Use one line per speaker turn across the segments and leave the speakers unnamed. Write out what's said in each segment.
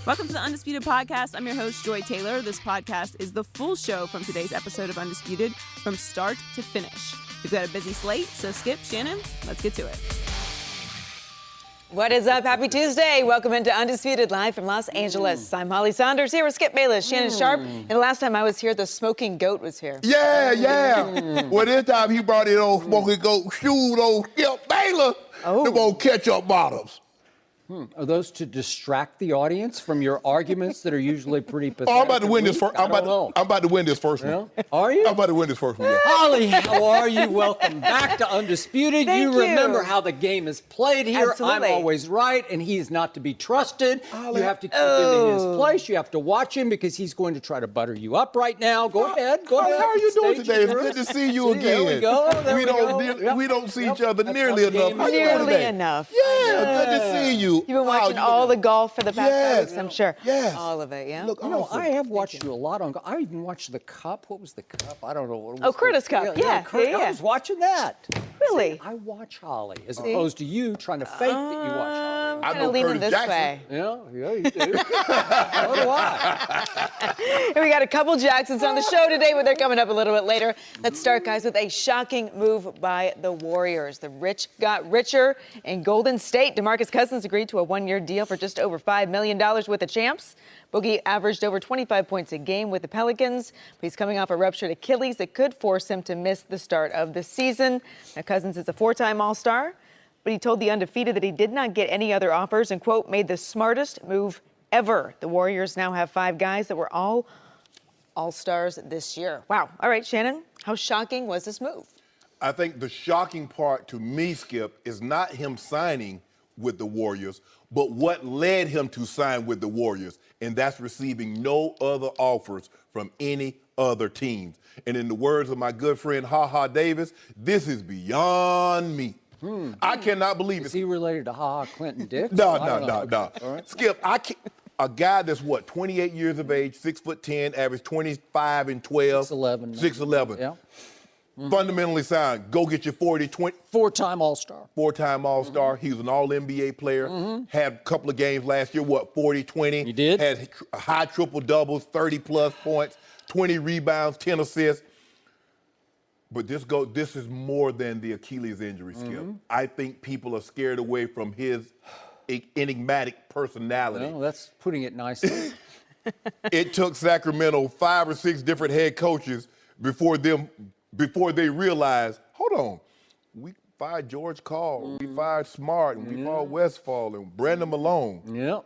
Welcome to the Undisputed Podcast. I'm your host, Joy Taylor. This podcast is the full show from today's episode of Undisputed from start to finish. We've got a busy slate, so Skip, Shannon, let's get to it.
What is up? Happy Tuesday. Welcome into Undisputed live from Los Angeles. I'm Holly Saunders here with Skip Bayless, Shannon Sharp. And the last time I was here, the smoking goat was here.
Yeah. Well, this time he brought in old smoking goat shoes, old Skip Bayless. Them old ketchup bottoms.
Are those to distract the audience from your arguments that are usually pretty pathetic?
Oh, I'm about to win this first. I'm about to win this first
Yeah?
one.
Are you?
I'm about to win this first one. Yeah.
Holly, how are you? Welcome back to Undisputed.
Thank you.
Remember how the game is played here.
Absolutely.
I'm always right, and he is not to be trusted. You have to keep him in his place. You have to watch him because he's going to try to butter you up right now. Go ahead. Go ahead.
How are you doing
Stage
today? It's
is
good to see you
See,
again.
There we go. There we go. Yep.
We don't see each
Yep.
other
That's
nearly
how the
enough.
game
How
is
you doing
Nearly
today?
enough.
Yeah, good to see you.
You've been watching
Wow,
all the golf for the past 5
Yes.
weeks, I'm sure.
Yes.
All of it, yeah?
Look,
You know,
awesome.
I have watched you a lot on. I even watched the Cup. What was the Cup? I don't know what it was.
Oh, Curtis Cup. Yeah.
I was watching that.
Really?
See, I watch Holly as opposed to you trying to fake that you watch Holly.
I'm
I
kind
know
of leaning
Curtis
this
Jackson.
way.
Yeah, you do. So do I.
And we got a couple Jacksons on the show today, but they're coming up a little bit later. Let's start, guys, with a shocking move by the Warriors. The rich got richer in Golden State. DeMarcus Cousins agreed to a one-year deal for just over $5 million with the champs. Boogie averaged over 25 points a game with the Pelicans, but he's coming off a ruptured Achilles that could force him to miss the start of the season. Now, Cousins is a four-time All-Star, but he told the Undefeated that he did not get any other offers and, quote, made the smartest move ever. The Warriors now have 5 guys that were all All-Stars this year. Wow. All right, Shannon, how shocking was this move?
I think the shocking part to me, Skip, is not him signing with the Warriors, but what led him to sign with the Warriors, and that's receiving no other offers from any other teams. And in the words of my good friend Ha Davis, this is beyond me. I cannot believe
Is
it.
he related to Clinton Dix?
No.
All right.
Skip, a guy that's 28 years of age, 6'10", average 25 and 12.
6'11".
6'11".
Yeah.
Fundamentally sound. Go get your 40, 20.
Four-time All-Star.
Four-time All-Star. He was an All-NBA player. Had a couple of games last year, 40, 20.
He did.
Had high triple-doubles, 30-plus points, 20 rebounds, 10 assists. But this is more than the Achilles injury, Skip. I think people are scared away from his enigmatic personality.
Well, that's putting it nicely.
It took Sacramento 5 or 6 different head coaches before they realized, hold on, we fired George Karl, we fired Smart, and we fired Westphal and Brandon Malone.
Yep.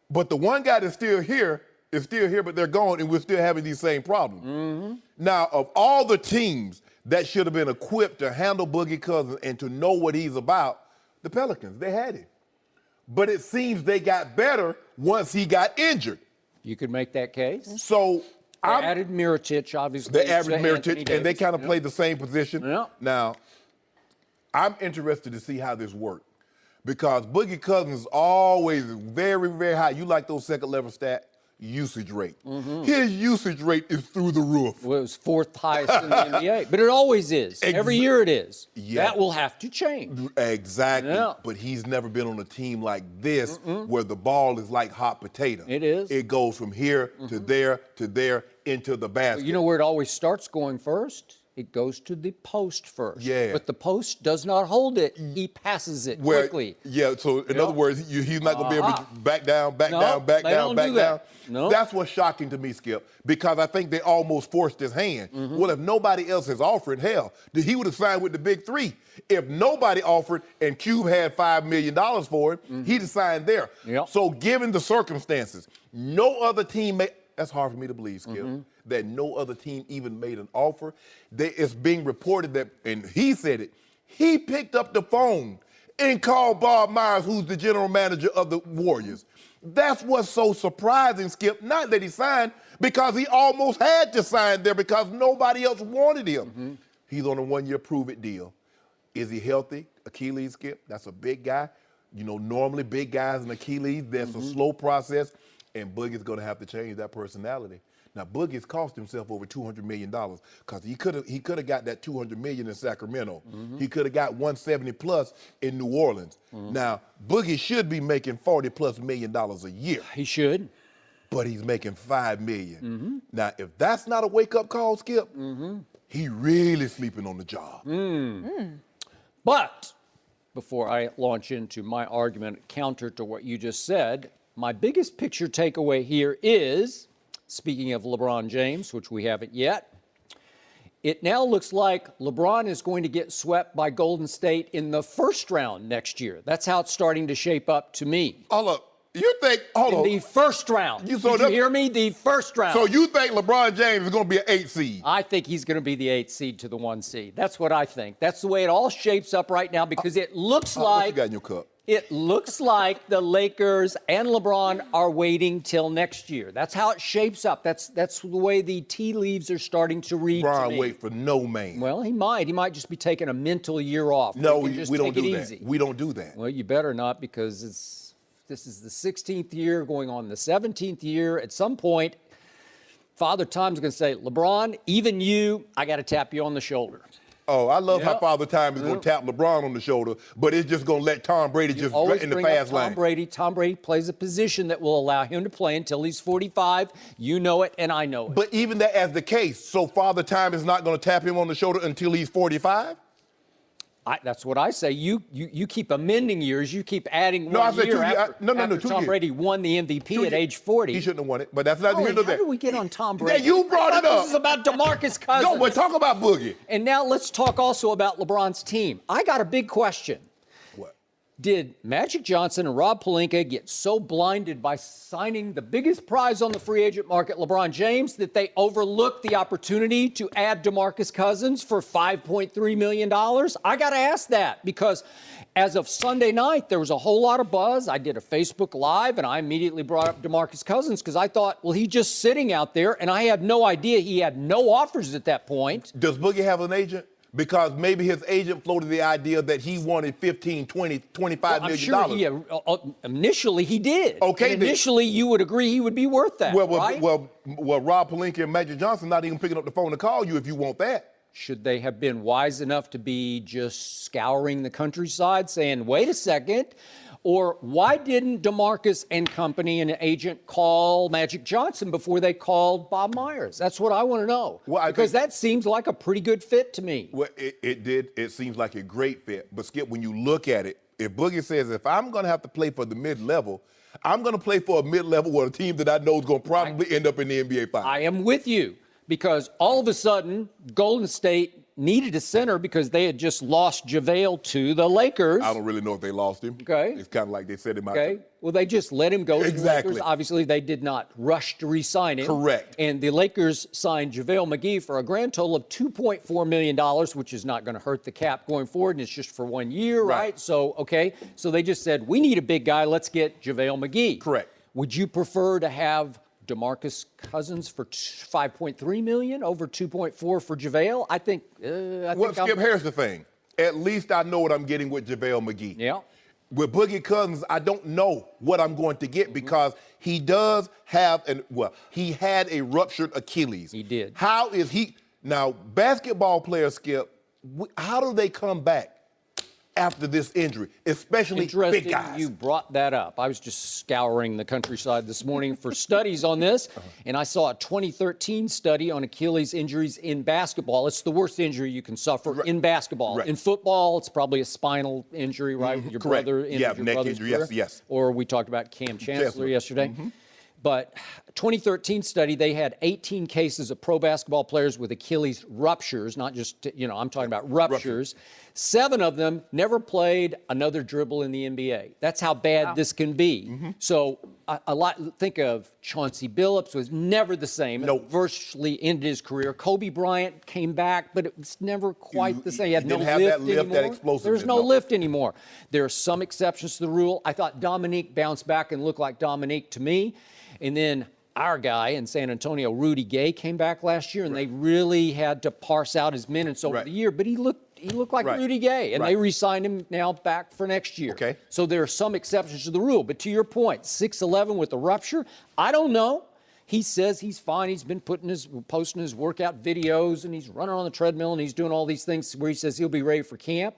But the one guy that's still here is still here, but they're gone, and we're still having these same problems. Now, of all the teams that should have been equipped to handle Boogie Cousins and to know what he's about, the Pelicans, they had him. But it seems they got better once he got injured.
You could make that case.
So
They added Mirotic, obviously.
they added
to Anthony
Mirotic, and they
Davis.
kind of
Yep.
played the same position.
Yeah.
Now, I'm interested to see how this works because Boogie Cousins is always very, very high. You like those second-level stats? Usage rate. His usage rate is through the roof.
Well, it was 4th highest in the NBA, but it always is. Every year it is.
Yeah.
That will have to change.
Exactly.
Yeah.
But he's never been on a team like this where the ball is like hot potato.
It is.
It goes from here to there, into the basket.
You know where it always starts going first? It goes to the post first.
Yeah.
But the post does not hold it. He passes it quickly.
Yeah, so in other words, he's not going to be able to back down, back
No,
down, back
they
down,
don't
back
do
down.
that. No.
That's what's shocking to me, Skip, because I think they almost forced his hand. Well, if nobody else has offered, hell, he would have signed with the big 3. If nobody offered and Cube had $5 million for him, he'd have signed there.
Yep.
So given the circumstances, no other team that's hard for me to believe, Skip, that no other team even made an offer. It's being reported that, and he said it, he picked up the phone and called Bob Myers, who's the general manager of the Warriors. That's what's so surprising, Skip. Not that he signed, because he almost had to sign there because nobody else wanted him. He's on a one-year prove-it deal. Is he healthy? Achilles, Skip, that's a big guy. You know, normally big guys in Achilles, that's a slow process. And Boogie's going to have to change that personality. Now, Boogie's cost himself over $200 million because he could have got that $200 million in Sacramento. He could have got 170 plus in New Orleans. Now, Boogie should be making $40+ million a year.
He should.
but he's making $5 million. Now, if that's not a wake-up call, Skip, he really sleeping on the job.
But before I launch into my argument counter to what you just said, my biggest picture takeaway here is, speaking of LeBron James, which we haven't yet, it now looks like LeBron is going to get swept by Golden State in the first round next year. That's how it's starting to shape up to me.
Hold up. You think, hold on.
In the first round. Did you hear me? The first round.
So you think LeBron James is going to be an 8 seed?
I think he's going to be the 8th seed to the 1 seed. That's what I think. That's the way it all shapes up right now because it looks
What
like
you got in your cup?
it looks like the Lakers and LeBron are waiting till next year. That's how it shapes up. That's the way the tea leaves are starting to read.
LeBron wait for no man.
Well, he might. He might just be taking a mental year off.
No,
we
don't do that.
Easy.
We don't do that.
Well, you better not because this is the 16th year going on the 17th year. At some point, Father Time's going to say, LeBron, even you, I got to tap you on the shoulder.
Oh, I love how Father Time is going to tap LeBron on the shoulder, but it's just going to let Tom Brady just in the fast lane.
Tom Brady plays a position that will allow him to play until he's 45. You know it, and I know it.
But even that as the case, so Father Time is not going to tap him on the shoulder until he's 45?
That's what I say. You keep amending years. You keep adding
No,
one
I said
year
2 years.
after,
No,
after
2
Tom
years.
Brady won the MVP at age 40.
He shouldn't have won it, but that's not the end of
How
that.
did we get on Tom Brady?
Yeah, you brought it up.
This is about DeMarcus Cousins.
No, but talk about Boogie.
And now let's talk also about LeBron's team. I got a big question.
What?
Did Magic Johnson and Rob Pelinka get so blinded by signing the biggest prize on the free agent market, LeBron James, that they overlooked the opportunity to add DeMarcus Cousins for $5.3 million? I got to ask that because as of Sunday night, there was a whole lot of buzz. I did a Facebook Live, and I immediately brought up DeMarcus Cousins because I thought, well, he's just sitting out there, and I had no idea he had no offers at that point.
Does Boogie have an agent? Because maybe his agent floated the idea that he wanted $15, $20, $25 million.
I'm sure initially he did.
Okay,
and initially you would agree he would be worth that, right?
Well, Rob Pelinka and Magic Johnson not even picking up the phone to call you if you want that.
Should they have been wise enough to be just scouring the countryside saying, wait a second, or why didn't DeMarcus and company and an agent call Magic Johnson before they called Bob Myers? That's what I want to know.
Well,
because that seems like a pretty good fit to me.
Well, it did. It seems like a great fit. But, Skip, when you look at it, if Boogie says, if I'm going to have to play for the mid-level, I'm going to play for a mid-level with a team that I know is going to probably end up in the NBA Finals.
I am with you because all of a sudden, Golden State needed a center because they had just lost JaVale to the Lakers.
I don't really know if they lost him.
Okay.
It's kind of like they said him out.
Okay. Well, they just let him go to the
Exactly.
Lakers. Obviously, they did not rush to re-sign him.
Correct.
And the Lakers signed JaVale McGee for a grand total of $2.4 million, which is not going to hurt the cap going forward, and it's just for 1 year, right? So, okay. So they just said, we need a big guy. Let's get JaVale McGee.
Correct.
Would you prefer to have DeMarcus Cousins for $5.3 million over $2.4 for JaVale? I think.
Skip, here's the thing. At least I know what I'm getting with JaVale McGee.
Yeah.
With Boogie Cousins, I don't know what I'm going to get because he does have he had a ruptured Achilles.
He did.
How is he now? Basketball players, Skip, how do they come back after this injury, especially big guys?
You brought that up. I was just scouring the countryside this morning for studies on this, and I saw a 2013 study on Achilles injuries in basketball. It's the worst injury you can suffer in basketball.
Right.
In football, it's probably a spinal injury, right? Your
Correct.
brother injured your
neck
brother's
injury,
career.
yes.
Or we talked about Cam Chancellor yesterday. But 2013 study, they had 18 cases of pro basketball players with Achilles ruptures, not just, I'm talking about ruptures. 7 of them never played another dribble in the NBA. That's how bad this can be. So think of Chauncey Billups, was never the same.
Nope.
Virtually ended his career. Kobe Bryant came back, but it was never quite the same. He had no
didn't have
lift
that lift,
anymore.
that explosiveness,
There's no
no.
lift anymore. There are some exceptions to the rule. I thought Dominique bounced back and looked like Dominique to me. And then our guy in San Antonio, Rudy Gay, came back last year, and they really had to parse out his minutes over the year. But he looked like Rudy Gay, and they re-signed him now back for next year.
Okay.
So there are some exceptions to the rule. But to your point, 6'11" with a rupture, I don't know. He says he's fine. He's been posting his workout videos, and he's running on the treadmill, and he's doing all these things where he says he'll be ready for camp.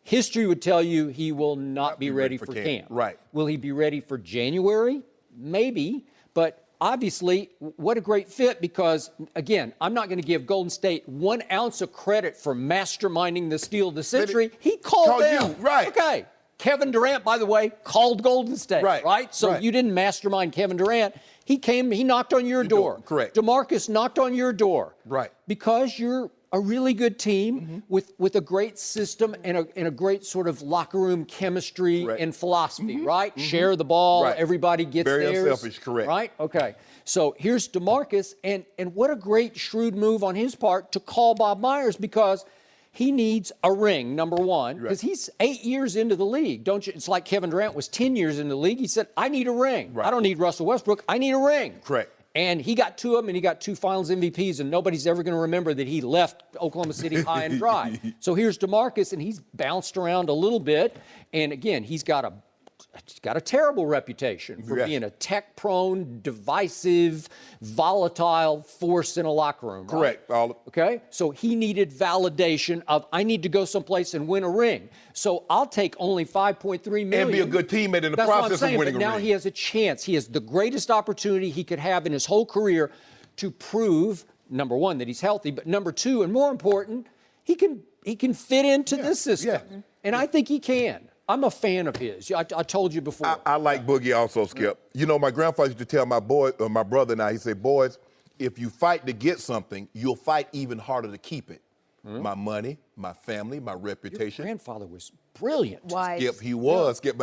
History would tell you he will not be ready for camp.
Right.
Will he be ready for January? Maybe. But obviously, what a great fit because, again, I'm not going to give Golden State 1 ounce of credit for masterminding the steal of the century. He called them.
You, right.
Okay. Kevin Durant, by the way, called Golden State, right? So you didn't mastermind Kevin Durant. He came, he knocked on your door.
Correct.
DeMarcus knocked on your door.
Right.
Because you're a really good team with a great system and a great sort of locker room chemistry and philosophy, right? Share the ball, everybody gets
Very
theirs.
unselfish, correct.
Right? Okay. So here's DeMarcus, and what a great shrewd move on his part to call Bob Myers because he needs a ring, number one, because he's 8 years into the league. Don't you? It's like Kevin Durant was 10 years into the league. He said, I need a ring. I don't need Russell Westbrook. I need a ring.
Correct.
And he got 2 of them, and he got 2 Finals MVPs, and nobody's ever going to remember that he left Oklahoma City high and dry. So here's DeMarcus, and he's bounced around a little bit. And again, he's got a terrible reputation for being a tech-prone, divisive, volatile force in a locker room. Right?
Correct.
Okay? So he needed validation of, I need to go someplace and win a ring. So I'll take only $5.3 million.
And be a good teammate in the process of winning a ring.
Now he has a chance. He has the greatest opportunity he could have in his whole career to prove, number one, that he's healthy, but number two, and more important, he can fit into this system. And I think he can. I'm a fan of his. I told you before.
I like Boogie also, Skip. You know, my grandfather used to tell my brother and I, he said, boys, if you fight to get something, you'll fight even harder to keep it. My money, my family, my reputation.
Your grandfather was brilliant.
Wise.
Skip, he was. Skip,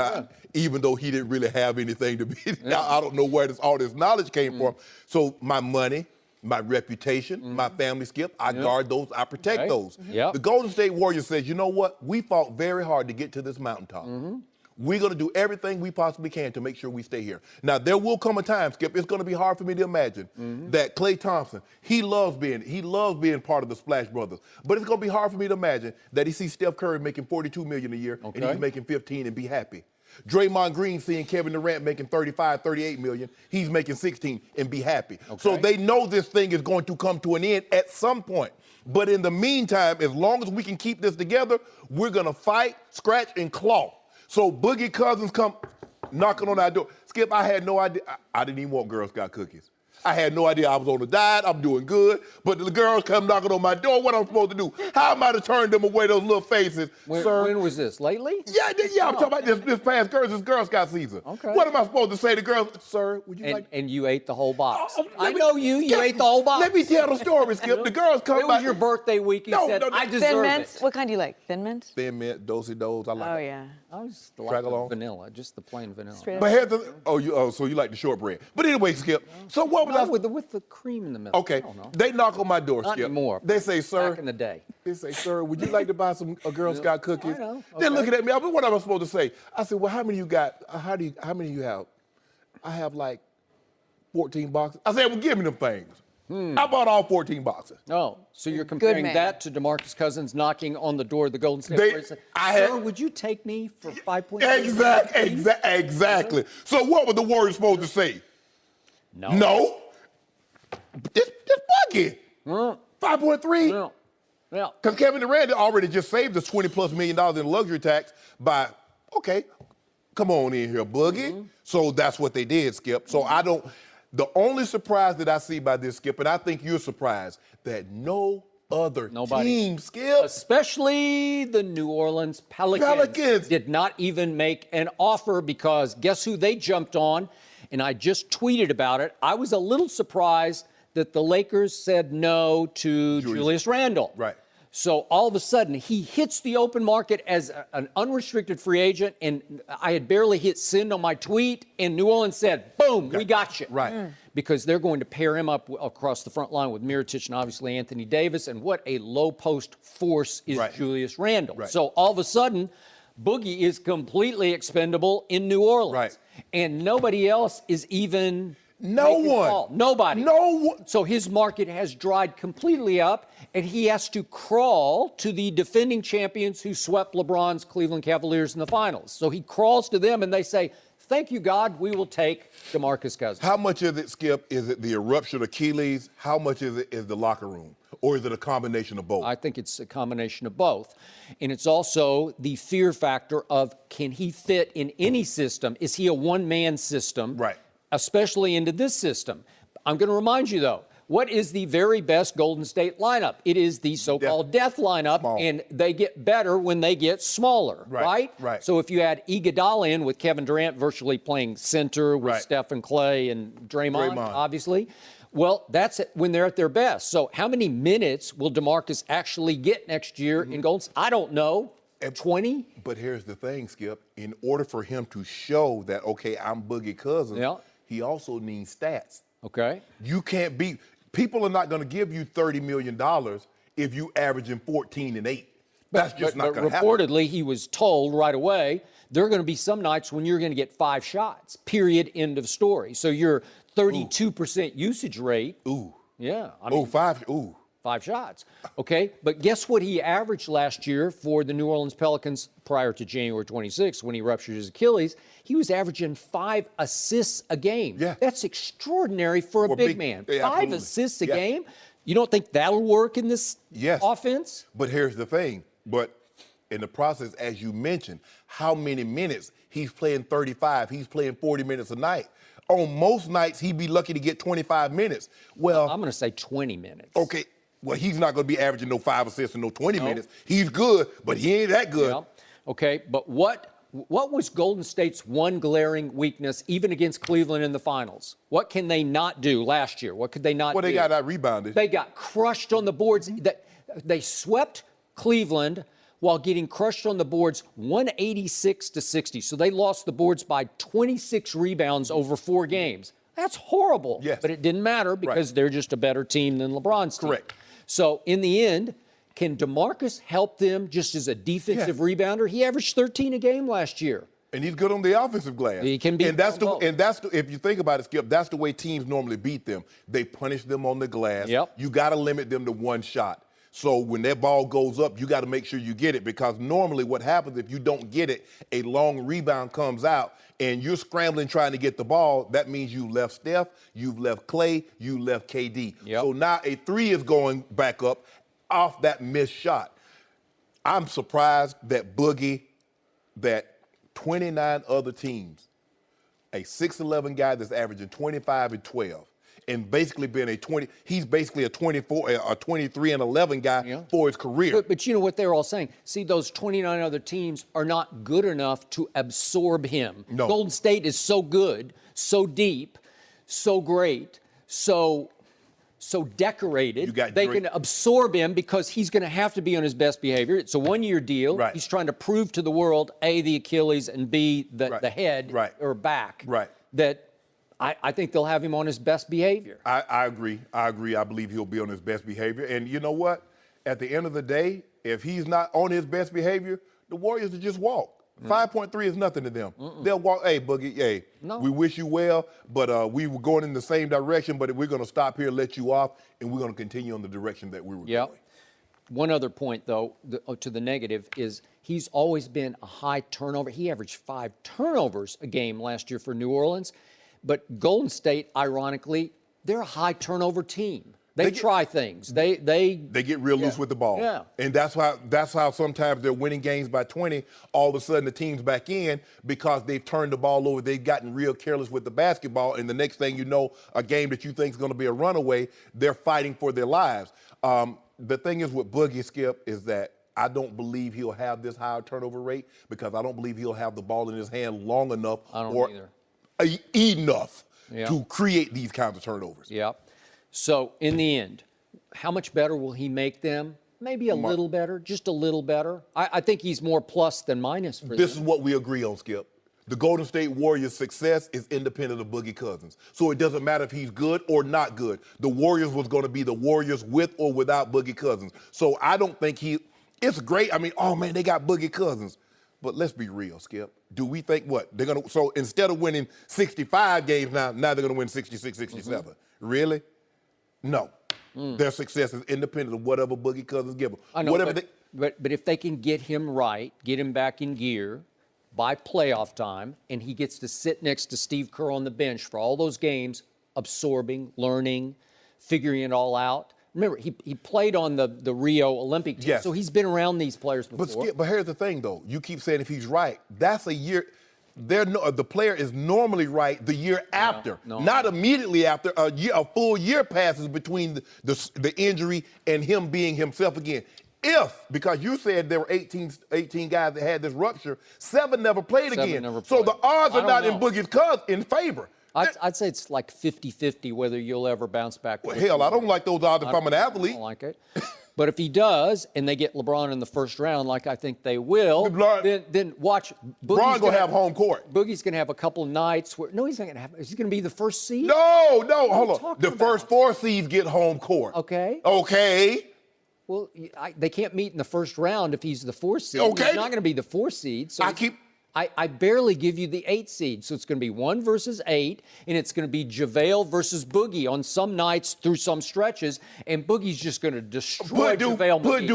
even though he didn't really have anything to be. I don't know where all this knowledge came from. So my money, my reputation, my family, Skip, I guard those, I protect those. The Golden State Warriors says, you know what? We fought very hard to get to this mountaintop. We're going to do everything we possibly can to make sure we stay here. Now, there will come a time, Skip, it's going to be hard for me to imagine that Klay Thompson, he loves being part of the Splash Brothers. But it's going to be hard for me to imagine that he sees Steph Curry making $42 million a year and he's making 15 and be happy. Draymond Green seeing Kevin Durant making 35, 38 million, he's making 16 and be happy. So they know this thing is going to come to an end at some point. But in the meantime, as long as we can keep this together, we're going to fight, scratch, and claw. So Boogie Cousins come knocking on our door. Skip, I had no idea. I didn't even want Girl Scout cookies. I had no idea I was on a diet. I'm doing good. But the girls come knocking on my door. What I'm supposed to do? How am I to turn them away, those little faces? Sir?
When was this? Lately?
Yeah, I'm talking about this past Girl Scout season. What am I supposed to say to girls? Sir, would you like?
And you ate the whole box. I know you ate the whole box.
Let me tell the story, Skip. The girls come
It was your birthday week. You said, I deserve
Thin
it.
mints? What kind do you like? Thin mints?
Thin mint, dosey-dos. I like
Oh,
it.
yeah.
I was like
Tragalong?
vanilla, just the plain vanilla.
But here's the, so you like the shortbread. But anyway, Skip, so what was I?
With the cream in the middle.
Okay,
I don't know.
they knock on my door,
Not
Skip.
anymore.
They say, sir.
Back in the day.
They say, sir, would you like to buy some Girl Scout cookies?
I know.
They're looking at me. What am I supposed to say? I said, well, how many you got? How many you have? I have like 14 boxes. I said, well, give me them things. I bought all 14 boxes.
Oh, so you're comparing
man.
that to DeMarcus Cousins knocking on the door of the Golden State Warriors? Sir, would you take me for 5.3?
Exactly. So what were the Warriors supposed to say? No. This Boogie. 5.3.
No. Yeah.
Because Kevin Durant already just saved us $20+ million in luxury tax by, okay, come on in here, Boogie. So that's what they did, Skip. So the only surprise that I see by this, Skip, and I think you're surprised, that no other team, Skip.
Especially the New Orleans Pelicans did not even make an offer because guess who they jumped on? And I just tweeted about it. I was a little surprised that the Lakers said no to Julius Randle.
Right.
So all of a sudden, he hits the open market as an unrestricted free agent, and I had barely hit send on my tweet, and New Orleans said, boom, we got you.
Right.
Because they're going to pair him up across the front line with Mirotic and obviously Anthony Davis, and what a low-post force is Julius Randle. So all of a sudden, Boogie is completely expendable in New Orleans. And nobody else is even... Nobody.
No one.
So his market has dried completely up, and he has to crawl to the defending champions who swept LeBron's Cleveland Cavaliers in the finals. So he crawls to them, and they say, thank you, God, we will take DeMarcus Cousins.
How much is it, Skip? Is it the eruption of Achilles? How much is the locker room? Or is it a combination of both?
I think it's a combination of both. And it's also the fear factor of, can he fit in any system? Is he a one-man system?
Right.
especially into this system. I'm going to remind you, though, what is the very best Golden State lineup? It is the so-called death lineup, and they get better when they get smaller, right?
Right.
So if you add Iguodala in with Kevin Durant virtually playing center with Stephen Clay and Draymond, obviously, well, that's when they're at their best. So how many minutes will DeMarcus actually get next year in Golden State? I don't know. 20?
But here's the thing, Skip. In order for him to show that, okay, I'm Boogie Cousins, he also needs stats.
Okay.
You can't be. People are not going to give you $30 million if you averaging 14 and 8. That's just not going to happen.
Reportedly, he was told right away, there are going to be some nights when you're going to get 5 shots, period, end of story. So your 32% usage rate. Yeah. I mean, 5 shots. Okay. But guess what he averaged last year for the New Orleans Pelicans prior to January 26th when he ruptured his Achilles? He was averaging 5 assists a game.
Yeah.
That's extraordinary for a big man. 5 assists a game? You don't think that'll work in this offense?
But here's the thing. But in the process, as you mentioned, how many minutes? He's playing 35. He's playing 40 minutes a night. On most nights, he'd be lucky to get 25 minutes. Well,
I'm going to say 20 minutes.
Okay. Well, he's not going to be averaging no 5 assists and no 20 minutes. He's good, but he ain't that good.
Yeah. Okay, but what was Golden State's one glaring weakness, even against Cleveland in the finals? What can they not do last year? What could they not do?
Well, they got out-rebounded.
They got crushed on the boards. They swept Cleveland while getting crushed on the boards 186-60. So they lost the boards by 26 rebounds over 4 games. That's horrible.
Yes.
But it didn't matter because they're just a better team than LeBron's team.
Correct.
So in the end, can DeMarcus help them just as a defensive rebounder? He averaged 13 a game last year.
And he's good on the offensive glass.
He can be.
And that's if you think about it, Skip, that's the way teams normally beat them. They punish them on the glass.
Yep.
You got to limit them to 1 shot. So when that ball goes up, you got to make sure you get it, because normally what happens if you don't get it, a long rebound comes out and you're scrambling trying to get the ball. That means you left Steph, you've left Clay, you left KD.
Yep.
So now a 3 is going back up off that missed shot. I'm surprised that that 29 other teams, a 6'11" guy that's averaging 25 and 12, and basically being he's basically a 24, a 23 and 11 guy for his career.
But you know what they're all saying? See, those 29 other teams are not good enough to absorb him.
No.
Golden State is so good, so deep, so great, so decorated, they can absorb him because he's going to have to be on his best behavior. It's a 1-year deal.
Right.
He's trying to prove to the world, A, the Achilles, and B, the head or back.
Right.
That I think they'll have him on his best behavior.
I agree. I believe he'll be on his best behavior. And you know what? At the end of the day, if he's not on his best behavior, the Warriors will just walk. 5.3 is nothing to them. They'll walk, hey, Boogie, hey, we wish you well, but we were going in the same direction, but we're going to stop here, let you off, and we're going to continue on the direction that we were going.
One other point, though, to the negative is he's always been a high turnover. He averaged 5 turnovers a game last year for New Orleans. But Golden State, ironically, they're a high turnover team. They try things. They
get real loose with the ball.
Yeah.
And that's how sometimes they're winning games by 20. All of a sudden the team's back in because they've turned the ball over. They've gotten real careless with the basketball. And the next thing you know, a game that you think is going to be a runaway, they're fighting for their lives. The thing is with Boogie, Skip, is that I don't believe he'll have this high turnover rate because I don't believe he'll have the ball in his hand long enough enough to create these kinds of turnovers.
So, in the end, how much better will he make them? Maybe a little better, just a little better. I think he's more plus than minus for them.
This is what we agree on, Skip. The Golden State Warriors' success is independent of Boogie Cousins. So it doesn't matter if he's good or not good. The Warriors was going to be the Warriors with or without Boogie Cousins. So I don't think it's great. I mean, oh, man, they got Boogie Cousins. But let's be real, Skip. Do we think what? They're going to, so instead of winning 65 games now they're going to win 66, 67. Really? No. Their success is independent of whatever Boogie Cousins give them.
I know, but if they can get him right, get him back in gear by playoff time, and he gets to sit next to Steve Kerr on the bench for all those games, absorbing, learning, figuring it all out. Remember, he played on the Rio Olympic team, so he's been around these players before.
But here's the thing, though. You keep saying if he's right, that's a year. the player is normally right the year after, not immediately after. A full year passes between the injury and him being himself again. Because you said there were 18 guys that had this rupture, 7 never played again. So the odds are not in Boogie's in favor.
I'd say it's like 50-50 whether you'll ever bounce back.
Well, hell, I don't like those odds if I'm an athlete.
I don't like it. But if he does, and they get LeBron in the first round, like I think they will, then watch.
LeBron's going to have home court.
Boogie's going to have a couple of nights where, no, he's not going to have. Is he going to be the first seed?
No, hold on. The first 4 seeds get home court.
Okay. Well, they can't meet in the first round if he's the 4th seed. He's not going to be the 4th seed. So I barely give you the 8th seed. So it's going to be 1 versus 8, and it's going to be JaVale versus Boogie on some nights through some stretches, and Boogie's just going to destroy JaVale.
Put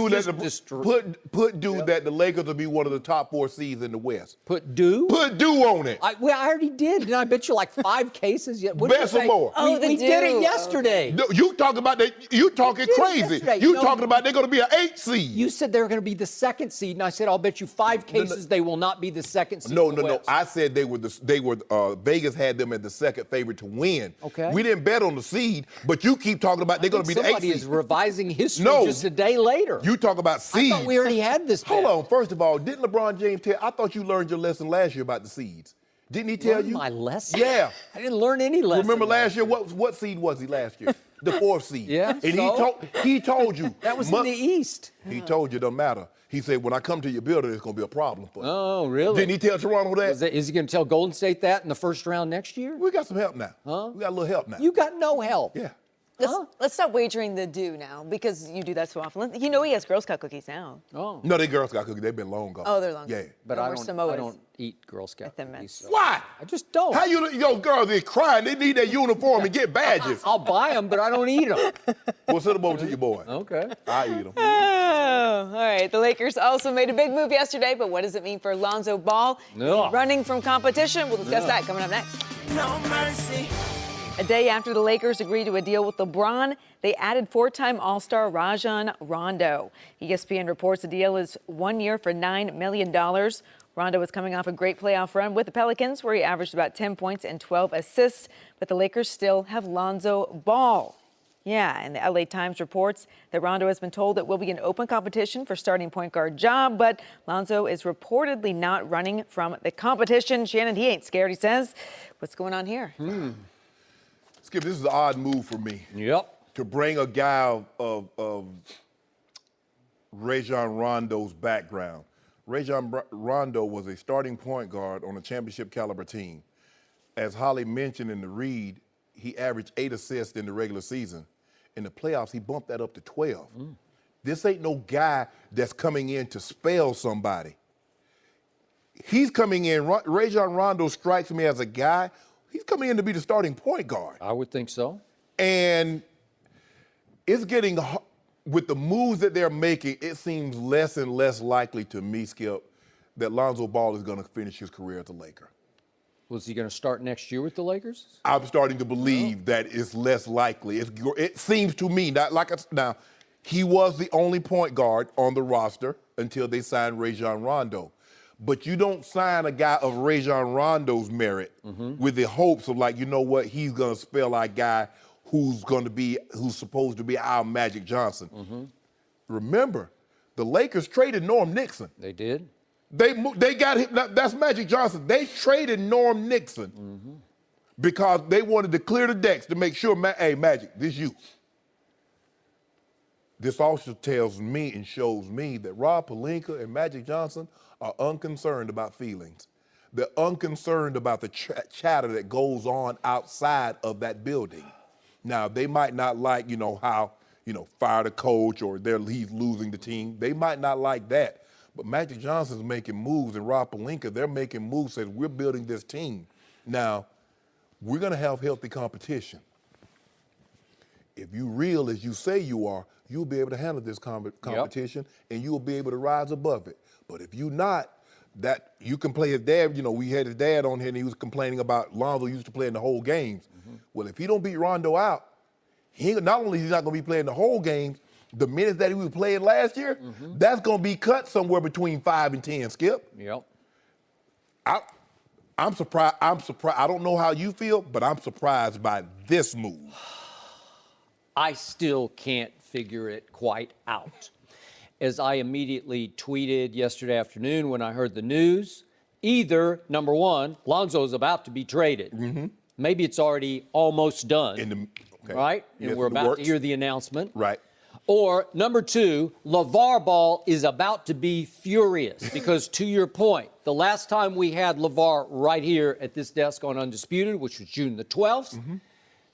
dude that the Lakers will be one of the top 4 seeds in the West.
Put do
on it.
I already did. Didn't I bet you like 5 cases?
Bet some more.
We did it yesterday.
No, you talking about that? You talking crazy? You talking about they're going to be an 8 seed?
You said they were going to be the 2nd seed, and I said I'll bet you 5 cases they will not be the 2nd seed.
No. I said they were Vegas had them as the 2nd favorite to win.
Okay.
We didn't bet on the seed, but you keep talking about they're going to be the 8th seed.
Somebody is revising history just a day later.
You talk about seeds.
I thought we already had this bet.
Hold on. First of all, didn't LeBron James tell? I thought you learned your lesson last year about the seeds. Didn't he tell you?
My lesson?
Yeah.
I didn't learn any lesson.
Remember last year? What seed was he last year? The 4th seed.
Yeah.
And he told you.
That was in the East.
He told you it don't matter. He said, when I come to your building, it's going to be a problem for you.
Oh, really?
Didn't he tell Toronto that?
Is he going to tell Golden State that in the first round next year?
We got some help now. We got a little help now.
You got no help.
Yeah.
Let's stop wagering the do now because you do that so often. You know he has Girl Scout cookies now.
Oh. No, they Girl Scout cookies. They've been long gone.
Oh, they're long gone.
Yeah.
But I don't eat Girl Scout cookies. So.
Why?
I just don't.
How girls, they're crying. They need their uniform and get badges.
I'll buy them, but I don't eat them.
We'll send them over to your boy.
Okay.
I eat them.
Oh, all right. The Lakers also made a big move yesterday, but what does it mean for Lonzo Ball? Running from competition. We'll discuss that coming up next.
No mercy.
A day after the Lakers agreed to a deal with LeBron, they added 4-time All-Star Rajon Rondo. ESPN reports the deal is 1 year for $9 million. Rondo is coming off a great playoff run with the Pelicans, where he averaged about 10 points and 12 assists, but the Lakers still have Lonzo Ball. Yeah, and the LA Times reports that Rondo has been told it will be an open competition for starting point guard job, but Lonzo is reportedly not running from the competition. Shannon, he ain't scared, he says. What's going on here?
Skip, this is an odd move for me.
Yep.
To bring a guy of Rajon Rondo's background. Rajon Rondo was a starting point guard on a championship caliber team. As Holly mentioned in the read, he averaged 8 assists in the regular season. In the playoffs, he bumped that up to 12. This ain't no guy that's coming in to spell somebody. He's coming in, Rajon Rondo strikes me as a guy, he's coming in to be the starting point guard.
I would think so.
And it's getting, with the moves that they're making, it seems less and less likely to me, Skip, that Lonzo Ball is going to finish his career as a Laker.
Was he going to start next year with the Lakers?
I'm starting to believe that it's less likely. It seems to me, now, he was the only point guard on the roster until they signed Rajon Rondo. But you don't sign a guy of Rajon Rondo's merit with the hopes of, like, you know what, he's going to spell our guy who's supposed to be our Magic Johnson. Remember, the Lakers traded Norm Nixon.
They did.
They got him. That's Magic Johnson. They traded Norm Nixon because they wanted to clear the decks to make sure, hey, Magic, this you. This also tells me and shows me that Rob Pelinka and Magic Johnson are unconcerned about feelings. They're unconcerned about the chatter that goes on outside of that building. Now, they might not like, how, fire the coach or he's losing the team. They might not like that. But Magic Johnson's making moves, and Rob Pelinka, they're making moves, says we're building this team. Now, we're going to have healthy competition. If you're real as you say you are, you'll be able to handle this competition, and you'll be able to rise above it. But if you're not, that you can play his dad. We had his dad on here, and he was complaining about Lonzo used to play in the whole games. Well, if he don't beat Rondo out, not only is he not going to be playing the whole games, the minutes that he was playing last year, that's going to be cut somewhere between 5 and 10, Skip.
Yep.
I I'm surprised. I don't know how you feel, but I'm surprised by this move.
I still can't figure it quite out. As I immediately tweeted yesterday afternoon when I heard the news, either, number one, Lonzo's about to be traded.
Mm-hmm.
Maybe it's already almost done, right? And we're about to hear the announcement.
Right.
Or, number two, LeVar Ball is about to be furious because, to your point, the last time we had LeVar right here at this desk on Undisputed, which was June the 12th,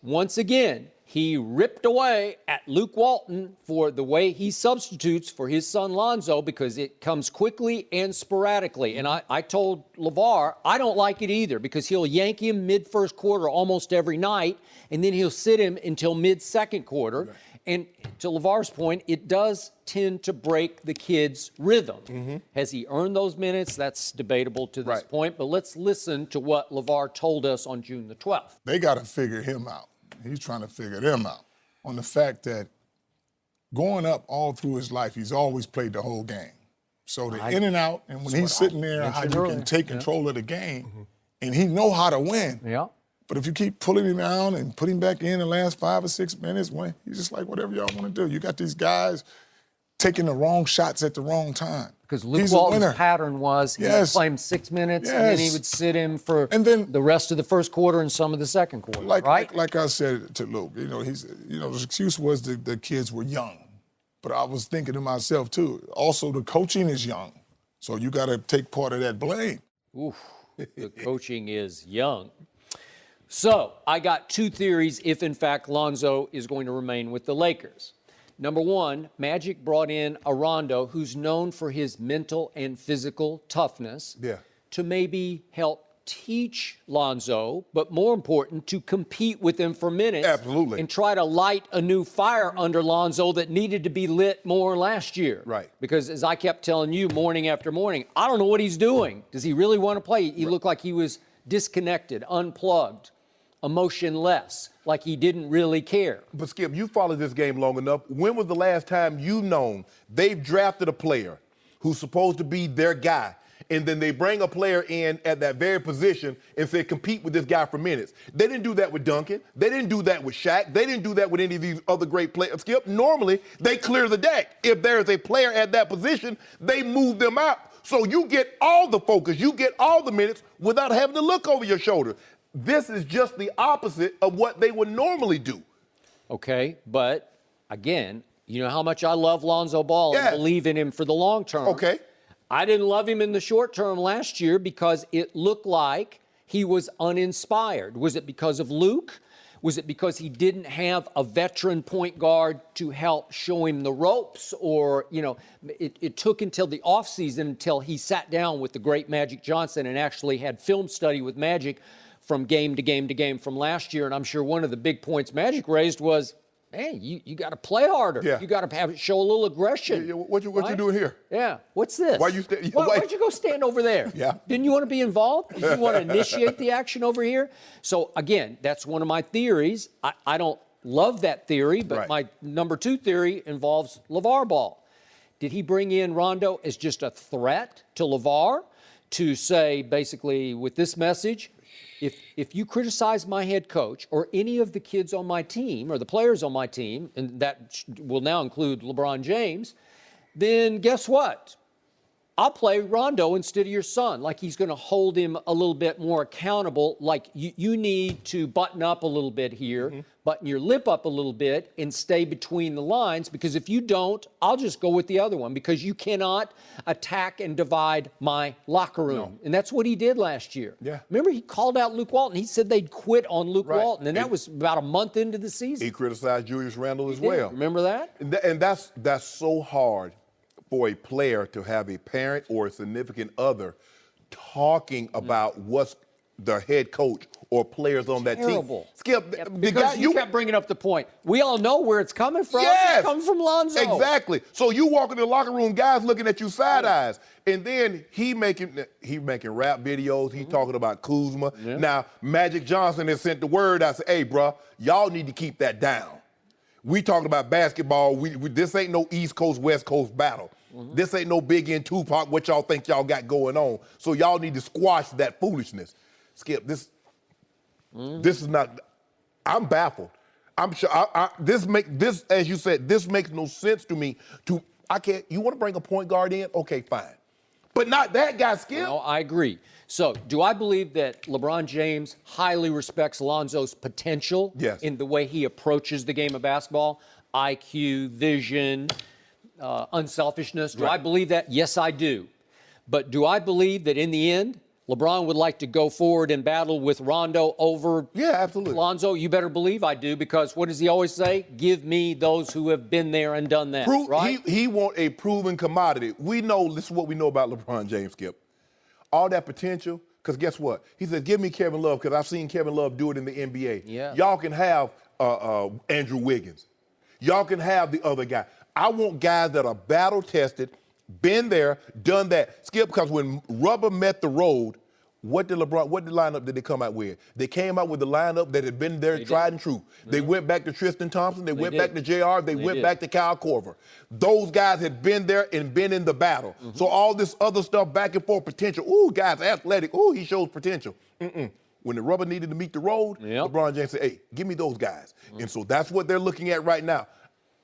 once again, he ripped away at Luke Walton for the way he substitutes for his son Lonzo because it comes quickly and sporadically. And I told LeVar, I don't like it either because he'll yank him mid-first quarter almost every night, and then he'll sit him until mid-second quarter. Right. And to LeVar's point, it does tend to break the kid's rhythm. Has he earned those minutes? That's debatable to this point. But let's listen to what LeVar told us on June the 12th.
They got to figure him out. He's trying to figure them out on the fact that going up all through his life, he's always played the whole game. So the in and out, and when he's sitting there, how you can take control of the game, and he know how to win.
Yeah.
But if you keep pulling him down and putting him back in the last 5 or 6 minutes, when he's just like, whatever y'all want to do. You got these guys taking the wrong shots at the wrong time.
Because Luke Walton's pattern was he would play him 6 minutes, and then he would sit him for the rest of the first quarter and some of the second quarter, right?
Like I said to Luke, his excuse was the kids were young. But I was thinking to myself, too, also the coaching is young. So you got to take part of that blame.
Oof, the coaching is young. So I got two theories if, in fact, Lonzo is going to remain with the Lakers. Number one, Magic brought in a Rondo who's known for his mental and physical toughness to maybe help teach Lonzo, but more important, to compete with him for minutes.
Absolutely.
And try to light a new fire under Lonzo that needed to be lit more last year.
Right.
Because as I kept telling you morning after morning, I don't know what he's doing. Does he really want to play? He looked like he was disconnected, unplugged, emotionless, like he didn't really care.
But Skip, you followed this game long enough. When was the last time you've known they've drafted a player who's supposed to be their guy, and then they bring a player in at that very position and say, compete with this guy for minutes? They didn't do that with Duncan. They didn't do that with Shaq. They didn't do that with any of these other great players. Skip, normally they clear the deck. If there's a player at that position, they move them out. So you get all the focus, you get all the minutes without having to look over your shoulder. This is just the opposite of what they would normally do.
Okay, but again, you know how much I love Lonzo Ball and believe in him for the long term.
Okay.
I didn't love him in the short term last year because it looked like he was uninspired. Was it because of Luke? Was it because he didn't have a veteran point guard to help show him the ropes? Or, it took until the offseason until he sat down with the great Magic Johnson and actually had film study with Magic from game to game to game from last year. And I'm sure one of the big points Magic raised was, hey, you got to play harder.
Yeah.
You got to show a little aggression.
What you doing here?
Yeah. What's this?
Why'd
you go stand over there?
Yeah.
Didn't you want to be involved? Did you want to initiate the action over here? So, again, that's one of my theories. I don't love that theory, but my number two theory involves LeVar Ball. Did he bring in Rondo as just a threat to LeVar to say, basically, with this message, if you criticize my head coach or any of the kids on my team or the players on my team, and that will now include LeBron James, then guess what? I'll play Rondo instead of your son. Like he's going to hold him a little bit more accountable. Like you need to button up a little bit here, button your lip up a little bit and stay between the lines, because if you don't, I'll just go with the other one, because you cannot attack and divide my locker room. No. And that's what he did last year. Yeah. Remember, he called out Luke Walton. He said they'd quit on Luke Walton, and that was about a month into the season.
He criticized Julius Randle as well.
Remember that?
And that's so hard for a player to have a parent or a significant other talking about what's the head coach or players on that team. Skip,
because you kept bringing up the point. We all know where it's coming from.
Yes,
it's coming from Lonzo.
Exactly. So you walk into the locker room, guys looking at you side eyes, and then he making rap videos. He talking about Kuzma. Yeah. Now Magic Johnson has sent the word out. Say, hey, bro, y'all need to keep that down. We talking about basketball. This ain't no East Coast, West Coast battle. This ain't no Big N Tupac, what y'all think y'all got going on. So y'all need to squash that foolishness. Skip, this is not. I'm baffled. I'm sure this, as you said, this makes no sense to me. I can't. You want to bring a point guard in? Okay, fine, but not that guy, Skip.
No, I agree. So, do I believe that LeBron James highly respects Lonzo's potential in the way he approaches the game of basketball? IQ, vision, unselfishness. Do I believe that? Yes, I do. But do I believe that in the end, LeBron would like to go forward and battle with Rondo over
absolutely.
Lonzo? You better believe I do, because what does he always say? Give me those who have been there and done that, right?
He want a proven commodity. We know, this is what we know about LeBron James, Skip. All that potential, because guess what? He said, give me Kevin Love, because I've seen Kevin Love do it in the NBA.
Yeah.
Y'all can have Andrew Wiggins. Y'all can have the other guy. I want guys that are battle-tested, been there, done that. Skip, because when rubber met the road, what lineup did they come out with? They came out with the lineup that had been there, tried and true. They went back to Tristan Thompson. They went back to JR. They went back to Kyle Korver. Those guys had been there and been in the battle. So all this other stuff, back and forth, potential. Ooh, guys, athletic. Ooh, he shows potential. When the rubber needed to meet the road, LeBron James said, hey, give me those guys. And so that's what they're looking at right now.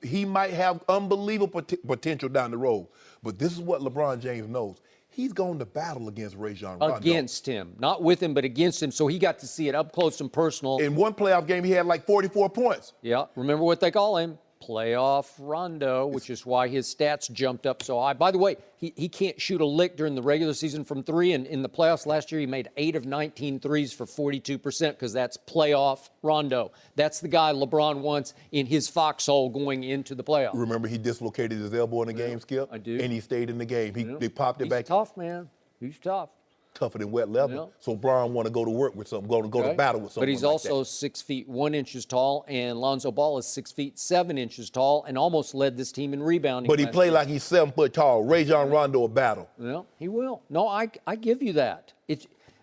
He might have unbelievable potential down the road. But this is what LeBron James knows. He's going to battle against Rajon Rondo.
Against him. Not with him, but against him. So he got to see it up close and personal.
In one playoff game, he had like 44 points.
Yeah. Remember what they call him? Playoff Rondo, which is why his stats jumped up so high. By the way, he can't shoot a lick during the regular season from three, and in the playoffs last year, he made 8 of 19 threes for 42%, because that's playoff Rondo. That's the guy LeBron wants in his foxhole going into the playoffs.
Remember, he dislocated his elbow in the game, Skip?
I do.
And he stayed in the game. They popped it back.
He's tough, man. He's tough.
Tougher than wet leather. So Bron want to go to work with something, go to battle with something.
But he's also 6 feet 1 inches tall, and Lonzo Ball is 6 feet 7 inches tall, and almost led this team in rebounding.
But he played like he's 7 foot tall. Rajon Rondo a battle.
Well, he will. No, I give you that.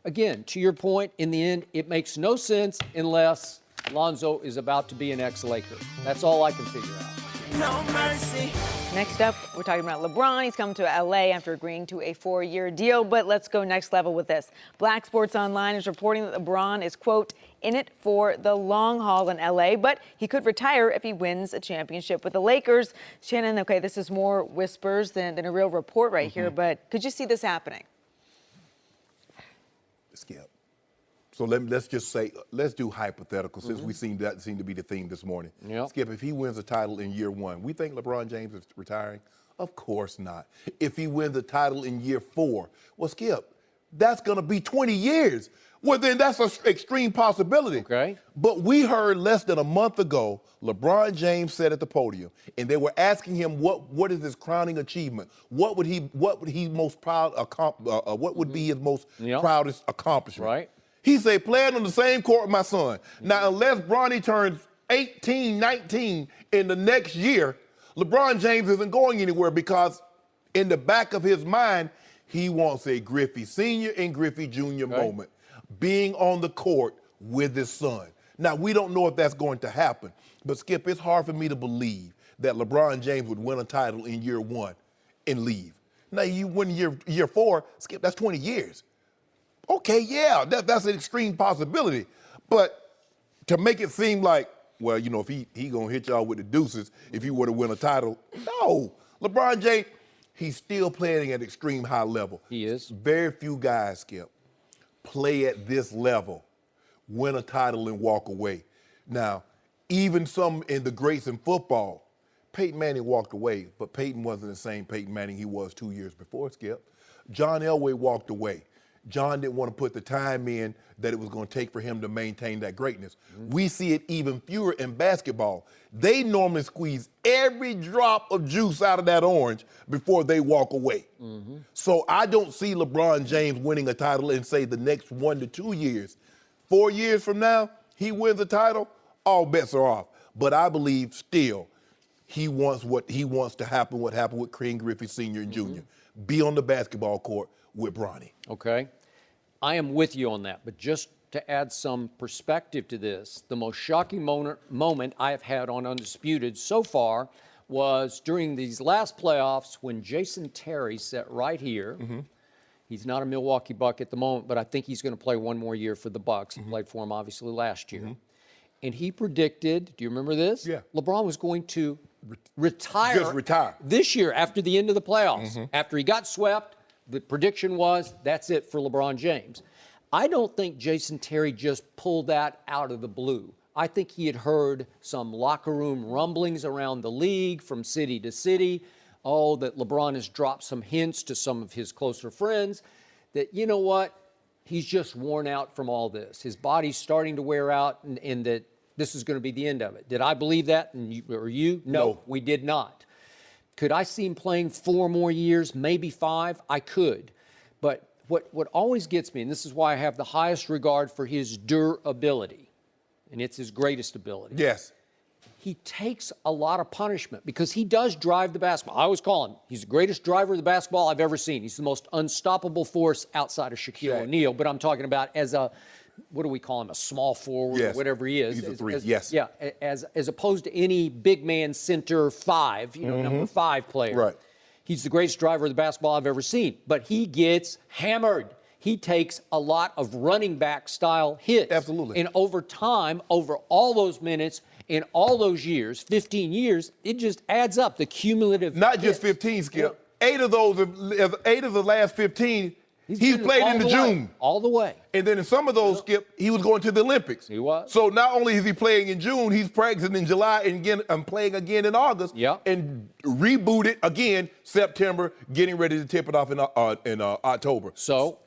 Again, to your point, in the end, it makes no sense unless Lonzo is about to be an ex-Laker. That's all I can figure out.
No mercy.
Next up, we're talking about LeBron. He's come to LA after agreeing to a 4-year deal. But let's go next level with this. Black Sports Online is reporting that LeBron is, quote, in it for the long haul in LA, but he could retire if he wins a championship with the Lakers. Shannon, okay, this is more whispers than a real report right here, but could you see this happening?
Skip. So let's just say, let's do hypothetical, since we seem to be the theme this morning. Skip, if he wins a title in year 1, we think LeBron James is retiring? Of course not. If he wins a title in year 4, well, Skip, that's going to be 20 years. Well, then that's an extreme possibility.
Okay.
But we heard less than a month ago, LeBron James said at the podium, and they were asking him what is his crowning achievement? What would he most proud what would be his most proudest accomplishment?
Right.
He said, playing on the same court with my son. Now, unless Bronny turns 18, 19 in the next year, LeBron James isn't going anywhere, because in the back of his mind, he wants a Griffey Sr. and Griffey Jr. moment, being on the court with his son. Now, we don't know if that's going to happen, but Skip, it's hard for me to believe that LeBron James would win a title in year 1 and leave. Now, you win year 4, Skip, that's 20 years. Okay, yeah, that's an extreme possibility. But to make it seem like, well, you know, if he gonna hit y'all with the deuces if he were to win a title, no. LeBron James, he's still playing at extreme high level.
He is.
Very few guys, Skip, play at this level, win a title and walk away. Now, even some in the greats in football, Peyton Manning walked away, but Peyton wasn't the same Peyton Manning he was 2 years before, Skip. John Elway walked away. John didn't want to put the time in that it was going to take for him to maintain that greatness. We see it even fewer in basketball. They normally squeeze every drop of juice out of that orange before they walk away. So I don't see LeBron James winning a title in, say, the next 1 to 2 years. 4 years from now, he wins a title, all bets are off. But I believe still he wants to happen, what happened with Ken Griffey Sr. and Jr., be on the basketball court with Bronny.
Okay. I am with you on that, but just to add some perspective to this, the most shocking moment I have had on Undisputed so far was during these last playoffs when Jason Terry sat right here. He's not a Milwaukee Buck at the moment, but I think he's going to play one more year for the Bucks. He played for him, obviously, last year. And he predicted, do you remember this?
Yeah.
LeBron was going to retire.
Just retire.
This year after the end of the playoffs. After he got swept, the prediction was that's it for LeBron James. I don't think Jason Terry just pulled that out of the blue. I think he had heard some locker room rumblings around the league from city to city. Oh, that LeBron has dropped some hints to some of his closer friends that, you know what, he's just worn out from all this. His body's starting to wear out and that this is going to be the end of it. Did I believe that? Or you? No, we did not. Could I see him playing 4 more years, maybe 5? I could. But what always gets me, and this is why I have the highest regard for his durability, and it's his greatest ability.
Yes.
He takes a lot of punishment because he does drive the basketball. I always call him, he's the greatest driver of the basketball I've ever seen. He's the most unstoppable force outside of Shaquille O'Neal, but I'm talking about as a, what do we call him, a small forward or whatever he is.
He's a 3, yes.
Yeah, as opposed to any big man center 5, number 5 player.
Right.
He's the greatest driver of the basketball I've ever seen, but he gets hammered. He takes a lot of running back style hits.
Absolutely.
And over time, over all those minutes, in all those years, 15 years, it just adds up, the cumulative
Not
hits.
just 15, Skip. 8 of the last 15, he's played in the June.
All the way.
And then in some of those, Skip, he was going to the Olympics.
He was.
So not only is he playing in June, he's practicing in July and again, playing again in August.
Yep.
And rebooted again September, getting ready to tip it off in October.
So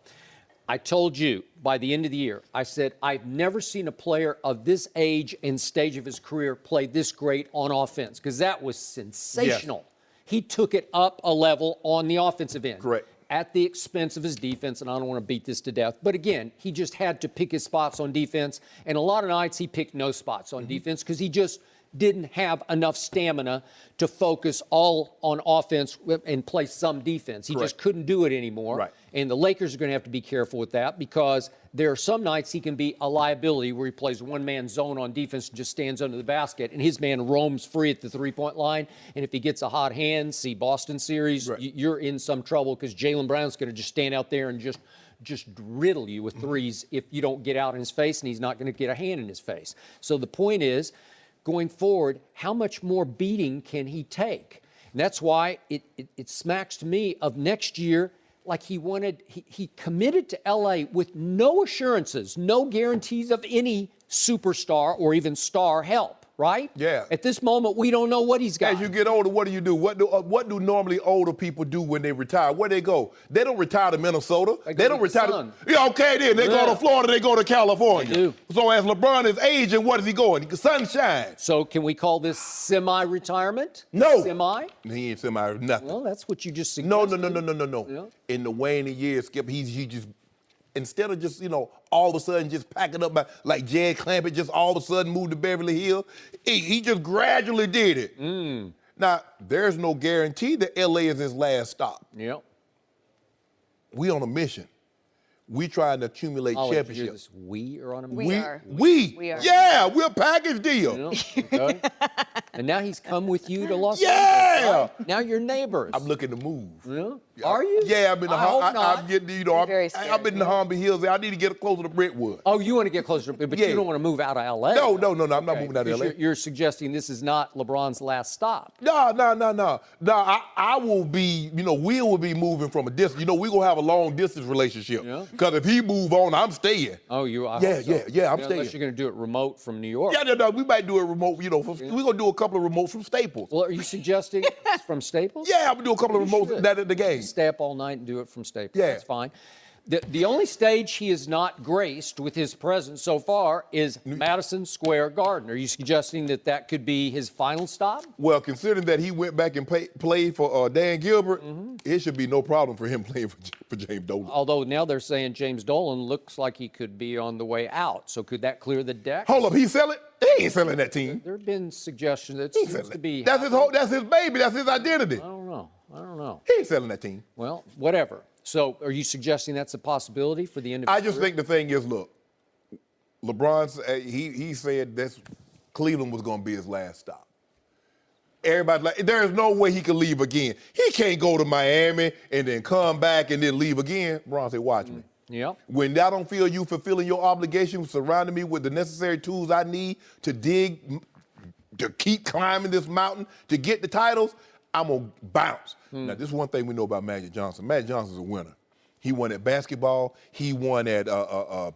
I told you by the end of the year, I said, I've never seen a player of this age and stage of his career play this great on offense, because that was sensational.
Yes.
He took it up a level on the offensive end.
Correct.
At the expense of his defense, and I don't want to beat this to death. But again, he just had to pick his spots on defense, and a lot of nights he picked no spots on defense because he just didn't have enough stamina to focus all on offense and play some defense. He just couldn't do it anymore.
Right.
And the Lakers are going to have to be careful with that because there are some nights he can be a liability where he plays one-man zone on defense and just stands under the basket, and his man roams free at the three-point line. And if he gets a hot hand, see Boston series, you're in some trouble because Jaylen Brown's going to just stand out there and just riddle you with threes if you don't get out in his face, and he's not going to get a hand in his face. So the point is, going forward, how much more beating can he take? And that's why it smacks to me of next year, like he committed to LA with no assurances, no guarantees of any superstar or even star help, right?
Yeah.
At this moment, we don't know what he's got.
As you get older, what do? What do normally older people do when they retire? Where they go? They don't retire to Minnesota. They don't retire to. Yeah, okay, then they go to Florida. They go to California.
They do.
So as LeBron is aging, what is he going? Sunshine.
So can we call this semi-retirement?
No.
Semi?
He ain't semi nothing.
Well, that's what you just suggested.
No.
Yeah.
In the waning years, Skip, he just. Instead of just, all of a sudden just packing up like Jed Clampett, just all of a sudden moved to Beverly Hills, he just gradually did it. Now, there's no guarantee that LA is his last stop.
Yep.
We on a mission. We trying to accumulate championships.
We are on a
We are.
We are. Yeah, we're a package deal.
Okay. And now he's come with you to Los
Yeah.
Angeles. Right? Now you're neighbors.
I'm looking to move.
Yeah. Are you?
Yeah, I'm in the I'm getting,
Very scared.
I've been in the Harmony Hills. I need to get closer to Brentwood.
Oh, you want to get closer, but you don't want to move out of LA.
No, I'm not moving out of LA.
You're suggesting this is not LeBron's last stop.
No. I will be, we will be moving from a distance. We're going to have a long distance relationship. Because if he move on, I'm staying.
Oh, you are?
Yeah, I'm staying.
Unless you're going to do it remote from New York.
No, we might do it remote, we're going to do a couple of remotes from Staples.
Well, are you suggesting it's from Staples?
Yeah, I'm going to do a couple of remotes that at the game.
Stay up all night and do it from Staples.
Yeah.
That's fine. The only stage he has not graced with his presence so far is Madison Square Garden. Are you suggesting that could be his final stop?
Well, considering that he went back and played for Dan Gilbert, it should be no problem for him playing for James Dolan.
Although now they're saying James Dolan looks like he could be on the way out. So could that clear the deck?
Hold up, he selling? He ain't selling that team.
There have been suggestions that seems to be.
That's his baby. That's his identity.
I don't know.
He ain't selling that team.
Well, whatever. So are you suggesting that's a possibility for the end of his
I just think the thing is, look, LeBron, he said Cleveland was going to be his last stop. everybody like, there is no way he can leave again. He can't go to Miami and then come back and then leave again. Bron said, watch me.
Yep.
When I don't feel you fulfilling your obligation, surrounding me with the necessary tools I need to dig, to keep climbing this mountain, to get the titles, I'm going to bounce. Now, this is one thing we know about Magic Johnson. Magic Johnson's a winner. He won at basketball. He won at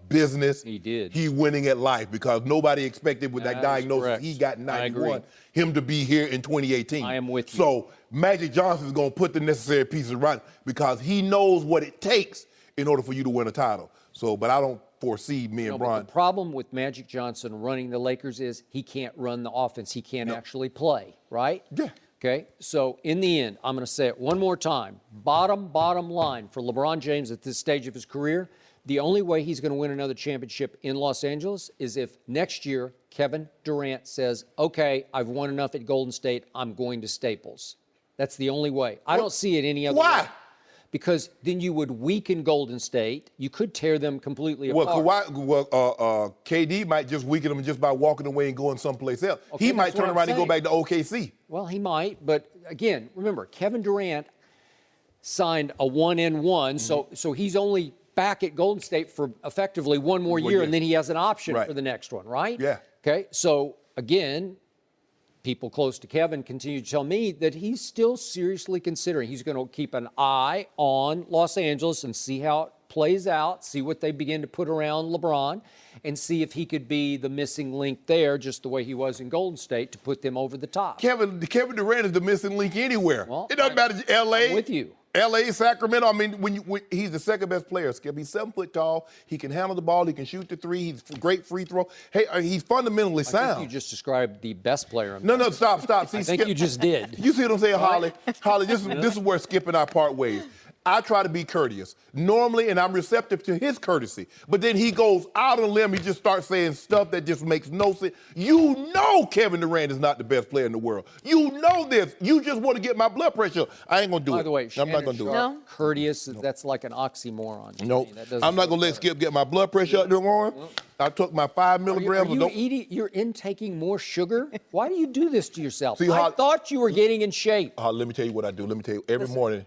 business.
He did.
He winning at life because nobody expected with that
That is
diagnosis
correct.
he got in
I agree.
91 him to be here in 2018.
I am with you.
So Magic Johnson's going to put the necessary pieces right because he knows what it takes in order for you to win a title. So, but I don't foresee me and
But
Bron.
the problem with Magic Johnson running the Lakers is he can't run the offense. He can't actually play, right?
Yeah.
Okay, so in the end, I'm going to say it one more time. Bottom line for LeBron James at this stage of his career, the only way he's going to win another championship in Los Angeles is if next year Kevin Durant says, okay, I've won enough at Golden State, I'm going to Staples. That's the only way. I don't see it any other way.
Why?
Because then you would weaken Golden State. You could tear them completely apart.
KD might just weaken him just by walking away and going someplace else.
Okay,
He might
that's what
turn
I'm
around and go
saying.
back to OKC.
Well, he might, but again, remember, Kevin Durant signed a 1-and-1, so he's only back at Golden State for effectively one more year, and then he has an option
Right.
for the next one, right?
Yeah.
Okay, so again, people close to Kevin continue to tell me that he's still seriously considering. He's going to keep an eye on Los Angeles and see how it plays out, see what they begin to put around LeBron, and see if he could be the missing link there, just the way he was in Golden State, to put them over the top.
Kevin Durant is the missing link anywhere.
Well,
It doesn't matter. L.A.
I'm with you.
L.A., Sacramento. I mean, when he's the second best player, Skip. He's 7 foot tall. He can handle the ball. He can shoot the three. He's a great free throw. Hey, he's fundamentally
I
sound.
think you just described the best player in
No, stop. See,
I think
Skip,
you just did.
You see what I'm saying, Holly? Holly, this is where Skip and I part ways. I try to be courteous normally, and I'm receptive to his courtesy. But then he goes out on a limb. He just starts saying stuff that just makes no sense. You know Kevin Durant is not the best player in the world. You know this. You just want to get my blood pressure. I ain't going to do it.
By the way,
I'm not going to do it.
No.
Courteous, that's like an oxymoron. to
Nope.
me. That doesn't
I'm not going to let Skip get my blood pressure up tomorrow. I took my 5
Are
milligrams.
you're intaking more sugar? Why do you do this to yourself?
See,
I thought you were getting in shape.
Let me tell you what I do. Let me tell you. Every morning,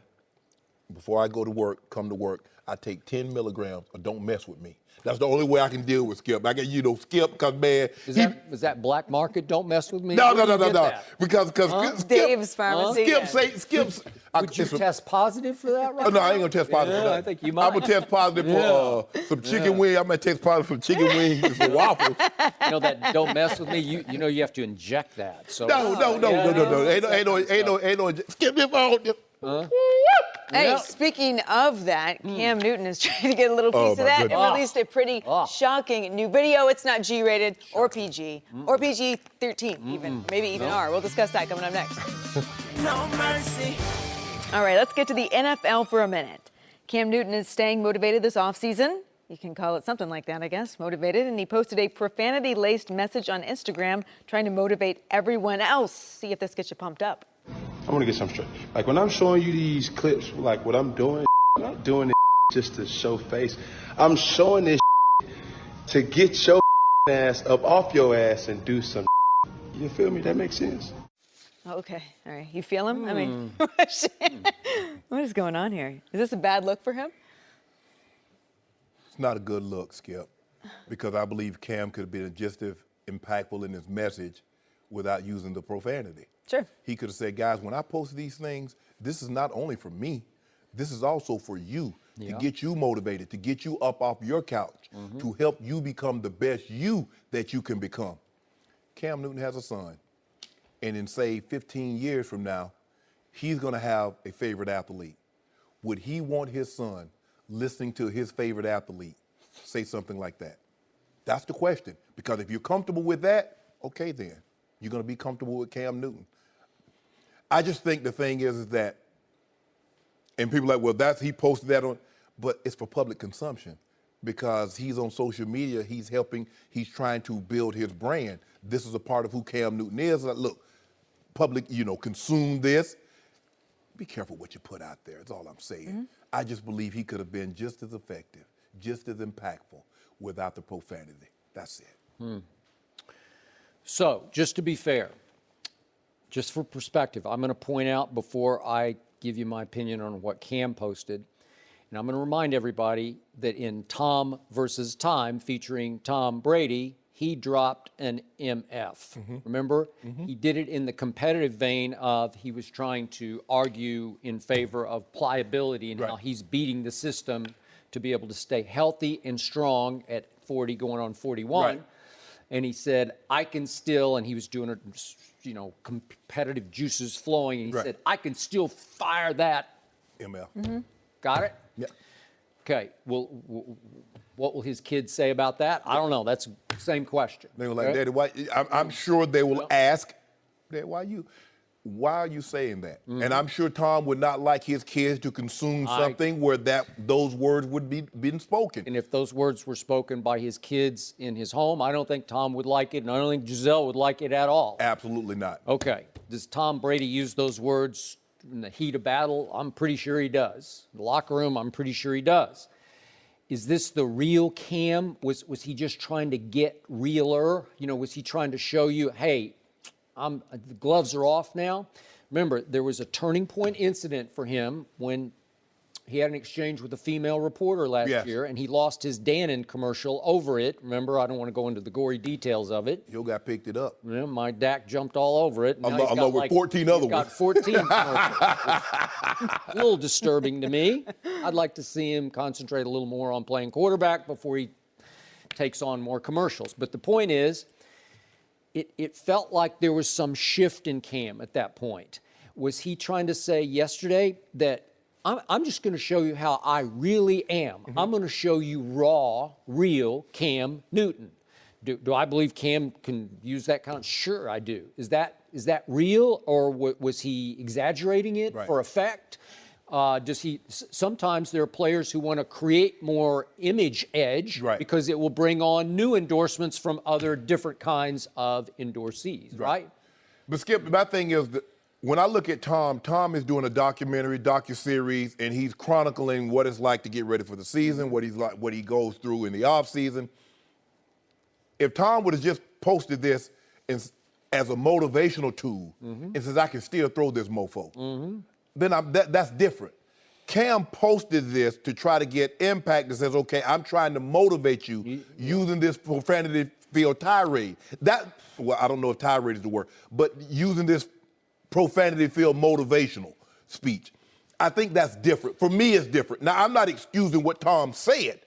before I go to work, come to work, I take 10 milligrams or don't mess with me. That's the only way I can deal with Skip. I get, Skip, because, man.
Is that black market? Don't mess with me?
No.
Where do you get that?
Because Skip.
Dave's Pharmacy.
Skip's.
Would you test positive for that, right?
No, I ain't going to test positive for
Yeah,
that.
I think you might.
I'm going to test positive for some chicken wings. I'm going to test positive for chicken wings and some waffles.
You know that don't mess with me? You know you have to inject that. So
No. Ain't no. Skip this phone.
Hey,
Yep.
speaking of that, Cam Newton is trying to get a little
Oh,
piece of
my
that
goodness.
and released a pretty shocking new video. It's not G-rated or PG or PG-13 even, maybe even R. We'll discuss that coming up next.
No mercy.
All right, let's get to the NFL for a minute. Cam Newton is staying motivated this offseason. You can call it something like that, I guess, motivated. And he posted a profanity-laced message on Instagram trying to motivate everyone else. See if this gets you pumped up.
I want to get something straight. Like, when I'm showing you these clips, like what I'm doing, I'm not doing it just to show face. I'm showing this to get your ass up off your ass and do some. You feel me? That makes sense?
Okay, all right. You feel him? I mean, what is going on here? Is this a bad look for him?
It's not a good look, Skip, because I believe Cam could have been just as impactful in his message without using the profanity.
Sure.
He could have said, guys, when I post these things, this is not only for me, this is also for you, to get you motivated, to get you up off your couch, to help you become the best you that you can become. Cam Newton has a son, and in, say, 15 years from now, he's going to have a favorite athlete. Would he want his son listening to his favorite athlete say something like that? That's the question, because if you're comfortable with that, okay then. You're going to be comfortable with Cam Newton. I just think the thing is that, and people are like, well, he posted that on, but it's for public consumption because he's on social media, he's trying to build his brand. This is a part of who Cam Newton is. Like, look, public, consume this. Be careful what you put out there, that's all I'm saying. I just believe he could have been just as effective, just as impactful without the profanity. That's it.
So, just to be fair, just for perspective, I'm going to point out before I give you my opinion on what Cam posted, and I'm going to remind everybody that in Tom versus Time, featuring Tom Brady, he dropped an MF. Remember? He did it in the competitive vein of he was trying to argue in favor of pliability and how he's beating the system to be able to stay healthy and strong at 40 going on 41.
Right.
And he said, I can still, and he was doing it, you know, competitive juices flowing, and he said, I can still fire that.
ML.
Got it?
Yeah.
Okay. Well, what will his kids say about that? I don't know. That's the same question.
They were like, Daddy, why? I'm sure they will ask, Dad, why are you saying that? And I'm sure Tom would not like his kids to consume something where those words would be being spoken.
And if those words were spoken by his kids in his home, I don't think Tom would like it, and I don't think Giselle would like it at all.
Absolutely not.
Okay. Does Tom Brady use those words in the heat of battle? I'm pretty sure he does. In the locker room, I'm pretty sure he does. Is this the real Cam? Was he just trying to get realer? You know, was he trying to show you, hey, the gloves are off now? Remember, there was a turning point incident for him when he had an exchange with a female reporter last year, and he lost his Dannon commercial over it. Remember, I don't want to go into the gory details of it.
Yo got picked it up.
Yeah, my Dak jumped all over it.
Along with 14 other ones.
Got 14 commercials. A little disturbing to me. I'd like to see him concentrate a little more on playing quarterback before he takes on more commercials. But the point is, it felt like there was some shift in Cam at that point. Was he trying to say yesterday that I'm just going to show you how I really am. I'm going to show you raw, real Cam Newton. Do I believe Cam can use that kind? Sure, I do. Is that real, or was he exaggerating it for effect? Sometimes there are players who want to create more image edge because it will bring on new endorsements from other different kinds of endorsees, right?
But Skip, my thing is that when I look at Tom is doing a docuseries, and he's chronicling what it's like to get ready for the season, what he goes through in the off season. If Tom would have just posted this as a motivational tool and says, I can still throw this mofo, then that's different. Cam posted this to try to get impact that says, okay, I'm trying to motivate you using this profanity-filled tirade. Well, I don't know if tirade is the word, but using this profanity-filled motivational speech. I think that's different. For me, it's different. Now, I'm not excusing what Tom said,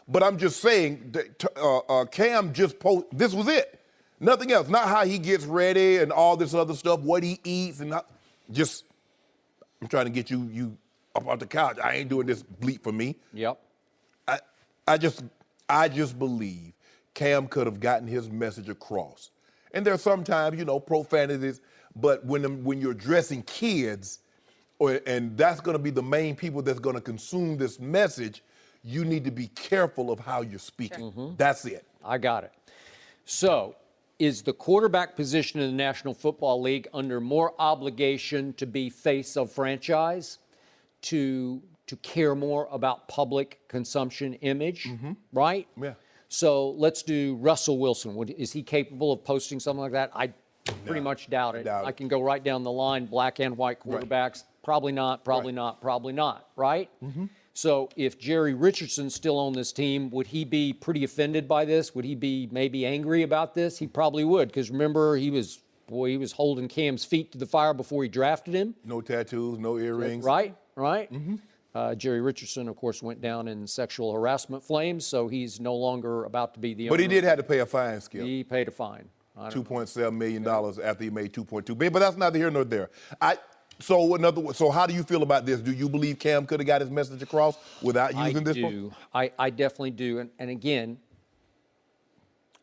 but I'm just saying that Cam just posted, this was it. Nothing else. Not how he gets ready and all this other stuff, what he eats, and I'm trying to get you up off the couch. I ain't doing this bleep for me.
Yep.
I just believe Cam could have gotten his message across. And there are sometimes, profanities, but when you're addressing kids, and that's going to be the main people that's going to consume this message, you need to be careful of how you're speaking. That's it.
I got it. So, is the quarterback position in the National Football League under more obligation to be face of franchise, to care more about public consumption image, right?
Yeah.
So let's do Russell Wilson. Is he capable of posting something like that? I pretty much doubt it. I can go right down the line, black and white quarterbacks. Probably not, probably not, right? So if Jerry Richardson's still on this team, would he be pretty offended by this? Would he be maybe angry about this? He probably would, because remember, he was holding Cam's feet to the fire before he drafted him.
No tattoos, no earrings.
Right. Jerry Richardson, of course, went down in sexual harassment flames, so he's no longer about to be the owner.
But he did have to pay a fine, Skip.
He paid a fine.
$2.7 million after he made $2.2 billion. But that's neither here nor there. So how do you feel about this? Do you believe Cam could have got his message across without using this?
I definitely do. And again,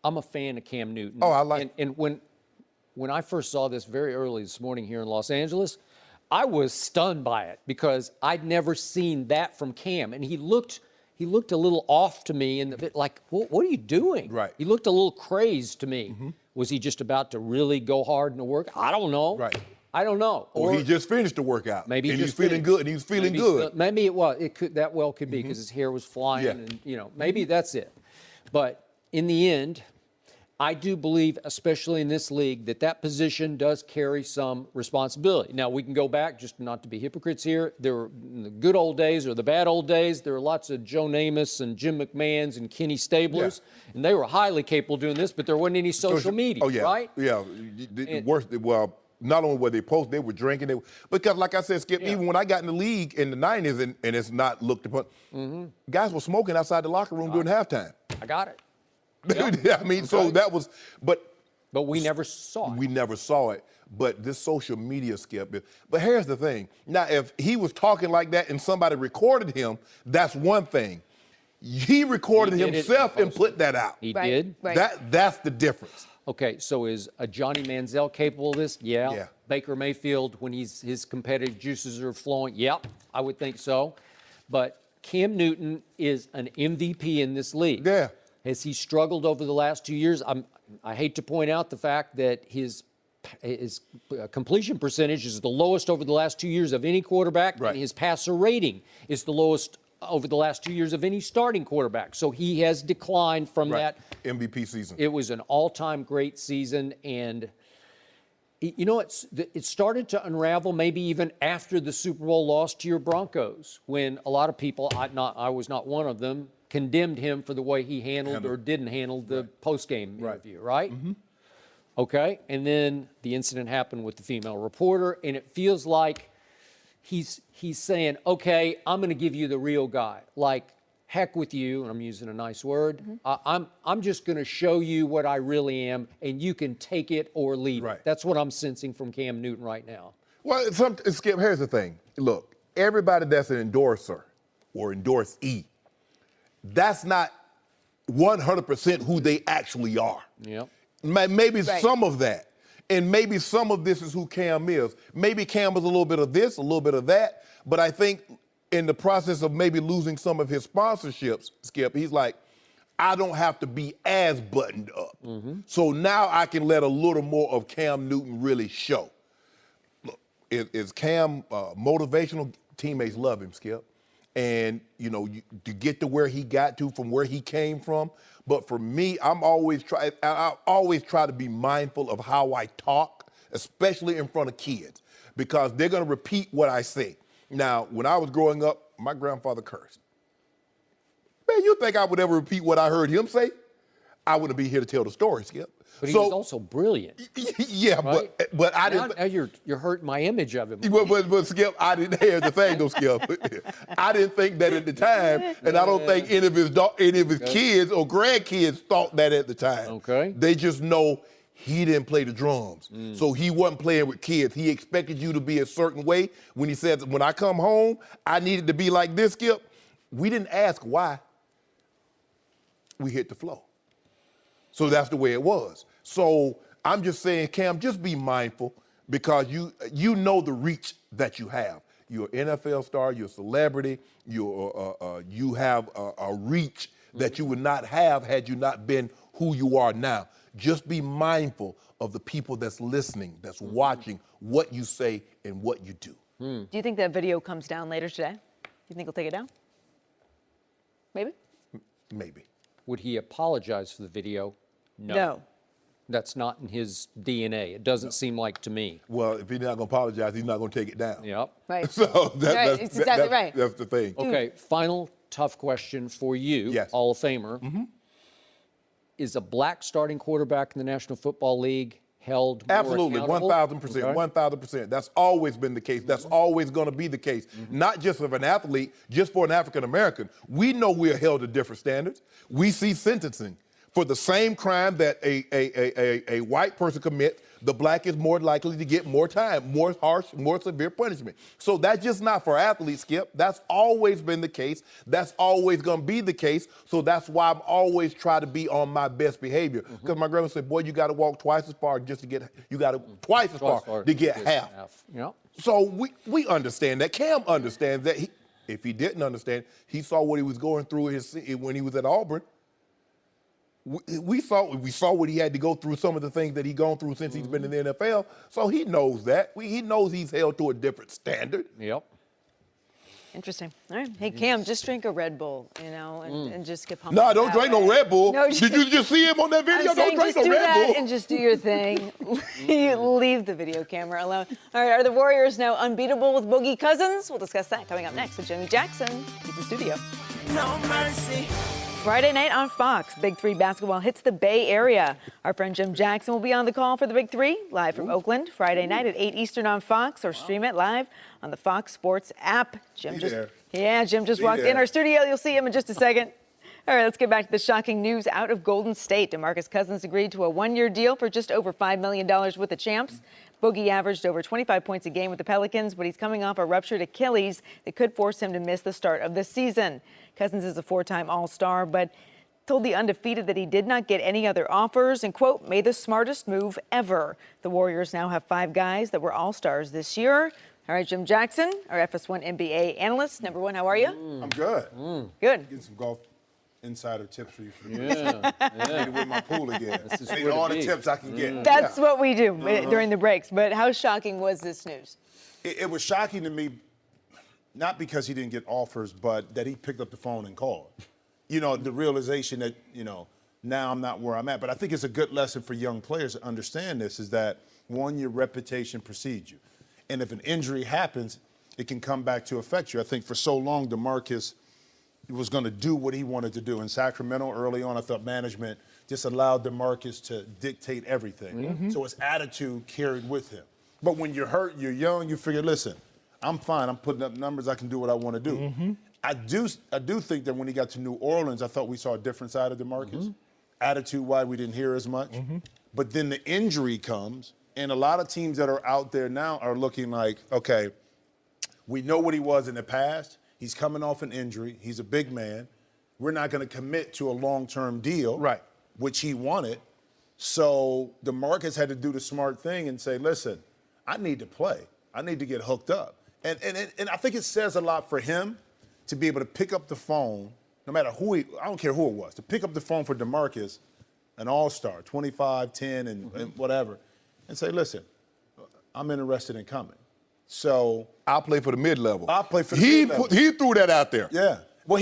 I'm a fan of Cam Newton.
Oh, I like.
And when I first saw this very early this morning here in Los Angeles, I was stunned by it because I'd never seen that from Cam, and he looked a little off to me, and like, what are you doing?
Right.
He looked a little crazed to me. Was he just about to really go hard in the work? I don't know.
Right.
I don't know.
Or he just finished the workout.
Maybe
he's feeling good. And he's feeling good.
Maybe it was. It could be because his hair was flying, and maybe that's it. But in the end, I do believe, especially in this league, that position does carry some responsibility. Now, we can go back, just not to be hypocrites here. There were in the good old days or the bad old days, there were lots of Joe Namaths and Jim McMahons and Kenny Stablers, and they were highly capable of doing this, but there wasn't any social media, right?
Yeah. Worst, well, not only were they post, they were drinking. Because, like I said, Skip, even when I got in the league in the 90s, and it's not looked upon, guys were smoking outside the locker room during halftime.
I got it.
I mean, so that was, but
we never saw it.
We never saw it. But this social media, Skip. But here's the thing. Now, if he was talking like that and somebody recorded him, that's one thing. He recorded himself and put that out.
He did.
Right.
That's the difference.
Okay, so is a Johnny Manziel capable of this? Yeah. Baker Mayfield, when his competitive juices are flowing? Yep, I would think so. But Cam Newton is an MVP in this league.
Yeah.
Has he struggled over the last 2 years? I hate to point out the fact that his completion percentage is the lowest over the last 2 years of any quarterback, and his passer rating is the lowest over the last 2 years of any starting quarterback. So he has declined from that.
MVP season.
It was an all-time great season, and you know, it started to unravel maybe even after the Super Bowl loss to your Broncos, when a lot of people, I was not one of them, condemned him for the way he handled or didn't handle the post-game interview, right? Okay, and then the incident happened with the female reporter, and it feels like he's saying, okay, I'm going to give you the real guy. Like, heck with you, and I'm using a nice word. I'm just going to show you what I really am, and you can take it or leave it. That's what I'm sensing from Cam Newton right now.
Well, Skip, here's the thing. Look, everybody that's an endorser or endorsee, that's not 100% who they actually are.
Yep.
Maybe some of that. And maybe some of this is who Cam is. Maybe Cam is a little bit of this, a little bit of that. But I think in the process of maybe losing some of his sponsorships, Skip, he's like, I don't have to be as buttoned up. So now I can let a little more of Cam Newton really show. Look, is Cam motivational? Teammates love him, Skip. And, you know, to get to where he got to from where he came from. But for me, I always try to be mindful of how I talk, especially in front of kids, because they're going to repeat what I say. Now, when I was growing up, my grandfather cursed. Man, you think I would ever repeat what I heard him say? I wouldn't be here to tell the story, Skip.
But he was also brilliant.
Yeah, right? but I didn't.
Now you're hurting my image of him.
But Skip, I didn't hear the thing though, Skip. I didn't think that at the time, and I don't think any of his kids or grandkids thought that at the time.
Okay.
They just know he didn't play the drums, so he wasn't playing with kids. He expected you to be a certain way. When he said, "When I come home, I needed to be like this," Skip. We didn't ask why. We hit the flow. So that's the way it was. So I'm just saying, Cam, just be mindful, because you know the reach that you have. You're an NFL star, you're a celebrity, you have a reach that you would not have had you not been who you are now. Just be mindful of the people that's listening, that's watching what you say and what you do.
Do you think that video comes down later today? Do you think he'll take it down? Maybe?
Maybe.
Would he apologize for the video?
No.
That's not in his DNA. It doesn't seem like to me.
Well, if he's not going to apologize, he's not going to take it down.
Yep.
Right.
So
It's exactly right.
That's the thing.
Okay, final tough question for you, Hall of Famer. Is a black starting quarterback in the National Football League held more
Absolutely,
accountable?
1,000%, 1,000%. That's always been the case. That's always going to be the case. Not just of an athlete, just for an African American. We know we are held to different standards. We see sentencing for the same crime that a white person commits. The black is more likely to get more time, more harsh, more severe punishment. So that's just not for athletes, Skip. That's always been the case. That's always going to be the case. So that's why I'm always trying to be on my best behavior. Because my grandma said, boy, you got to walk twice as far just to get, you got to twice as far to get half.
Yep.
So we understand that. Cam understands that. If he didn't understand, he saw what he was going through when he was at Auburn. We saw what he had to go through, some of the things that he's gone through since he's been in the NFL. So he knows that. He knows he's held to a different standard.
Yep.
Interesting. All right. Hey, Cam, just drink a Red Bull, and just get pumped.
No, don't drink no Red Bull.
No,
Did you just see him on that video?
I'm saying
Don't drink
just
no
do
Red
that
Bull.
and just do your thing. Leave the video camera alone. All right, are the Warriors now unbeatable with Boogie Cousins? We'll discuss that coming up next with Jimmy Jackson. He's in studio.
No mercy.
Friday night on Fox, Big Three basketball hits the Bay Area. Our friend Jim Jackson will be on the call for the Big Three, live from Oakland, Friday night at 8 Eastern on Fox, or stream it live on the Fox Sports app. Jim just walked in our studio. You'll see him in just a second. All right, let's get back to the shocking news out of Golden State. DeMarcus Cousins agreed to a one-year deal for just over $5 million with the Champs. Boogie averaged over 25 points a game with the Pelicans, but he's coming off a ruptured Achilles that could force him to miss the start of the season. Cousins is a four-time All-Star, but told the Undefeated that he did not get any other offers and, quote, made the smartest move ever. The Warriors now have 5 guys that were All-Stars this year. All right, Jim Jackson, our FS1 NBA analyst. Number one, how are you?
I'm good.
Good.
Getting some golf insider tips for you.
Yeah.
I need to win my pool again. Need all the tips I can get.
That's what we do during the breaks. But how shocking was this news?
It was shocking to me, not because he didn't get offers, but that he picked up the phone and called. The realization that, now I'm not where I'm at. But I think it's a good lesson for young players to understand this, is that, one, your reputation precedes you. And if an injury happens, it can come back to affect you. I think for so long, DeMarcus was going to do what he wanted to do. In Sacramento early on, I thought management just allowed DeMarcus to dictate everything.
Mm-hmm.
So his attitude carried with him. But when you're hurt, you're young, you figure, listen, I'm fine. I'm putting up numbers. I can do what I want to do.
Mm-hmm.
I do think that when he got to New Orleans, I thought we saw a different side of DeMarcus. Attitude-wise, we didn't hear as much. But then the injury comes, and a lot of teams that are out there now are looking like, okay, we know what he was in the past. He's coming off an injury. He's a big man. We're not going to commit to a long-term deal,
Right,
which he wanted. So DeMarcus had to do the smart thing and say, listen, I need to play. I need to get hooked up. And I think it says a lot for him to be able to pick up the phone, no matter I don't care who it was, to pick up the phone for DeMarcus, an all-star, 25, 10, and whatever, and say, listen, I'm interested in coming. So
I'll play for the mid-level.
I'll play for the mid-level.
He threw that out there.
Yeah. Well,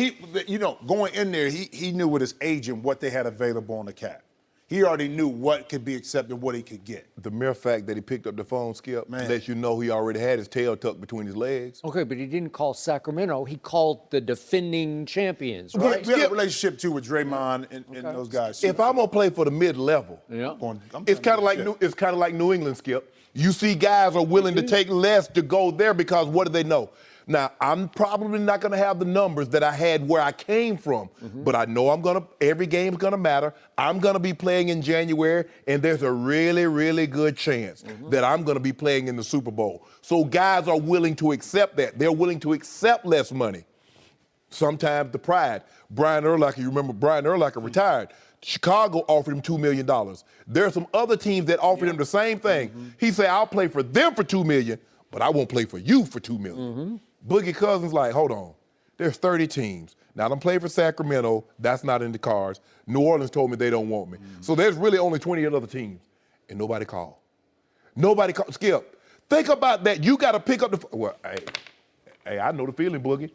going in there, he knew with his agent what they had available on the cap. He already knew what could be accepted, what he could get.
The mere fact that he picked up the phone, Skip, lets you know he already had his tail tucked between his legs.
Okay, but he didn't call Sacramento. He called the defending champions, right?
We had a relationship, too, with Draymond and those guys.
If I'm going to play for the mid-level, it's kind of like New England, Skip. You see guys are willing to take less to go there because what do they know? Now, I'm probably not going to have the numbers that I had where I came from, but I know every game's going to matter. I'm going to be playing in January, and there's a really, really good chance that I'm going to be playing in the Super Bowl. So guys are willing to accept that. They're willing to accept less money. Sometimes the pride. Brian Urlacher, you remember Brian Urlacher retired. Chicago offered him $2 million. There are some other teams that offered him the same thing. He said, I'll play for them for $2 million, but I won't play for you for $2 million. Boogie Cousins like, hold on, there's 30 teams. Now, I'm playing for Sacramento. That's not in the cards. New Orleans told me they don't want me. So there's really only 28 other teams, and nobody called. Nobody called. Skip, think about that. You got to pick up the phone. Well, hey, I know the feeling, Boogie.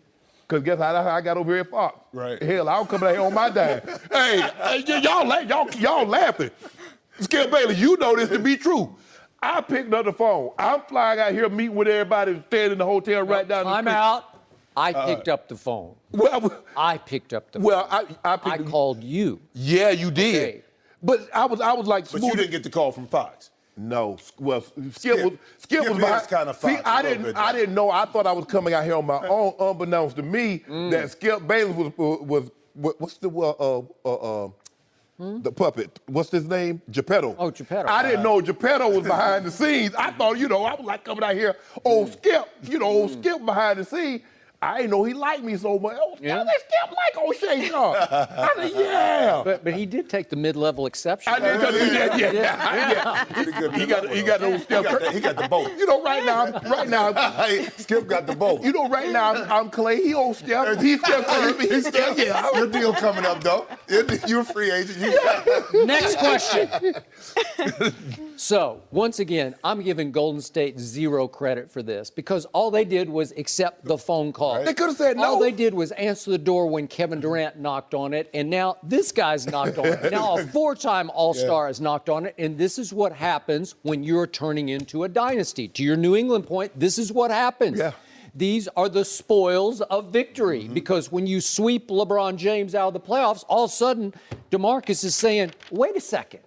Because guess how I got over here at Fox?
Right.
Hell, I was coming out here on my dime. y'all laughing. Skip Bayless, you know this to be true. I picked up the phone. I'm flying out here, meeting with everybody, staying in the hotel right down the street.
Time out. I picked up the phone.
Well,
I picked up the phone.
well, I
called you.
Yeah, you did.
Okay.
But I was like,
But you didn't get the call from Fox.
No, well, Skip was behind.
kind of
See,
Fox
I
a little bit,
didn't know. I thought I was coming out here on my own, unbeknownst to me, that Skip Bayless was what's the puppet? What's his name? Geppetto.
Oh, Geppetto.
I didn't know Geppetto was behind the scenes. I thought, I was like coming out here, old Skip, old Skip behind the scenes. I didn't know he liked me so much. Oh,
Yeah.
Skip like O'Shea Shaw. I said, yeah.
But he did take the mid-level exception.
I did. Yeah. He got those Skip.
He got the boat.
Right now,
Skip got the boat.
right now, I'm Clay. He old Steph. He's Steph Curry. He's Steph. Yeah.
Your deal coming up, though. You're a free agent.
Next question. So, once again, I'm giving Golden State zero credit for this because all they did was accept the phone call.
They could have said no.
All they did was answer the door when Kevin Durant knocked on it, and now this guy's knocked on it. Now a four-time All-Star has knocked on it, and this is what happens when you're turning into a dynasty. To your New England point, this is what happens.
Yeah.
These are the spoils of victory because when you sweep LeBron James out of the playoffs, all of a sudden DeMarcus is saying, wait a second.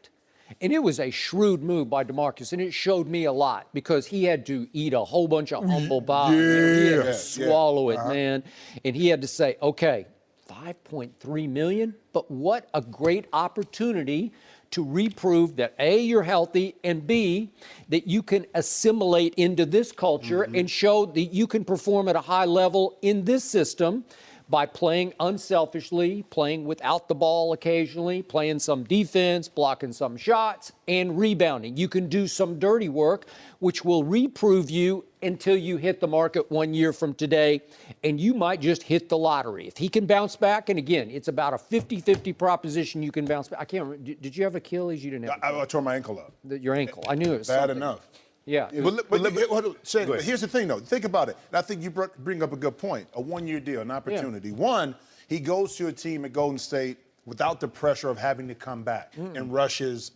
And it was a shrewd move by DeMarcus, and it showed me a lot because he had to eat a whole bunch of humble pie. He had to swallow it, man. And he had to say, okay, $5.3 million, but what a great opportunity to reprove that A, you're healthy, and B, that you can assimilate into this culture and show that you can perform at a high level in this system by playing unselfishly, playing without the ball occasionally, playing some defense, blocking some shots, and rebounding. You can do some dirty work, which will reprove you until you hit the market 1 year from today, and you might just hit the lottery. If he can bounce back, and again, it's about a 50-50 proposition you can bounce back. I can't remember. Did you have Achilles? You didn't have
I tore my ankle up.
your ankle. I knew it was
Bad
something.
enough.
Yeah.
But here's the thing, though. Think about it. And I think you bring up a good point. A one-year deal, an opportunity. One, he goes to a team at Golden State without the pressure of having to come back and rush his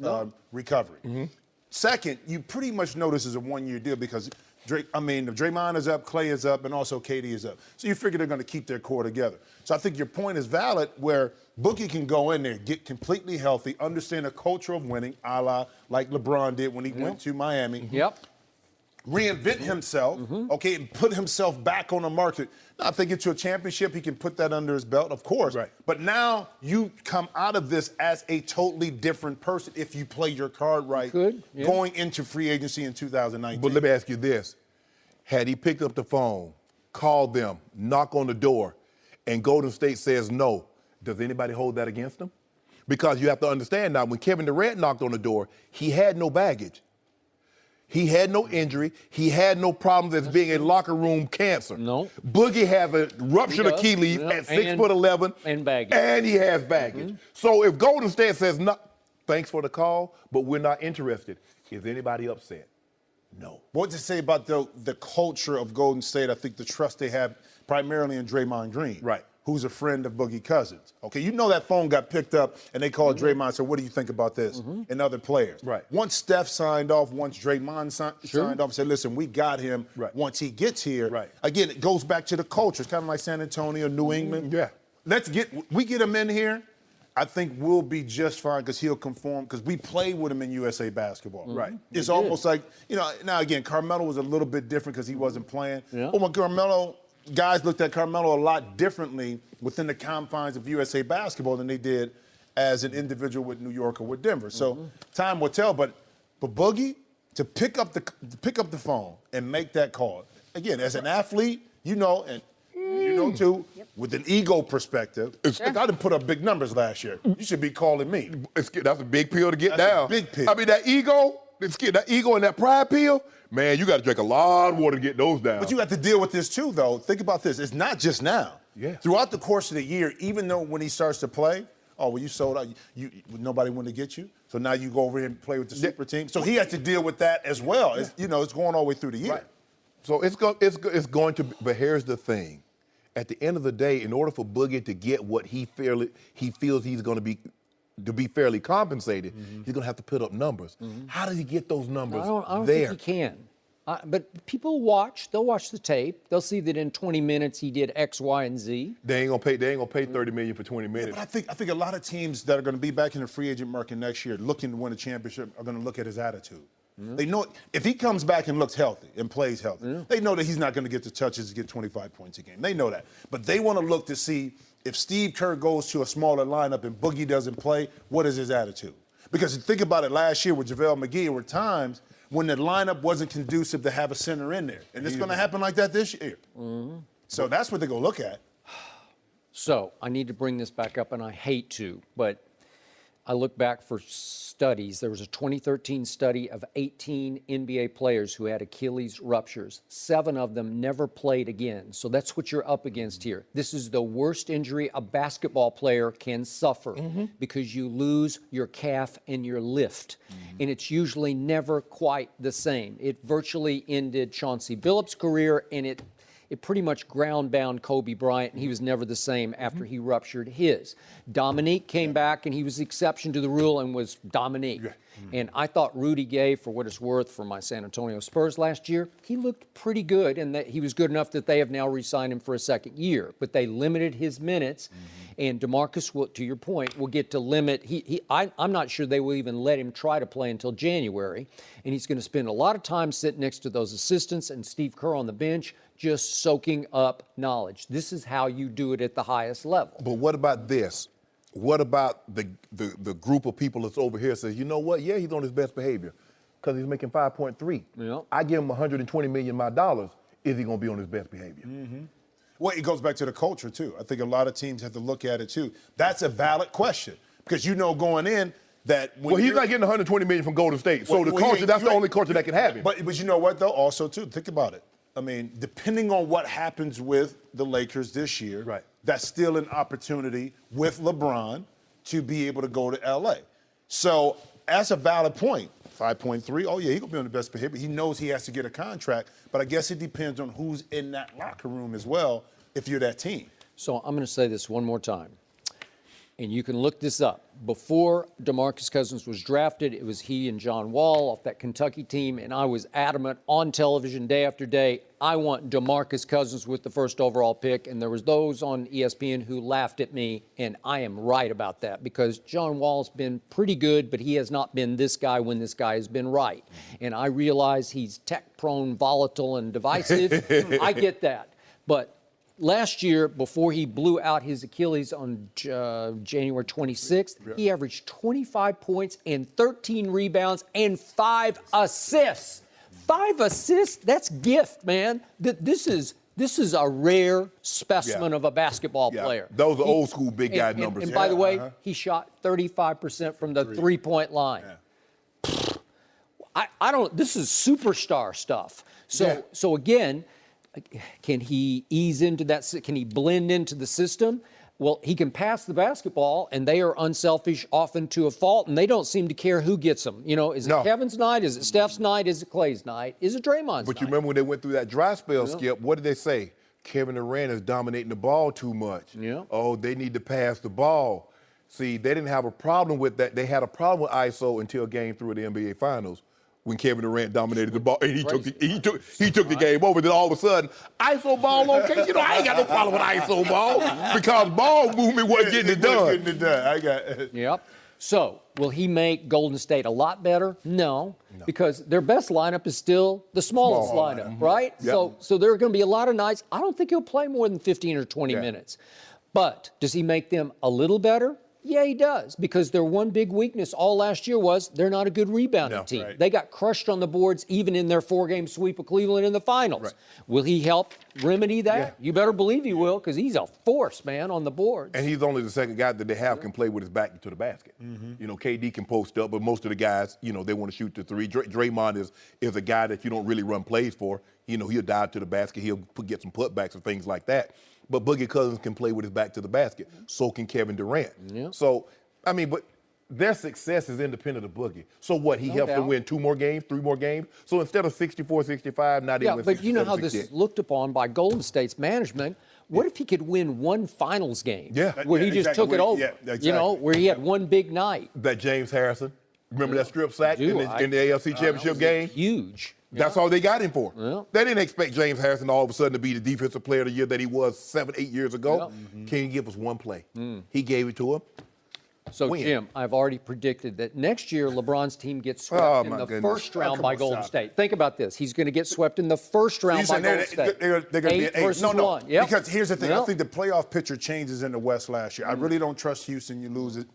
recovery. Second, you pretty much know this is a one-year deal because Draymond is up, Clay is up, and also KD is up. So you figure they're going to keep their core together. So I think your point is valid where Boogie can go in there, get completely healthy, understand the culture of winning, a la like LeBron did when he went to Miami. Reinvent himself, okay, and put himself back on the market. Now, if they get to a championship, he can put that under his belt, of course.
Right.
But now you come out of this as a totally different person if you play your card right going into free agency in 2019.
But let me ask you this. Had he picked up the phone, called them, knock on the door, and Golden State says no, does anybody hold that against him? Because you have to understand now, when Kevin Durant knocked on the door, he had no baggage. He had no injury. He had no problems as being a locker room cancer.
No.
Boogie has a ruptured Achilles at 6'11".
And baggage.
And he has baggage. So if Golden State says, no, thanks for the call, but we're not interested, is anybody upset? No.
What to say about the culture of Golden State? I think the trust they have primarily in Draymond Green.
Right.
Who's a friend of Boogie Cousins. Okay, you know that phone got picked up and they called Draymond and said, what do you think about this? And other players.
Right.
Once Steph signed off, once Draymond signed off and said, listen, we got him once he gets here.
Right.
Again, it goes back to the culture. It's kind of like San Antonio, New England.
Yeah.
We get him in here, I think we'll be just fine because he'll conform because we played with him in USA basketball.
Right.
It's almost like, now again, Carmelo was a little bit different because he wasn't playing.
Yeah.
But when Carmelo, guys looked at Carmelo a lot differently within the confines of USA basketball than they did as an individual with New York or with Denver. So time will tell. But Boogie, to pick up the phone and make that call, again, as an athlete, and you know too, with an ego perspective, I didn't put up big numbers last year. You should be calling me.
That's a big pill to get down.
A big pill.
I mean, that ego and that pride pill, man, you got to drink a lot of water to get those down.
But you have to deal with this too, though. Think about this. It's not just now.
Yeah.
Throughout the course of the year, even though when he starts to play, you sold out. Nobody wanted to get you. So now you go over here and play with the super team. So he has to deal with that as well. Yeah. It's going all the way through the year.
Right. So it's going to. But here's the thing: at the end of the day, in order for Boogie to get what he feels he's going to be fairly compensated, he's going to have to put up numbers. How does he get those numbers?
I don't think he can. But people they'll watch the tape. They'll see that in 20 minutes he did X, Y, and Z.
They ain't gonna pay $30 million for 20 minutes.
Yeah, but I think a lot of teams that are going to be back in the free agent market next year looking to win a championship are going to look at his attitude. They know if he comes back and looks healthy and plays healthy, they know that he's not going to get the touches to get 25 points a game. They know that. But they want to look to see if Steve Kerr goes to a smaller lineup and Boogie doesn't play, what is his attitude? Because think about it, last year with JaVale McGee, there were times when the lineup wasn't conducive to have a center in there. And it's going to happen like that this year. So that's what they're going to look at. So
I need to bring this back up, and I hate to, but I look back for studies. There was a 2013 study of 18 NBA players who had Achilles ruptures. 7 of them never played again. So that's what you're up against here. This is the worst injury a basketball player can suffer because you lose your calf and your lift. And it's usually never quite the same. It virtually ended Chauncey Billups' career, and it pretty much ground-bound Kobe Bryant, and he was never the same after he ruptured his. Dominique came back, and he was the exception to the rule and was Dominique. And I thought Rudy Gay, for what it's worth, for my San Antonio Spurs last year, he looked pretty good, and that he was good enough that they have now re-signed him for a second year. But they limited his minutes, and DeMarcus, will, to your point, will get to limit. I'm not sure they will even let him try to play until January, and he's going to spend a lot of time sitting next to those assistants and Steve Kerr on the bench, just soaking up knowledge. This is how you do it at the highest level.
But what about this? What about the group of people that's over here says, you know what? Yeah, he's on his best behavior because he's making 5.3.
Yeah.
I give him $120 million of my dollars. Is he going to be on his best behavior?
Well, it goes back to the culture, too. I think a lot of teams have to look at it, too. That's a valid question because you know going in that when
Well, he's not getting $120 million from Golden State. So the culture, that's the only culture that can have him.
But you know what, though? Also, too, think about it. I mean, depending on what happens with the Lakers this year, that's still an opportunity with LeBron to be able to go to L.A. So that's a valid point. 5.3, oh, yeah, he's going to be on the best behavior. He knows he has to get a contract, but I guess it depends on who's in that locker room as well if you're that team.
So I'm going to say this one more time, and you can look this up. Before DeMarcus Cousins was drafted, it was he and John Wall off that Kentucky team, and I was adamant on television day after day, I want DeMarcus Cousins with the first overall pick, and there was those on ESPN who laughed at me, and I am right about that because John Wall's been pretty good, but he has not been this guy when this guy has been right. And I realize he's tech-prone, volatile, and divisive. I get that. But last year, before he blew out his Achilles on January 26th, he averaged 25 points and 13 rebounds and 5 assists. 5 assists? That's gift, man. This is a rare specimen of a basketball player.
Those are old school big guy numbers.
And by the way, he shot 35% from the three-point line. I don't. This is superstar stuff. So again, can he ease into that? Can he blend into the system? Well, he can pass the basketball, and they are unselfish often to a fault, and they don't seem to care who gets them. You know, is it Kevin's night? Is it Steph's night? Is it Clay's night? Is it Draymond's night?
But you remember when they went through that dry spell, Skip, what did they say? Kevin Durant is dominating the ball too much. Oh, they need to pass the ball. See, they didn't have a problem with that. They had a problem with ISO until Game 3 of the NBA Finals, when Kevin Durant dominated the ball, and he took the game over. Then all of a sudden, ISO ball on case. You know, I ain't got no problem with ISO ball because ball movement wasn't getting it done.
I got it.
Yep. So, will he make Golden State a lot better? No, because their best lineup is still the smallest lineup, right? Yep. So there are going to be a lot of nights. I don't think he'll play more than 15 or 20 minutes. But does he make them a little better? Yeah, he does, because their one big weakness all last year was they're not a good rebounding team. They got crushed on the boards even in their 4-game sweep of Cleveland in the finals. Will he help remedy that? You better believe he will, because he's a force, man, on the boards.
And he's only the second guy that they have can play with his back to the basket. You know, KD can post up, but most of the guys, you know, they want to shoot the three. Draymond is a guy that you don't really run plays for. You know, he'll dive to the basket. He'll get some putbacks and things like that. But Boogie Cousins can play with his back to the basket. So can Kevin Durant. So, I mean, but their success is independent of Boogie. So what, he helps them win 2 more games, 3 more games? So instead of 64-65, not even 67-68.
But you know how this is looked upon by Golden State's management. What if he could win one finals game where he just took it over? You know, where he had one big night.
That James Harrison, remember that strip sack in the AFC Championship game?
Huge.
That's all they got him for. They didn't expect James Harrison all of a sudden to be the defensive player of the year that he was 7-8 years ago. Can you give us one play? He gave it to him.
So, Jim, I've already predicted that next year LeBron's team gets swept in the first round by Golden State. Think about this. He's going to get swept in the first round by Golden State.
They're going to be 8
versus
1.
Yep.
Because here's the thing. I think the playoff picture changes in the West last year. I really don't trust Houston. You lose it.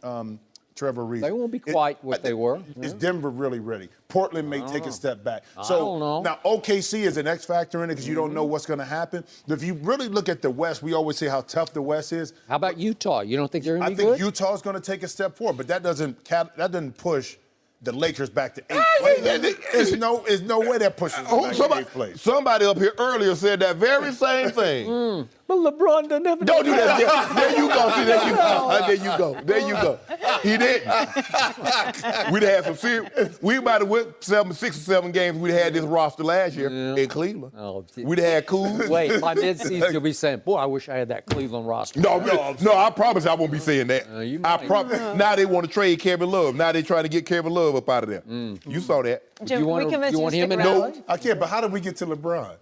Trevor Reeves.
They won't be quite what they were.
Is Denver really ready? Portland may take a step back.
I don't know.
Now, OKC is an X factor in it because you don't know what's going to happen. But if you really look at the West, we always say how tough the West is.
How about Utah? You don't think they're going to be
good? I
good?
think Utah's going to take a step forward, but that doesn't push the Lakers back to 8th place. There's no way that pushes them back to 8th place.
Somebody up here earlier said that very same thing.
But LeBron doesn't have
Don't do that. There you go. See, there you go. There you go. There you go. He didn't. We'd have some serious. We might have went 6 or 7 games. We'd had this roster last year in Cleveland. We'd had Kuz.
Wait, by midseason you'll be saying, "Boy, I wish I had that Cleveland roster."
No, I promise I won't be saying that.
You
I
might.
promise. Now they want to trade Kevin Love. Now they trying to get Kevin Love up out of there. You saw that.
Jim,
You want
we convinced
you want
to
him
stick
in
around?
no?
I can't, but how did we get to LeBron?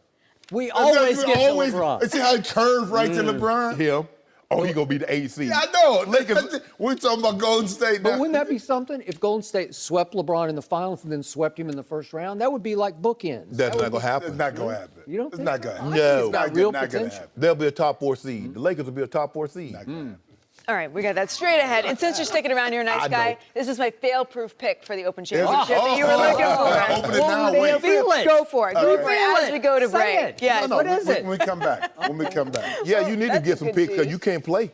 We always get to LeBron.
See how it curved right to LeBron?
Him. Oh, he gonna be the AC.
Yeah, I know. Lakers. We're talking about Golden State now.
But wouldn't that be something if Golden State swept LeBron in the finals and then swept him in the first round? That would be like bookends.
That's not gonna happen.
It's not gonna happen.
You don't
It's
think
not
so?
gonna happen.
No.
It's got
It's
real
not gonna
potential.
happen.
They'll be a top 4 seed. The Lakers will be a top 4 seed.
Not gonna happen.
All right, we got that straight ahead. And since you're sticking around here, nice
I
guy,
know.
this is my fail-proof pick for the Open
There's a-
Championship that you were looking for.
Open it now. Wait.
Feel it.
Go for it. Go for it
Feel
as we go to
Say
break.
it.
Yes.
No,
What is it?
When we come back. When we come back.
Yeah, you need to
That's
get
a
some
good
picks because
tease.
you can't play.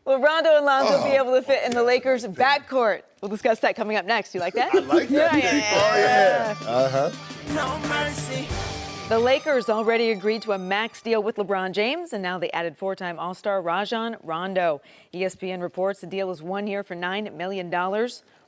Will Rondo and Lonzo be able to fit in the Lakers' backcourt? We'll discuss that coming up next. You like that?
I like that.
Yeah.
Oh, yeah.
No mercy.
The Lakers already agreed to a max deal with LeBron James, and now they added 4-time All-Star Rajon Rondo. ESPN reports the deal is 1 year for $9 million.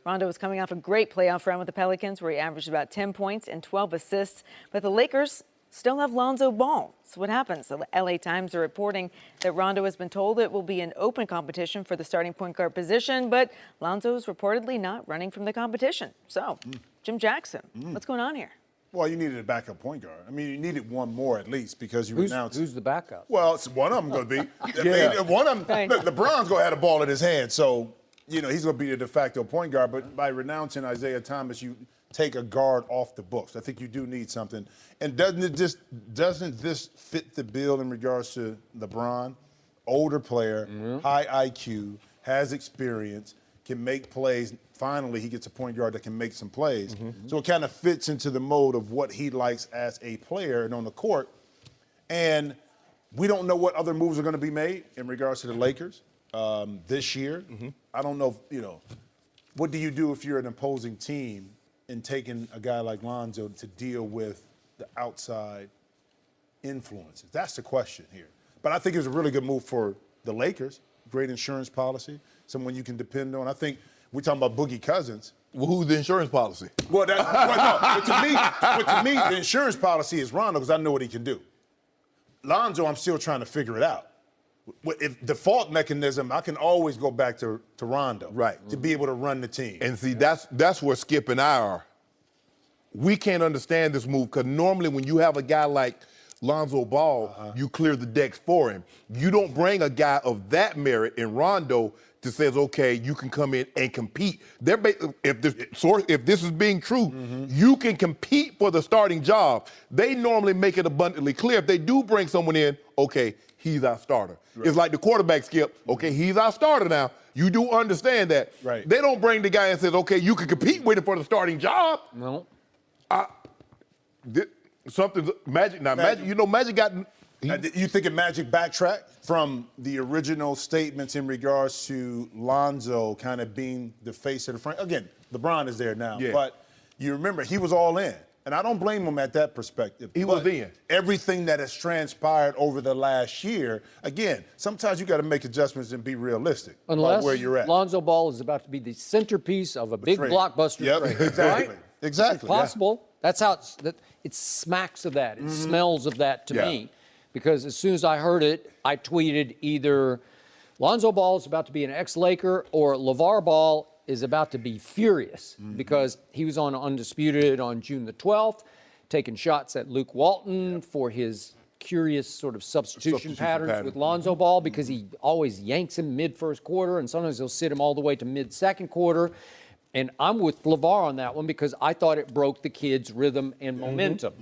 Rondo is coming off a great playoff run with the Pelicans, where he averaged about 10 points and 12 assists. But the Lakers still have Lonzo Ball. So what happens? The LA Times are reporting that Rondo has been told it will be an open competition for the starting point guard position, but Lonzo is reportedly not running from the competition. So, Jim Jackson, what's going on here?
Well, you needed a backup point guard. I mean, you needed one more at least because you announced.
Who's the backup?
Well, one of them going to be. I mean, one of them.
Right.
Look, LeBron's going to have the ball in his hand, so he's going to be the de facto point guard. But by renouncing Isaiah Thomas, you take a guard off the books. I think you do need something. And doesn't this fit the bill in regards to LeBron? Older player, high IQ, has experience, can make plays. Finally, he gets a point guard that can make some plays. So it kind of fits into the mode of what he likes as a player and on the court. And we don't know what other moves are going to be made in regards to the Lakers this year. I don't know, what do you do if you're an opposing team and taking a guy like Lonzo to deal with the outside influences? That's the question here. But I think it was a really good move for the Lakers. Great insurance policy, someone you can depend on. I think we're talking about Boogie Cousins.
Well, who's the insurance policy?
Well, to me, the insurance policy is Rondo because I know what he can do. Lonzo, I'm still trying to figure it out. If default mechanism, I can always go back to Rondo,
Right,
to be able to run the team.
And see, that's where Skip and I are. We can't understand this move because normally when you have a guy like Lonzo Ball, you clear the decks for him. You don't bring a guy of that merit in Rondo to says, okay, you can come in and compete. If this is being true, you can compete for the starting job. They normally make it abundantly clear. If they do bring someone in, okay, he's our starter. Right. It's like the quarterback, Skip. Okay, he's our starter now. You do understand that.
Right.
They don't bring the guy and says, okay, you can compete with him for the starting job.
No.
Something's Magic. Now, Magic got.
You thinking Magic backtrack from the original statements in regards to Lonzo kind of being the face of the front? Again, LeBron is there now, but you remember he was all in. And I don't blame him at that perspective.
He was in.
Everything that has transpired over the last year, again, sometimes you got to make adjustments and be realistic
Unless
about where you're at.
Lonzo Ball is about to be the centerpiece of a big blockbuster trade.
Exactly.
Right?
Exactly.
It's possible. That's how it smacks of that. It smells of that to me. Because as soon as I heard it, I tweeted either Lonzo Ball is about to be an ex-Laker or LeVar Ball is about to be furious because he was on Undisputed on June the 12th, taking shots at Luke Walton for his curious sort of substitution patterns with Lonzo Ball because he always yanks him mid-first quarter and sometimes he'll sit him all the way to mid-second quarter. And I'm with LeVar on that one because I thought it broke the kid's rhythm and momentum.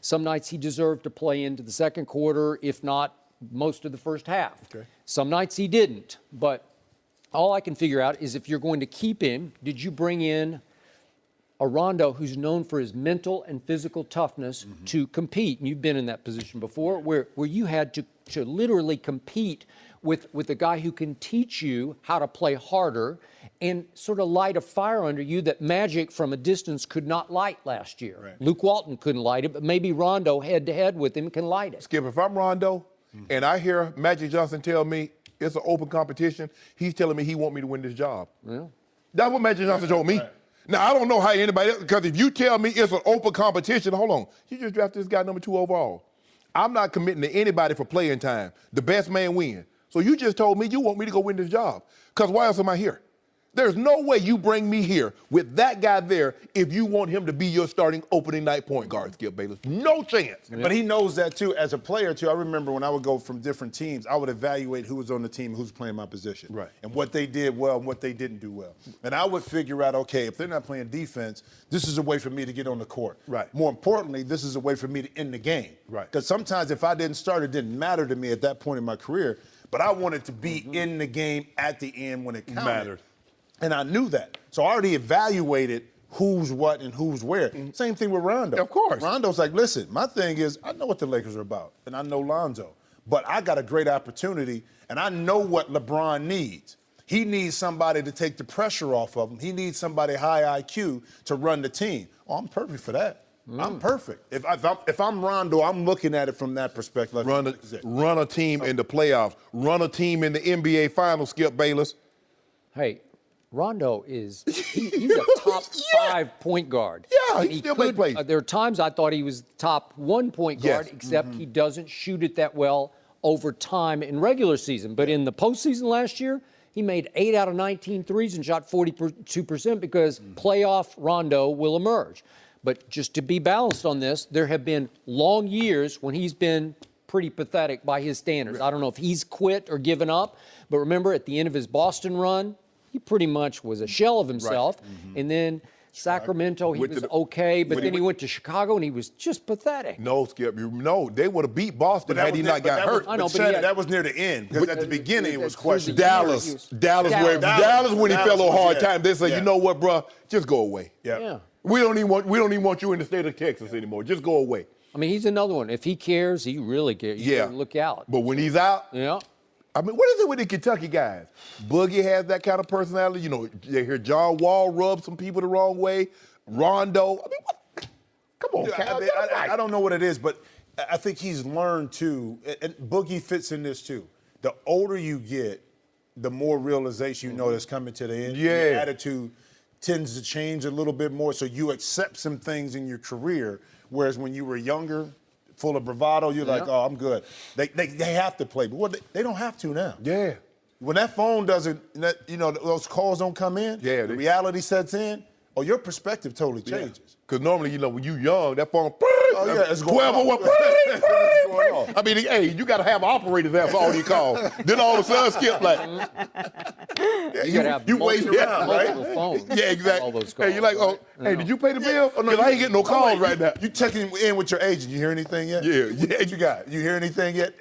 Some nights he deserved to play into the second quarter, if not most of the first half. Some nights he didn't. But all I can figure out is if you're going to keep him, did you bring in a Rondo who's known for his mental and physical toughness to compete? And you've been in that position before where you had to literally compete with a guy who can teach you how to play harder and sort of light a fire under you that Magic from a distance could not light last year.
Right.
Luke Walton couldn't light it, but maybe Rondo head-to-head with him can light it.
Skip, if I'm Rondo and I hear Magic Johnson tell me it's an open competition, he's telling me he want me to win this job.
Yeah.
That's what Magic Johnson told me.
Right.
Now, I don't know how anybody else, because if you tell me it's an open competition, hold on, you just drafted this guy number 2 overall. I'm not committing to anybody for playing time. The best man win. So you just told me you want me to go win this job. Because why else am I here? There's no way you bring me here with that guy there if you want him to be your starting opening night point guard, Skip Bayless. No chance.
But he knows that too. As a player too, I remember when I would go from different teams, I would evaluate who was on the team, who's playing my position,
Right.
and what they did well and what they didn't do well. And I would figure out, okay, if they're not playing defense, this is a way for me to get on the court.
Right.
More importantly, this is a way for me to end the game.
Right.
Because sometimes if I didn't start, it didn't matter to me at that point in my career. But I wanted to be in the game at the end when it counted.
Mattered.
And I knew that. So I already evaluated who's what and who's where. Same thing with Rondo.
Of course.
Rondo's like, listen, my thing is, I know what the Lakers are about, and I know Lonzo. But I got a great opportunity, and I know what LeBron needs. He needs somebody to take the pressure off of him. He needs somebody high IQ to run the team. Oh, I'm perfect for that. I'm perfect. If I'm Rondo, I'm looking at it from that perspective.
Run a team in the playoffs. Run a team in the NBA Finals, Skip Bayless.
Hey, Rondo he's a top 5 point guard.
Yeah, he still make plays.
There are times I thought he was top 1 point guard,
Yes.
except he doesn't shoot it that well over time in regular season. But in the postseason last year, he made 8 out of 19 threes and shot 42% because playoff Rondo will emerge. But just to be balanced on this, there have been long years when he's been pretty pathetic by his standards. I don't know if he's quit or given up, but remember at the end of his Boston run, he pretty much was a shell of himself. And then Sacramento, he was okay, but then he went to Chicago and he was just pathetic.
No, Skip, they would have beat Boston had he not got hurt.
I know, but
Shannon, that was near the end, because at the beginning it was questionable.
Dallas when he fell on hard time, they said, you know what, bro, just go away.
Yeah.
We don't even want you in the state of Texas anymore. Just go away.
I mean, he's another one. If he cares, he really cares. You better look out.
But when he's out,
Yeah.
I mean, what is it with the Kentucky guys? Boogie has that kind of personality. You know, you hear John Wall rub some people the wrong way. Rondo. I mean, what? Come on, Cal.
I don't know what it is, but I think he's learned too, and Boogie fits in this too. The older you get, the more realization you know that's coming to the end.
Yeah.
Your attitude tends to change a little bit more, so you accept some things in your career, whereas when you were younger, full of bravado, you're like, oh, I'm good. They have to play, but they don't have to now.
Yeah.
When that phone doesn't, those calls don't come in,
the
reality sets in, your perspective totally changes.
Because normally, when you young, that phone,
it's going
12 or
off.
what, I mean, hey, you got to have operators there for all these calls. Then all of a sudden, Skip like,
You got to have
waiting around, right?
multiple phones.
Yeah, exactly.
All those calls,
Hey, you're like, oh, hey, did you pay the bill? Oh, no, I ain't getting no calls right now.
You checking in with your agent. You hear anything yet?
Yeah.
What you got? You hear anything yet?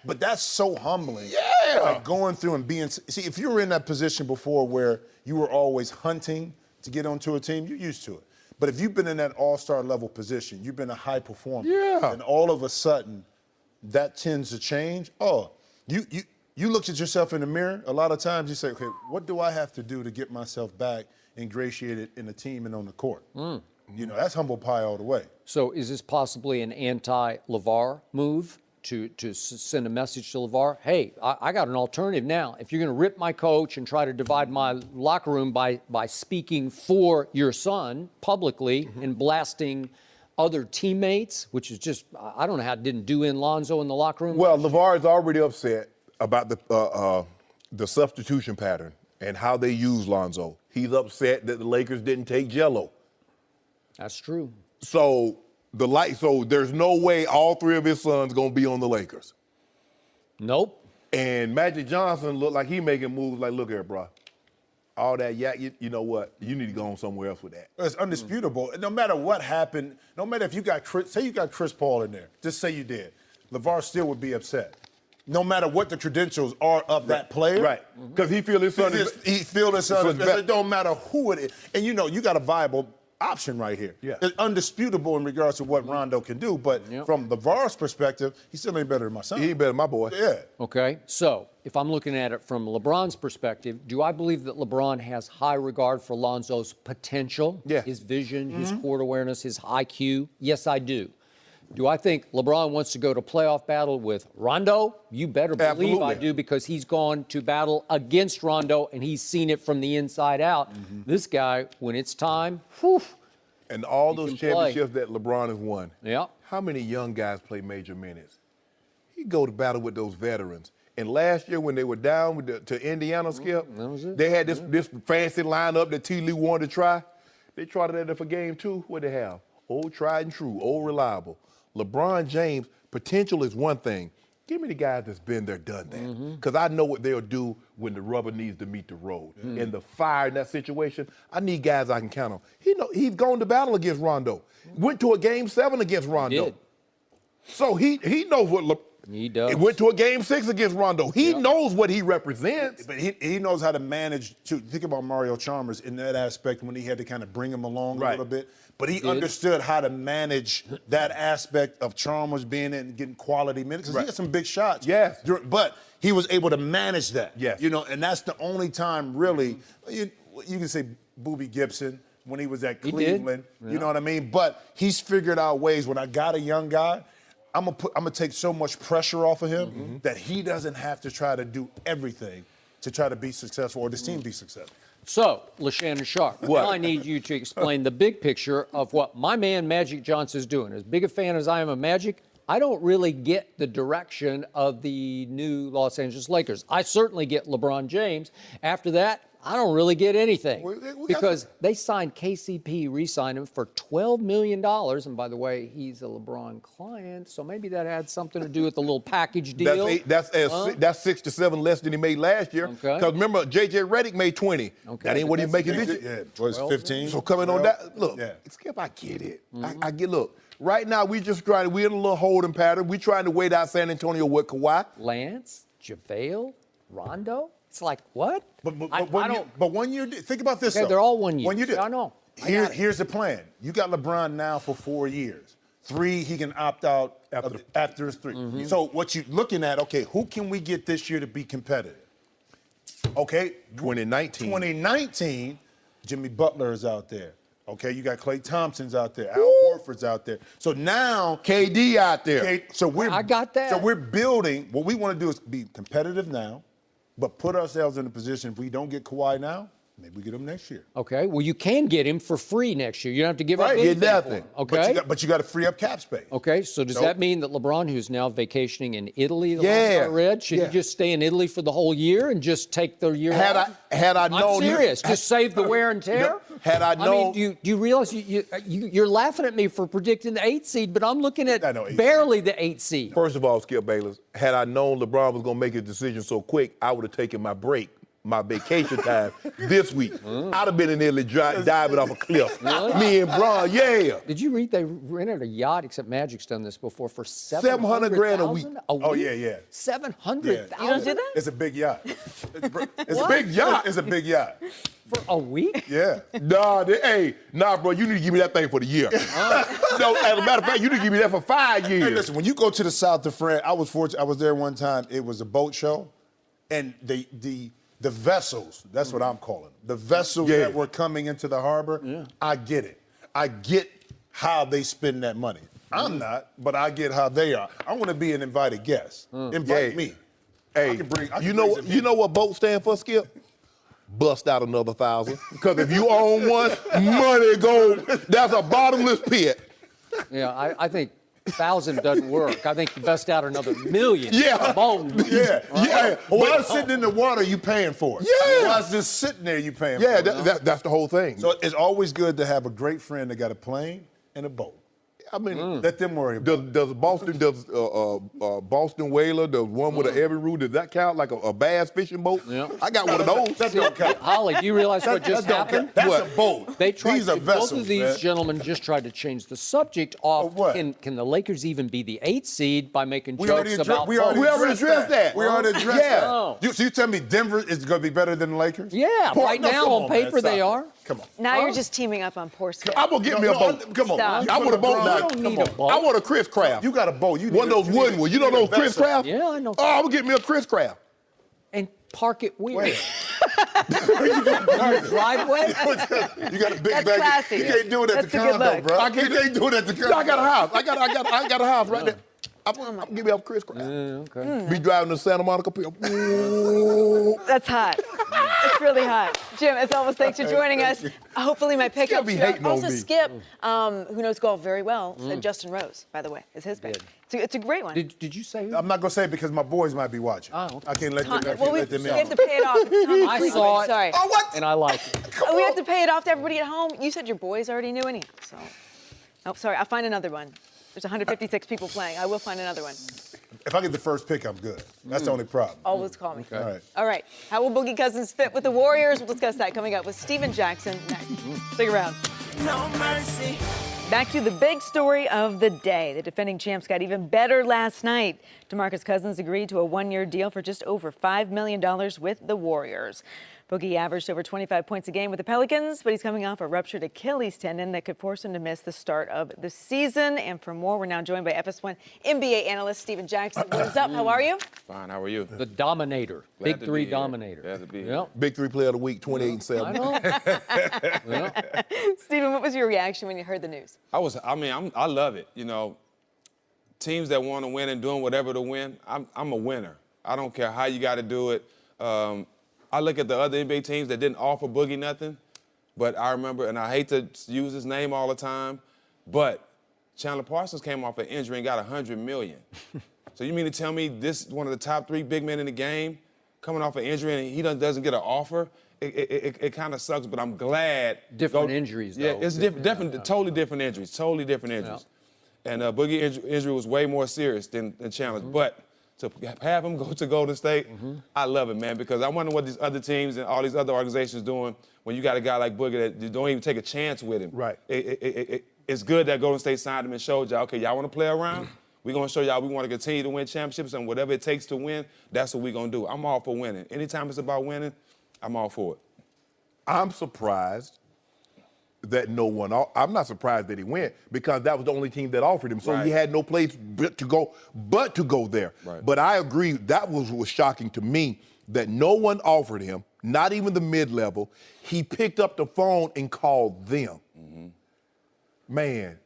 But that's so humbling.
Yeah.
Like going through and being, see, if you were in that position before where you were always hunting to get onto a team, you're used to it. But if you've been in that all-star level position, you've been a high performer, and all of a sudden that tends to change. Oh, you look at yourself in the mirror, a lot of times you say, okay, what do I have to do to get myself back ingratiated in the team and on the court? That's humble pie all the way.
So is this possibly an anti-LeVar move to send a message to LeVar? Hey, I got an alternative now. If you're going to rip my coach and try to divide my locker room by speaking for your son publicly and blasting other teammates, which is just, I don't know how it didn't do in Lonzo in the locker room.
Well, LeVar is already upset about the substitution pattern and how they use Lonzo. He's upset that the Lakers didn't take Jello.
That's true.
So there's no way all 3 of his sons gonna be on the Lakers.
Nope.
And Magic Johnson looked like he making moves like, look here, bro. All that you know what? You need to go on somewhere else with that.
It's undisputable. No matter what happened, no matter if you got Chris Paul in there, just say you did, LeVar still would be upset. No matter what the credentials are of that player.
Right. Because he feel his son is
It don't matter who it is. And you got a viable option right here.
Yeah.
It's undisputable in regards to what Rondo can do, but from LeVar's perspective, he still ain't better than my son.
He ain't better than my boy.
Yeah.
Okay, so if I'm looking at it from LeBron's perspective, do I believe that LeBron has high regard for Lonzo's potential, his vision, his court awareness, his IQ? Yes, I do. Do I think LeBron wants to go to playoff battle with Rondo? You better believe I do, because he's gone to battle against Rondo and he's seen it from the inside out. This guy, when it's time, whew,
And all those championships that LeBron has won.
Yeah.
How many young guys play major minutes? He go to battle with those veterans. And last year when they were down with to Indiana, Skip, they had this fancy lineup that T. Lee wanted to try. They tried it for game 2. What they have? Old tried and true, old reliable. LeBron James, potential is one thing. Give me the guys that's been there, done that. Because I know what they'll do when the rubber needs to meet the road. And the fire in that situation, I need guys I can count on. He's gone to battle against Rondo. Went to a game 7 against Rondo.
Did.
So he knows what
he does.
He went to a game 6 against Rondo. He knows what he represents.
But he knows how to manage, too. Think about Mario Chalmers in that aspect when he had to kind of bring him along a little bit. But he understood how to manage that aspect of Chalmers being in and getting quality minutes. Because he had some big shots.
Yes.
But he was able to manage that.
Yes.
You know, and that's the only time really, you can say Boogie Gibson when he was at Cleveland. You know what I mean? But he's figured out ways. When I got a young guy, I'm gonna take so much pressure off of him that he doesn't have to try to do everything to try to be successful or this team be successful.
So, LaShannon Sharp, I need you to explain the big picture of what my man Magic Johnson is doing. As big a fan as I am of Magic, I don't really get the direction of the new Los Angeles Lakers. I certainly get LeBron James. After that, I don't really get anything because they signed KCP, re-signed him for $12 million. And by the way, he's a LeBron client, so maybe that had something to do with the little package deal.
That's 6 to 7 less than he made last year. Because remember, J.J. Redick made 20. That ain't what he's making this year.
Yeah, it was 15.
So coming on that, look, Skip, I get it. I get, look, right now we're in a little holding pattern. We're trying to wait out San Antonio with Kawhi.
Lance, JaVale, Rondo. It's like, what?
But when you think about this,
okay,
though.
they're all 1 year.
When you do,
I know.
Here's the plan. You got LeBron now for 4 years. 3, he can opt out after his 3. So what you're looking at, okay, who can we get this year to be competitive? Okay. 2019, Jimmy Butler is out there. Okay, you got Klay Thompson's out there, Al Horford's out there. So now
KD out there.
I got that.
So we're building. What we want to do is be competitive now, but put ourselves in a position if we don't get Kawhi now, maybe we get him next year.
Okay, well, you can get him for free next year. You don't have to give up anything for him. Okay.
But you got to free up cap space.
Okay, so does that mean that LeBron, who's now vacationing in Italy, the last I read, should he just stay in Italy for the whole year and just take the year off?
Had I known,
I'm serious. Just save the wear and tear.
Had I known,
do you realize you're laughing at me for predicting the 8th seed, but I'm looking at barely the 8th seed.
First of all, Skip Bayless, had I known LeBron was going to make his decision so quick, I would have taken my break, my vacation time this week. I'd have been in Italy diving off a cliff.
Really?
Me and Bron,
Did you read they rented a yacht, except Magic's done this before, for
$700,000 a week.
Oh, yeah.
700,000?
You don't do that?
It's a big yacht. It's
a big yacht.
It's a big yacht.
For a week?
Yeah.
Nah, bro, you need to give me that thing for the year. No, as a matter of fact, you need to give me that for 5 years.
Hey, listen, when you go to the south of France, I was fortunate. I was there one time. It was a boat show, and the vessels, that's what I'm calling them, the vessels that were coming into the harbor, I get it. I get how they spend that money. I'm not, but I get how they are. I want to be an invited guest. Invite me.
Hey, you know what boat stand for, Skip? Bust out another 1,000. Because if you own one, money goes. That's a bottomless pit.
Yeah, I think 1,000 doesn't work. I think you bust out another million.
Yeah.
While it's sitting in the water, you paying for it.
Yeah.
While it's just sitting there, you paying for it.
Yeah, that's the whole thing.
So it's always good to have a great friend that got a plane and a boat.
I mean,
let them worry about it.
Does Boston Whaler, the one with an Evan Rue, does that count like a bass fishing boat?
Yeah.
I got one of those.
That don't count.
Holly, do you realize what just happened?
That's a boat.
They tried
These are
both of these
vessels,
gentlemen just tried to change the subject off.
What?
Can the Lakers even be the 8th seed by making
We
jokes
already
about
we already
boats?
addressed that. We already addressed
Yeah.
that. So you tell me Denver is going to be better than the Lakers?
Yeah, right now on paper they are.
Come on.
Now you're just teaming up on poor Skip.
I'm gonna get me a boat.
Come on.
Stop.
I want a boat now.
You don't need a boat.
I want a Chris Craft.
You got a boat. You
One of those wooden ones. You know those Chris Craft?
Yeah, I know.
Oh, I'm gonna get me a Chris Craft.
And park it where?
Where?
Driveway?
You got a big
That's
bag.
classy.
You can't do it at
That's
the
a good
condo,
look.
bro.
I
You
can't-
can't do it at the condo.
I got a house. I got a house right there. I'm gonna give me a Chris Craft.
Okay.
Be driving to Santa Monica Pier. Ooh.
That's hot. It's really hot. Jim, as always, thanks for joining us. Hopefully my pickup.
be hating on
Also,
me.
Skip, who knows golf very well, said Justin Rose, by the way, is his pick. It's a great one.
Did you say who?
I'm not gonna say it because my boys might be watching.
Oh, okay.
I can't let them,
Well, we
let them
we
in.
have to pay it off. It's Tom
I
Frequent.
saw it.
Sorry.
Oh, what?
And I like it.
We have to pay it off to everybody at home. You said your boys already knew anyhow, so. Oh, sorry, I'll find another one. There's 156 people playing. I will find another one.
If I get the first pick, I'm good. That's the only problem.
Always call me.
All right.
All right. How will Boogie Cousins fit with the Warriors? We'll discuss that coming up with Steven Jackson next. Stick around.
No mercy.
Back to the big story of the day. The defending champs got even better last night. DeMarcus Cousins agreed to a one-year deal for just over $5 million with the Warriors. Boogie averaged over 25 points a game with the Pelicans, but he's coming off a ruptured Achilles tendon that could force him to miss the start of the season. And for more, we're now joined by FS1 NBA analyst Steven Jackson. What is up? How are you?
Fine, how are you?
The dominator.
Glad
Big
to
three
be here.
dominator.
Glad to be here.
Yep.
Big three player of the week, 28 and 7.
I know. Yeah.
Steven, what was your reaction when you heard the news?
I love it. You know, teams that want to win and doing whatever to win, I'm a winner. I don't care how you got to do it. I look at the other NBA teams that didn't offer Boogie nothing, but I remember, and I hate to use his name all the time, but Chandler Parsons came off an injury and got $100 million. So you mean to tell me this is one of the top 3 big men in the game coming off an injury and he doesn't get an offer? It kind of sucks, but I'm glad.
Different injuries, though.
Yeah, it's different, totally different injuries, And Boogie injury was way more serious than Chandler's. But to have him go to Golden State, I love it, man, because I wonder what these other teams and all these other organizations doing when you got a guy like Boogie that you don't even take a chance with him.
Right.
It's good that Golden State signed him and showed y'all, okay, y'all want to play around? We're going to show y'all we want to continue to win championships, and whatever it takes to win, that's what we're going to do. I'm all for winning. Anytime it's about winning, I'm all for it.
I'm surprised that no one. I'm not surprised that he went because that was the only team that offered him. So
Right.
he had no place but to go there.
Right.
But I agree. That was shocking to me that no one offered him, not even the mid-level. He picked up the phone and called them. Man,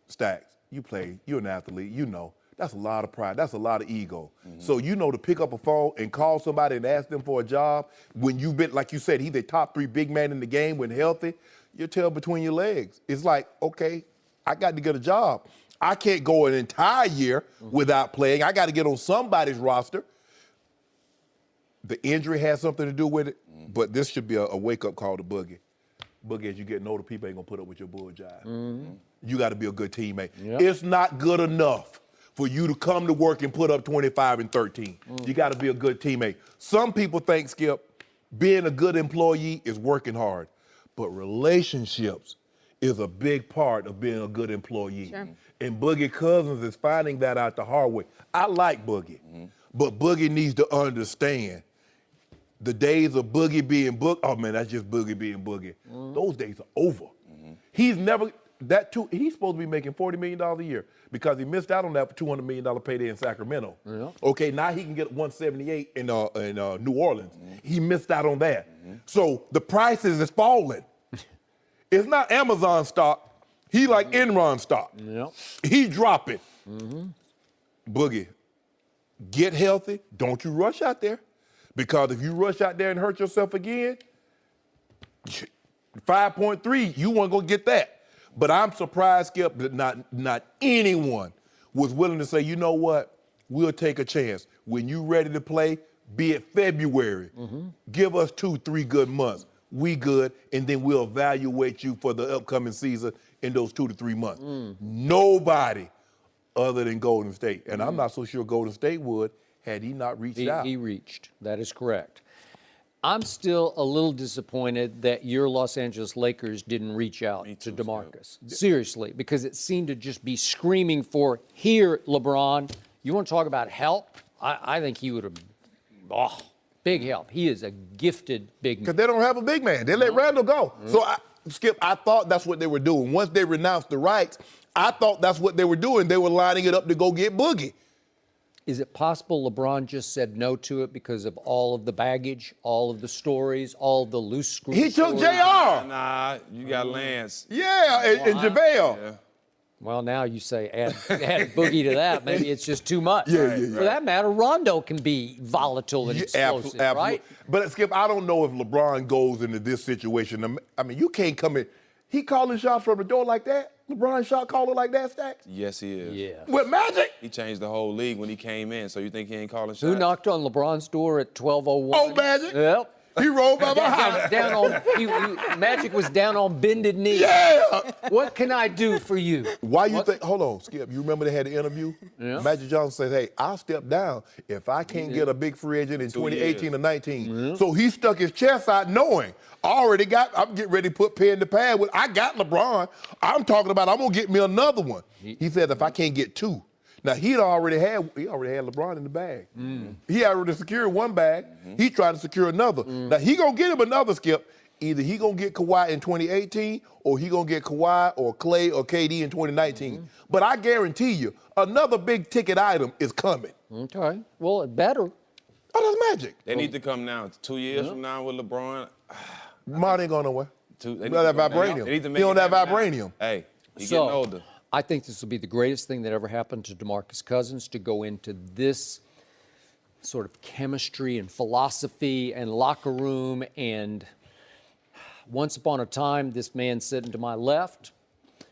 Stacks, you play. You're an athlete. You know. That's a lot of pride. That's a lot of ego. So you know to pick up a phone and call somebody and ask them for a job when you've been, like you said, he's the top 3 big man in the game when healthy, your tail between your legs. It's like, okay, I got to get a job. I can't go an entire year without playing. I got to get on somebody's roster. The injury has something to do with it, but this should be a wake-up call to Boogie. Boogie, as you get older, people ain't going to put up with your bull jive. You got to be a good teammate.
Yep.
It's not good enough for you to come to work and put up 25 and 13. You got to be a good teammate. Some people think, Skip, being a good employee is working hard, but relationships is a big part of being a good employee.
Sure.
And Boogie Cousins is finding that out the hard way. I like Boogie, but Boogie needs to understand the days of Boogie being Boogie, oh man, that's just Boogie being Boogie. Those days are over. He's supposed to be making $40 million a year because he missed out on that $200 million payday in Sacramento.
Yeah.
Okay, now he can get 178 in New Orleans. He missed out on that. So the prices is falling. It's not Amazon stock. He like Enron stock.
Yep.
He dropping. Boogie, get healthy. Don't you rush out there. Because if you rush out there and hurt yourself again, 5.3, you weren't going to get that. But I'm surprised, Skip, that not anyone was willing to say, you know what, we'll take a chance. When you ready to play, be it February, give us 2-3 good months. We good, and then we'll evaluate you for the upcoming season in those 2 to 3 months. Nobody other than Golden State. And I'm not so sure Golden State would had he not reached out.
He reached. That is correct. I'm still a little disappointed that your Los Angeles Lakers didn't reach out to DeMarcus. Seriously, because it seemed to just be screaming for, here, LeBron, you want to talk about help? I think he would have, Big help. He is a gifted big man.
Because they don't have a big man. They let Randall go. So, Skip, I thought that's what they were doing. Once they renounced the rights, I thought that's what they were doing. They were lining it up to go get Boogie.
Is it possible LeBron just said no to it because of all of the baggage, all of the stories, all of the loose screws?
He took JR.
Nah, you got Lance.
Yeah, and JaVale.
Yeah.
Well, now you say add Boogie to that. Maybe it's just too much.
Yeah.
For that matter, Rondo can be volatile and explosive, right?
But, Skip, I don't know if LeBron goes into this situation. I mean, you can't come in. He calling shots from the door like that? LeBron shot caller like that, Stacks?
Yes, he is.
Yeah.
With Magic?
He changed the whole league when he came in, so you think he ain't calling shots?
Who knocked on LeBron's door at 12:01?
Oh, Magic?
Yep.
He rolled by my house.
Magic was down on bended knee.
Yeah.
What can I do for you?
Why you think? Hold on, Skip. You remember they had the interview?
Yeah.
Magic Johnson said, "Hey, I'll step down if I can't get a big free agent in 2018 or 19." So he stuck his chest out, knowing I'm getting ready to put pen to pad with. I got LeBron. I'm talking about I'm gonna get me another one. He said if I can't get two. Now he already had LeBron in the bag. He already secured one bag. He tried to secure another. Now he gonna get him another, Skip. Either he gonna get Kawhi in 2018, or he gonna get Kawhi or Clay or KD in 2019. But I guarantee you, another big ticket item is coming.
Okay. Well, it better.
Oh, that's Magic.
They need to come now. 2 years from now with LeBron.
Mine ain't going nowhere.
They
He on that vibranium. He on that vibranium.
Hey, he's getting older.
I think this will be the greatest thing that ever happened to DeMarcus Cousins, to go into this sort of chemistry and philosophy and locker room. And once upon a time, this man sitting to my left,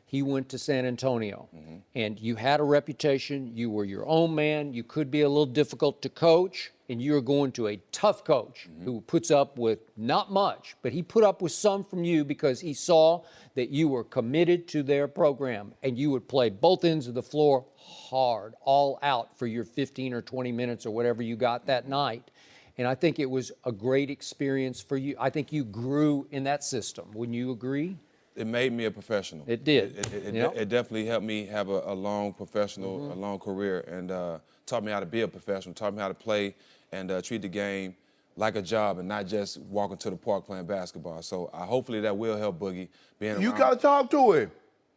he went to San Antonio. And you had a reputation. You were your own man. You could be a little difficult to coach. And you were going to a tough coach who puts up with not much, but he put up with some from you because he saw that you were committed to their program and you would play both ends of the floor hard, all out for your 15 or 20 minutes or whatever you got that night. And I think it was a great experience for you. I think you grew in that system. Wouldn't you agree?
It made me a professional.
It did.
It definitely helped me have a long professional, a long career, and taught me how to be a professional, taught me how to play and treat the game like a job and not just walking to the park playing basketball. So hopefully that will help Boogie being around.
You got to talk to him.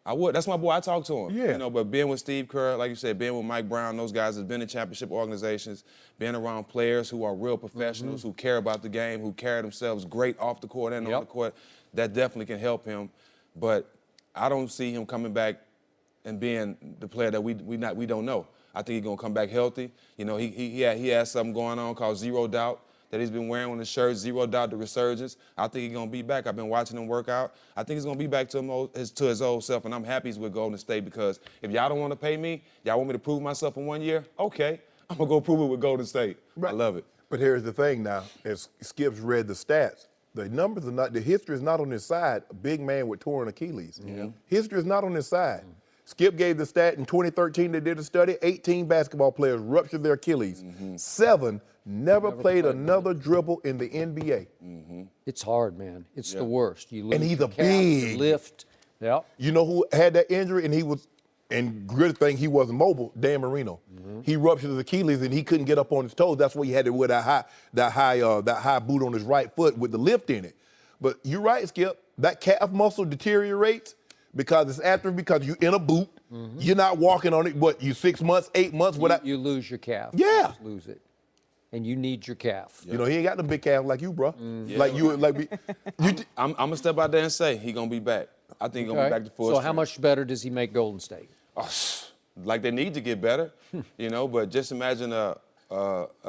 I would. That's my boy. I talk to him.
Yeah.
You know, but being with Steve Kerr, like you said, being with Mike Brown, those guys have been in championship organizations, being around players who are real professionals, who care about the game, who carry themselves great off the court and on the court, that definitely can help him. But I don't see him coming back and being the player that we don't know. I think he's gonna come back healthy. You know, he has something going on called Zero Doubt that he's been wearing on his shirt, Zero Doubt the Resurgence. I think he's gonna be back. I've been watching him work out. I think he's gonna be back to his old self, and I'm happy he's with Golden State because if y'all don't want to pay me, y'all want me to prove myself in 1 year, okay, I'm gonna go prove it with Golden State. Right. I love it.
But here's the thing now, as Skip's read the stats, the numbers are not, the history is not on his side. A big man with torn Achilles. History is not on his side. Skip gave the stat in 2013, they did a study, 18 basketball players ruptured their Achilles. 7 never played another dribble in the NBA.
It's hard, man. It's the worst. You lose
And he's
your
a
calf,
big.
you lift. Yep.
You know who had that injury and good thing he wasn't mobile? Dan Marino. He ruptured his Achilles and he couldn't get up on his toes. That's why he had to wear that high boot on his right foot with the lift in it. But you're right, Skip. That calf muscle deteriorates because it's atrophy, because you're in a boot. You're not walking on it. You 6 months, 8 months without.
You lose your calf.
Yeah.
You just lose it. And you need your calf.
You know, he ain't got no big calf like you, bro.
I'm gonna step out there and say he's gonna be back. I think he's gonna be back to full
So
strength.
how much better does he make Golden State?
Like they need to get better, you know. But just imagine a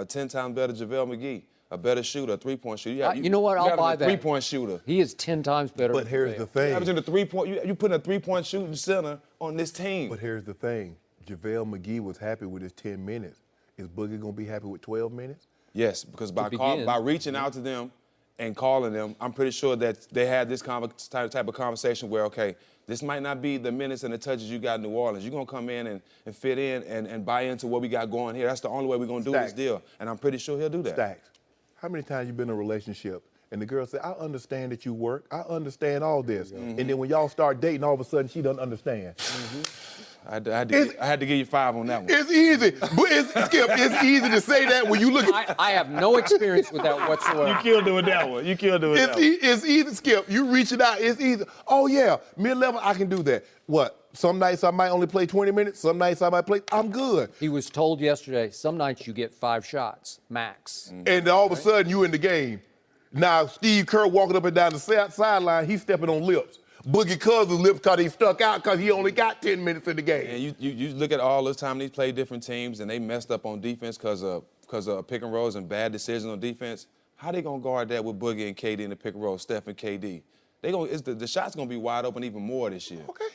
10 times better JaVale McGee, a better shooter, a 3-point shooter.
You know what? I'll buy that.
3-point shooter.
He is 10 times better.
But here's the thing.
Averaging the 3-point, you putting a 3-point shooting center on this team.
But here's the thing. JaVale McGee was happy with his 10 minutes. Is Boogie gonna be happy with 12 minutes?
Yes, because by reaching out to them and calling them, I'm pretty sure that they had this type of conversation where, okay, this might not be the minutes and the touches you got in New Orleans. You're going to come in and fit in and buy into what we got going here. That's the only way we're going to do this deal. And I'm pretty sure he'll do that.
Stacks, how many times you been in a relationship and the girl said, I understand that you work. I understand all this. And then when y'all start dating, all of a sudden she doesn't understand.
I had to give you 5 on that one.
It's easy. But Skip, it's easy to say that when you look at
I have no experience with that whatsoever.
You killed it with that one.
It's easy, Skip. You reach it out. It's easy. Oh, yeah, mid-level, I can do that. What? Some nights I might only play 20 minutes. Some nights I might play. I'm good.
He was told yesterday, some nights you get 5 shots, max.
And then all of a sudden, you in the game. Now, Steve Kerr walking up and down the sideline, he's stepping on lips. Boogie Cousins' lips because he stuck out because he only got 10 minutes in the game.
And you look at all this time he's played different teams and they messed up on defense because of pick and rolls and bad decisions on defense. How they gonna guard that with Boogie and KD in the pick and roll, Steph and KD? The shot's gonna be wide open even more this year.
Okay.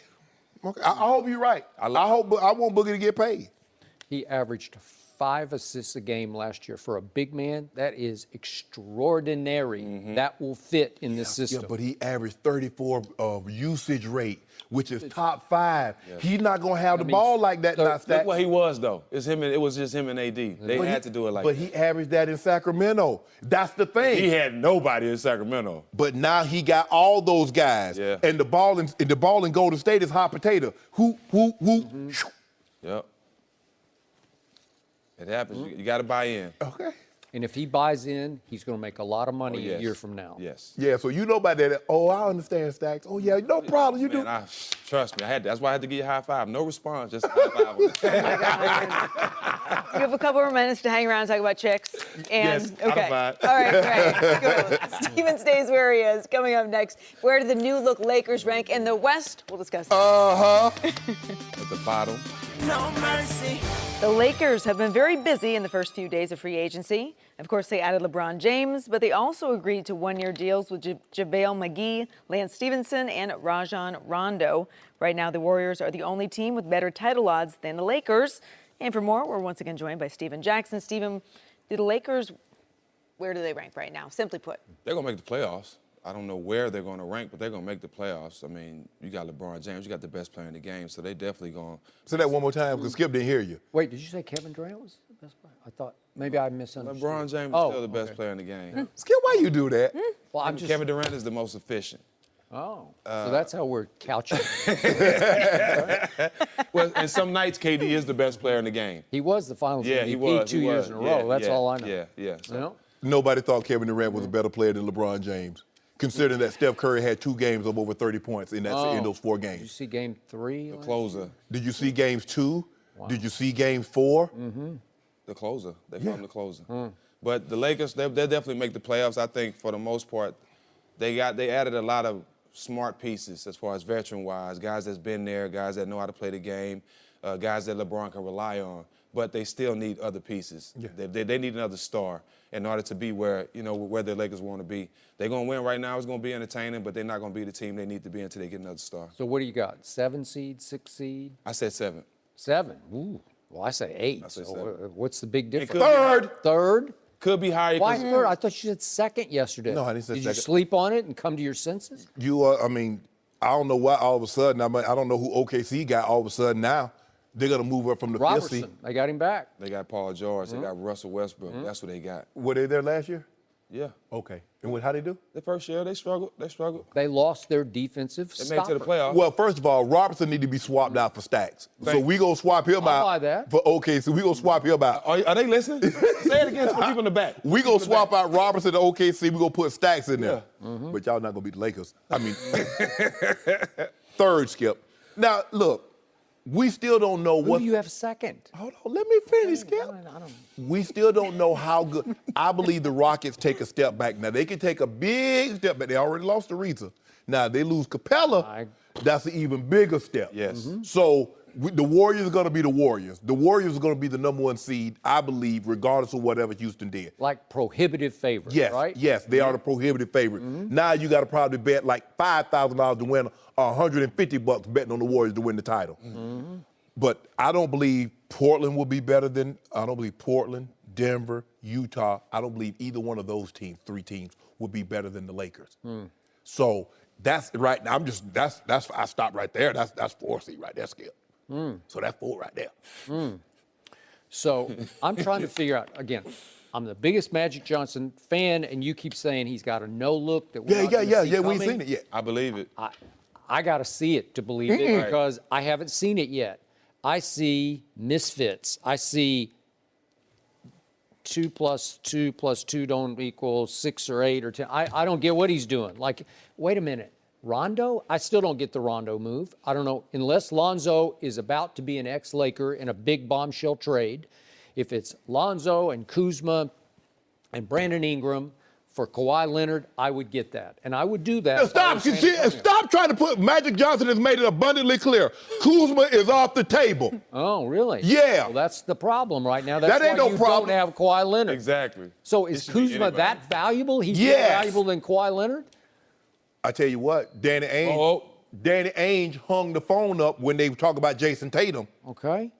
I hope you're right. I want Boogie to get paid.
He averaged 5 assists a game last year. For a big man, that is extraordinary. That will fit in this system.
Yeah, but he averaged 34 usage rate, which is top 5. Yes. He's not going to have the ball like that.
Look what he was, though. It was just him and AD. They had to do it like that.
But he averaged that in Sacramento. That's the thing.
He had nobody in Sacramento.
But now he got all those guys.
Yeah.
And the ball in Golden State is hot potato.
Yep. It happens. You got to buy in.
Okay.
And if he buys in, he's going to make a lot of money a year from now.
Yes.
Yeah, so you know about that. Oh, I understand, Stacks. Oh, yeah, no problem. You do.
Trust me. That's why I had to give you a high 5. No response, just a high 5.
You have a couple more minutes to hang around and talk about chicks. And,
Yes,
okay.
I don't mind.
All right, great. Cool. Steven stays where he is. Coming up next, where do the new look Lakers rank in the West? We'll discuss that.
At the bottom.
No mercy.
The Lakers have been very busy in the first few days of free agency. Of course, they added LeBron James, but they also agreed to one-year deals with JaVale McGee, Lance Stevenson, and Rajon Rondo. Right now, the Warriors are the only team with better title odds than the Lakers. And for more, we're once again joined by Steven Jackson. Steven, the Lakers, where do they rank right now? Simply put.
They're going to make the playoffs. I don't know where they're going to rank, but they're going to make the playoffs. I mean, you got LeBron James, you got the best player in the game, so they definitely going to.
Say that one more time because Skip didn't hear you.
Wait, did you say Kevin Durant was the best player? I thought maybe I misunderstood.
LeBron James is still the best player in the game.
Skip, why you do that?
Well,
Kevin Durant is the most efficient.
So that's how we're couching.
Well, and some nights KD is the best player in the game.
He was the Finals MVP
he was,
2 years in a row. That's all I know.
Yeah. So.
You know?
Nobody thought Kevin Durant was a better player than LeBron James, considering that Steph Curry had 2 games of over 30 points in those 4 games.
Did you see Game 3?
The closer.
Did you see Games 2? Wow. Did you see Game 4?
The closer. They call him the closer. But the Lakers, they'll definitely make the playoffs. I think for the most part, they added a lot of smart pieces as far as veteran-wise, guys that's been there, guys that know how to play the game, guys that LeBron can rely on. But they still need other pieces. Yeah. They need another star in order to be where the Lakers want to be. They're going to win right now. It's going to be entertaining, but they're not going to be the team they need to be until they get another star.
So what do you got? 7 seed, 6 seed?
I said 7.
7? Ooh. Well, I say 8.
I say
so
7.
What's the big difference?
Third.
Could be higher.
Why third? I thought you said second yesterday.
No, I didn't say
Did
second.
you sleep on it and come to your senses?
I don't know why all of a sudden, I don't know who OKC got all of a sudden now. They're going to move up from the 5th seed.
They got him back.
They got Paul George. They got Russell Westbrook. That's what they got.
Were they there last year?
Yeah.
Okay. And how'd they do?
The first year, they struggled.
They lost their defensive
They made it to the
stopper.
playoffs.
Well, first of all, Robertson need to be swapped out for Stacks. So we going to swap him
I'll
out.
buy that.
For OKC. We going to swap him out.
Are they listening? Say it again for people in the back.
We going to swap out Robertson to OKC. We going to put Stacks in there. But y'all not going to beat the Lakers. I mean, third, Skip. Now, look, we still don't know
Who
what.
do you have second?
Hold on, let me finish, Skip. We still don't know how good. I believe the Rockets take a step back. Now, they can take a big step back. They already lost Ariza. Now, they lose Capella. That's an even bigger step.
Yes.
So the Warriors are going to be the Warriors. The Warriors are going to be the number 1 seed, I believe, regardless of whatever Houston did.
Like prohibitive favorites,
Yes,
right?
yes, they are the prohibitive favorite. Now you got to probably bet like $5,000 to win, or $150 betting on the Warriors to win the title. But I don't believe Portland will be better than. I don't believe Portland, Denver, Utah. I don't believe either one of those 3 teams will be better than the Lakers. So that's right now. I stop right there. That's 4 seed right there, Skip. So that's 4 right there.
So I'm trying to figure out, again, I'm the biggest Magic Johnson fan, and you keep saying he's got a no look that we're not gonna see
we ain't
coming.
seen it yet.
I believe it.
I got to see it to believe it because I haven't seen it yet. I see misfits. I see 2 + 2 + 2 don't equal 6 or 8 or 10. I don't get what he's doing. Like, wait a minute. Rondo? I still don't get the Rondo move. I don't know. Unless Lonzo is about to be an ex-Laker in a big bombshell trade, if it's Lonzo and Kuzma and Brandon Ingram for Kawhi Leonard, I would get that. And I would do that.
Stop trying to put Magic Johnson has made it abundantly clear. Kuzma is off the table.
Oh, really?
Yeah.
Well, that's the problem right now. That's
That ain't
why
no
you
problem.
don't have Kawhi Leonard.
Exactly.
So is Kuzma that valuable? He's more
Yes.
valuable than Kawhi Leonard?
I tell you what, Danny Ainge hung the phone up when they talk about Jason Tatum.
Okay.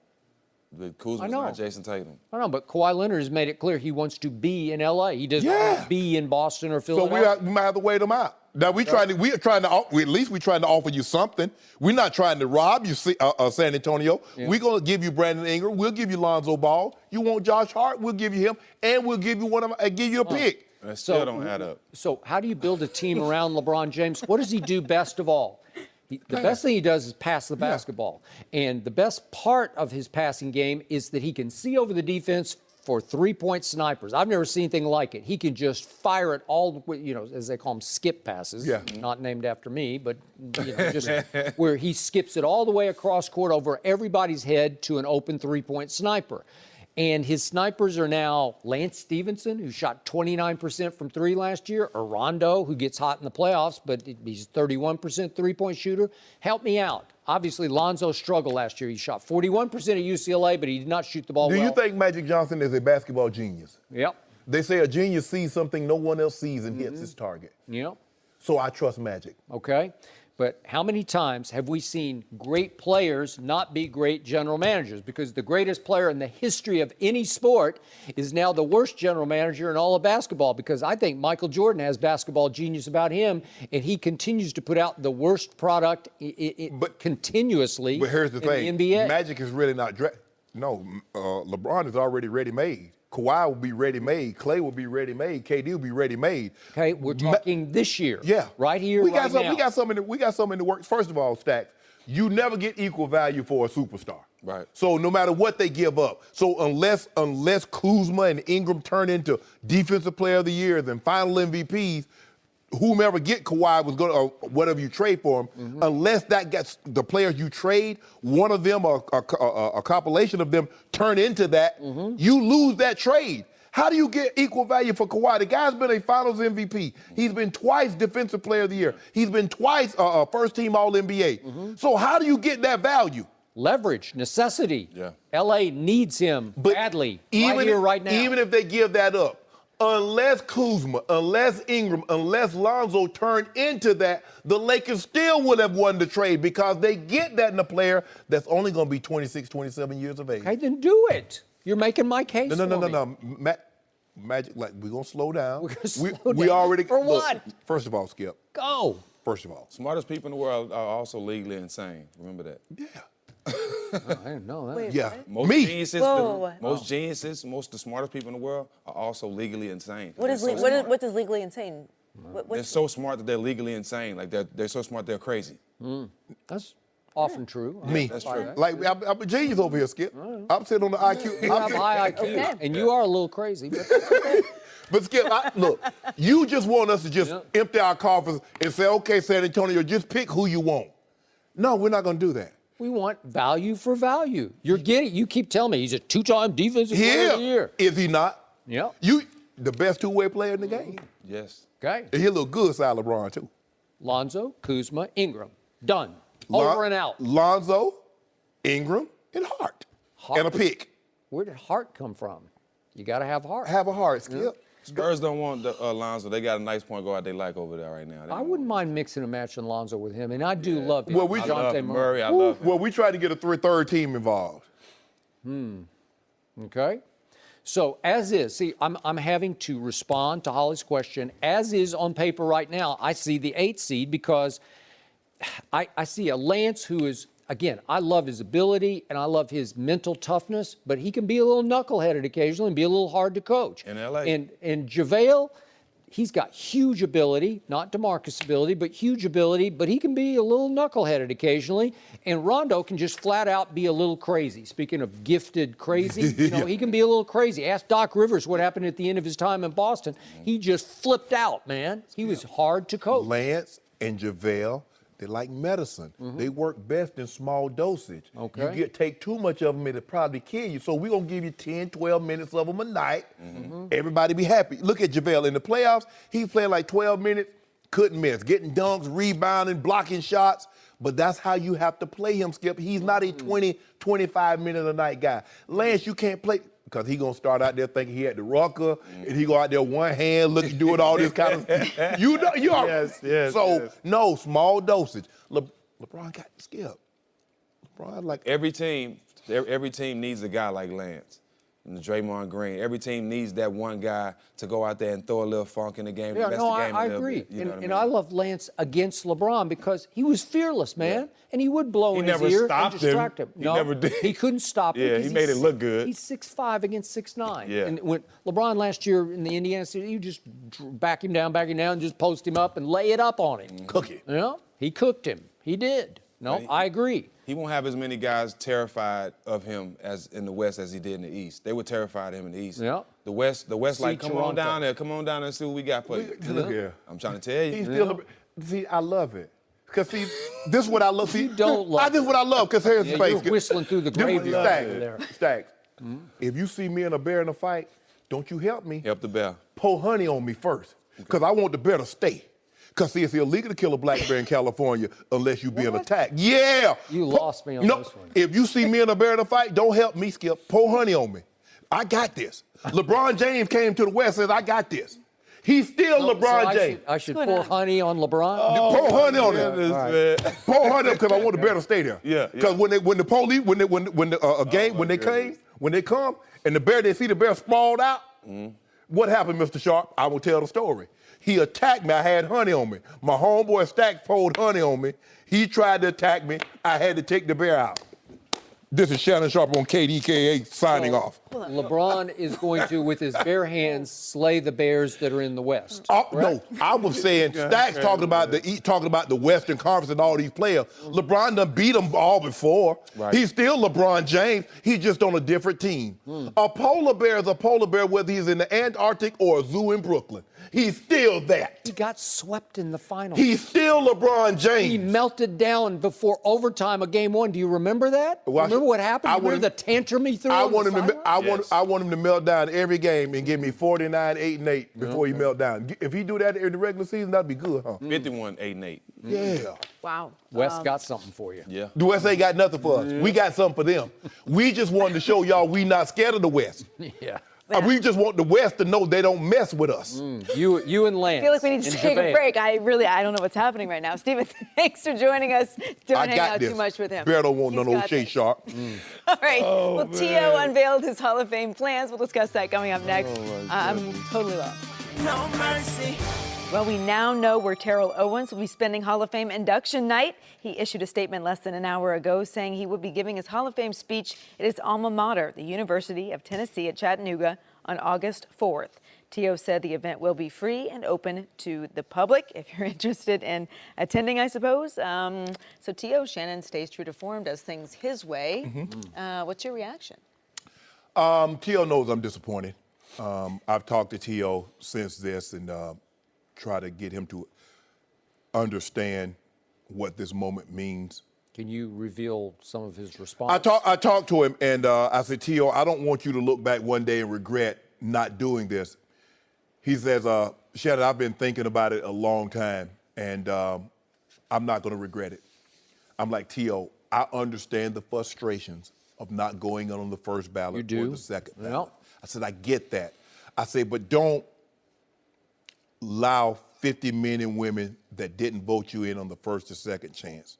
The Kuzma's
know.
not Jason Tatum.
I don't know, but Kawhi Leonard has made it clear he wants to be in L.A. He doesn't want to be in Boston or
So
Philadelphia.
we might have to wait them out. Now we're trying to at least we're trying to offer you something. We're not trying to rob you, San Antonio.
Yeah.
We're gonna give you Brandon Ingram. We'll give you Lonzo Ball. You want Josh Hart? We'll give you him, and we'll give you give you a pick.
That still don't add up.
So how do you build a team around LeBron James? What does he do best of all? The best thing he does is pass the basketball. And the best part of his passing game is that he can see over the defense for three-point snipers. I've never seen anything like it. He can just fire it all, as they call them, skip passes.
Yeah.
Not named after me, but just where he skips it all the way across court over everybody's head to an open three-point sniper. And his snipers are now Lance Stevenson, who shot 29% from three last year, or Rondo, who gets hot in the playoffs, but he's 31% three-point shooter. Help me out. Obviously, Lonzo struggled last year. He shot 41% at UCLA, but he did not shoot the ball well.
Do you think Magic Johnson is a basketball genius?
Yep.
They say a genius sees something no one else sees and hits his target.
Yep.
So I trust Magic.
Okay. But how many times have we seen great players not be great general managers? Because the greatest player in the history of any sport is now the worst general manager in all of basketball, because I think Michael Jordan has basketball genius about him, and he continues to put out the worst product continuously.
But here's the thing.
In the NBA.
Magic is really not LeBron is already ready-made. Kawhi will be ready-made. Clay will be ready-made. KD will be ready-made.
Okay, we're talking this year.
Yeah.
Right here,
we got
right now.
We got some in the works. First of all, Stacks, you never get equal value for a superstar.
Right.
So no matter what they give up. So unless Kuzma and Ingram turn into Defensive Player of the Year, then final MVPs, whomever get Kawhi was going to, or whatever you trade for him, unless that gets the players you trade, one of them or a compilation of them turn into that, you lose that trade. How do you get equal value for Kawhi? The guy's been a Finals MVP. He's been twice Defensive Player of the Year. He's been twice first-team All-NBA. So how do you get that value?
Leverage, necessity.
Yeah.
L.A. needs him badly, right here, right now.
Even if they give that up, unless Kuzma, unless Ingram, unless Lonzo turn into that, the Lakers still would have won the trade because they get that in a player that's only going to be 26, 27 years of age.
Okay, then do it. You're making my case.
No. Magic, we're going to slow down.
We're gonna slow
We
down.
already.
For
look,
what?
First of all, Skip.
Go.
First of all.
Smartest people in the world are also legally insane. Remember that.
Yeah.
Oh, I didn't know that.
Wait,
Yeah.
what?
Most
Me.
geniuses,
Whoa.
most of the smartest people in the world are also legally insane.
What
They're so smart.
what does legally insane?
They're so smart that they're legally insane. Like they're so smart they're crazy.
That's often true.
Me.
That's true.
Like, I'm a genius over here, Skip. I'm sitting on the IQ.
You have high IQ,
Okay.
and you are a little crazy. But
But Skip, look, you just want us to just empty our coffers and say, okay, San Antonio, just pick who you want. No, we're not going to do that.
we want value for value. You're getting. You keep telling me he's a two-time defensive player of the year.
Is he not?
Yep.
You, the best two-way player in the game.
Yes.
Okay.
And he look good side LeBron, too.
Lonzo, Kuzma, Ingram. Done. Over and out.
Lonzo, Ingram, and Hart.
Hart.
And a pick.
Where did Hart come from? You got to have Hart.
Have a Hart, Skip.
Spurs don't want Lonzo. They got a nice point guard they like over there right now.
I wouldn't mind mixing and matching Lonzo with him, and I do love him.
Well, we-
I love
DeJounte
Murray. I love him.
Well, we tried to get a third team involved.
Okay. So as is, see, I'm having to respond to Holly's question. As is on paper right now, I see the 8th seed because I see a Lance who is, again, I love his ability and I love his mental toughness, but he can be a little knuckleheaded occasionally and be a little hard to coach.
In LA.
And JaVale, he's got huge ability, not DeMarcus ability, but huge ability, but he can be a little knuckleheaded occasionally. And Rondo can just flat out be a little crazy. Speaking of gifted crazy, he can be a little crazy. Ask Doc Rivers what happened at the end of his time in Boston. He just flipped out, man. He was hard to coach.
Lance and JaVale, they like medicine. They work best in small dosage.
Okay.
You take too much of them, it'll probably kill you. So we're going to give you 10, 12 minutes of them a night. Everybody be happy. Look at JaVale. In the playoffs, he's playing like 12 minutes, couldn't miss. Getting dunks, rebounding, blocking shots. But that's how you have to play him, Skip. He's not a 20, 25-minute-a-night guy. Lance, you can't play, because he's going to start out there thinking he had the rucker, and he go out there one hand, doing all this kind of stuff. You are.
Yes.
No, small dosage. LeBron got to Skip. LeBron, like.
Every team needs a guy like Lance. And Draymond Green. Every team needs that one guy to go out there and throw a little funk in the game.
Yeah, no, I agree. And I love Lance against LeBron because he was fearless, man. Yeah. And he would blow in his ear and distract him.
He never did.
He couldn't stop him.
Yeah, he made it look good.
He's 6'5" against 6'9".
Yeah.
And when LeBron last year in the Indiana series, you just back him down, and just post him up and lay it up on him.
Cook it.
He cooked him. He did. No, I agree.
He won't have as many guys terrified of him as in the West as he did in the East. They were terrified of him in the East.
Yeah.
The West, like, come on down there and see what we got for you.
Look here.
I'm trying to tell you.
He's still, see, I love it. Because, see, this is what I love. See,
you don't love
this is what I love, because here's the face.
You're whistling through the graveyard.
Stacks. If you see me and a bear in a fight, don't you help me.
Help the bear.
Pour honey on me first, because I want the bear to stay. Because, see, it's illegal to kill a black bear in California unless you being attacked. Yeah.
You lost me on this one.
If you see me and a bear in a fight, don't help me, Skip. Pour honey on me. I got this. LeBron James came to the West and said, I got this. He's still LeBron James.
I should pour honey on LeBron?
Pour honey on him.
Right.
Pour honey because I want the bear to stay there.
Yeah.
Because when they come and the bear, they see the bear sprawled out, what happened, Mr. Sharp? I will tell the story. He attacked me. I had honey on me. My homeboy Stack poured honey on me. He tried to attack me. I had to take the bear out. This is Shannon Sharp on KDKA signing off.
LeBron is going to, with his bare hands, slay the Bears that are in the West.
No, I was saying Stacks talking about the Western Conference and all these players. LeBron done beat them all before.
Right.
He's still LeBron James. He's just on a different team. A polar bear is a polar bear whether he's in the Antarctic or a zoo in Brooklyn. He's still that.
He got swept in the finals.
He's still LeBron James.
He melted down before overtime of Game 1. Do you remember that? Remember what happened? Remember the tantrum he threw?
I want him to melt down every game and give me 49, 8, and 8 before he melt down. If he do that in the regular season, that'd be good, huh?
51, 8, and 8.
Yeah.
Wow.
West got something for you.
Yeah.
The West ain't got nothing for us. We got something for them. We just wanted to show y'all we not scared of the West.
Yeah.
We just want the West to know they don't mess with us.
You and Lance.
I feel like we need to take a break. I don't know what's happening right now. Stephen, thanks for joining us. Don't hang out too much with him.
Bear don't want no Shea Sharp.
All right. T.O. unveiled his Hall of Fame plans. We'll discuss that coming up next. I'm totally lost.
No mercy.
Well, we now know where Terrell Owens will be spending Hall of Fame induction night. He issued a statement less than an hour ago saying he would be giving his Hall of Fame speech at his alma mater, the University of Tennessee at Chattanooga, on August 4th. T.O. said the event will be free and open to the public if you're interested in attending, I suppose. So T.O. Shannon stays true to form, does things his way. What's your reaction?
T.O. knows I'm disappointed. I've talked to T.O. since this and try to get him to understand what this moment means.
Can you reveal some of his response?
I talked to him and I said, T.O., I don't want you to look back one day and regret not doing this. He says, Shannon, I've been thinking about it a long time and I'm not going to regret it. I'm like, T.O., I understand the frustrations of not going on the first ballot or the second ballot. I said, I get that. I said, but don't allow 50 men and women that didn't vote you in on the first or second chance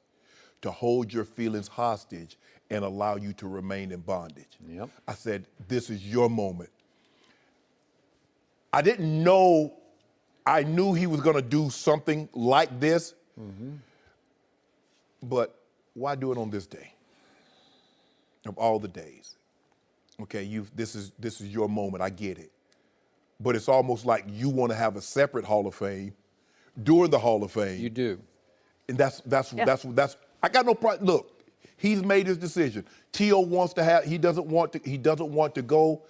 to hold your feelings hostage and allow you to remain in bondage. I said, this is your moment. I didn't know, I knew he was gonna do something like this, but why do it on this day? Of all the days. Okay, this is your moment, I get it. but it's almost like you want to have a separate Hall of Fame during the Hall of Fame.
You do.
And that's I got no problem. Look, he's made his decision. T.O. wants to have, he doesn't want to go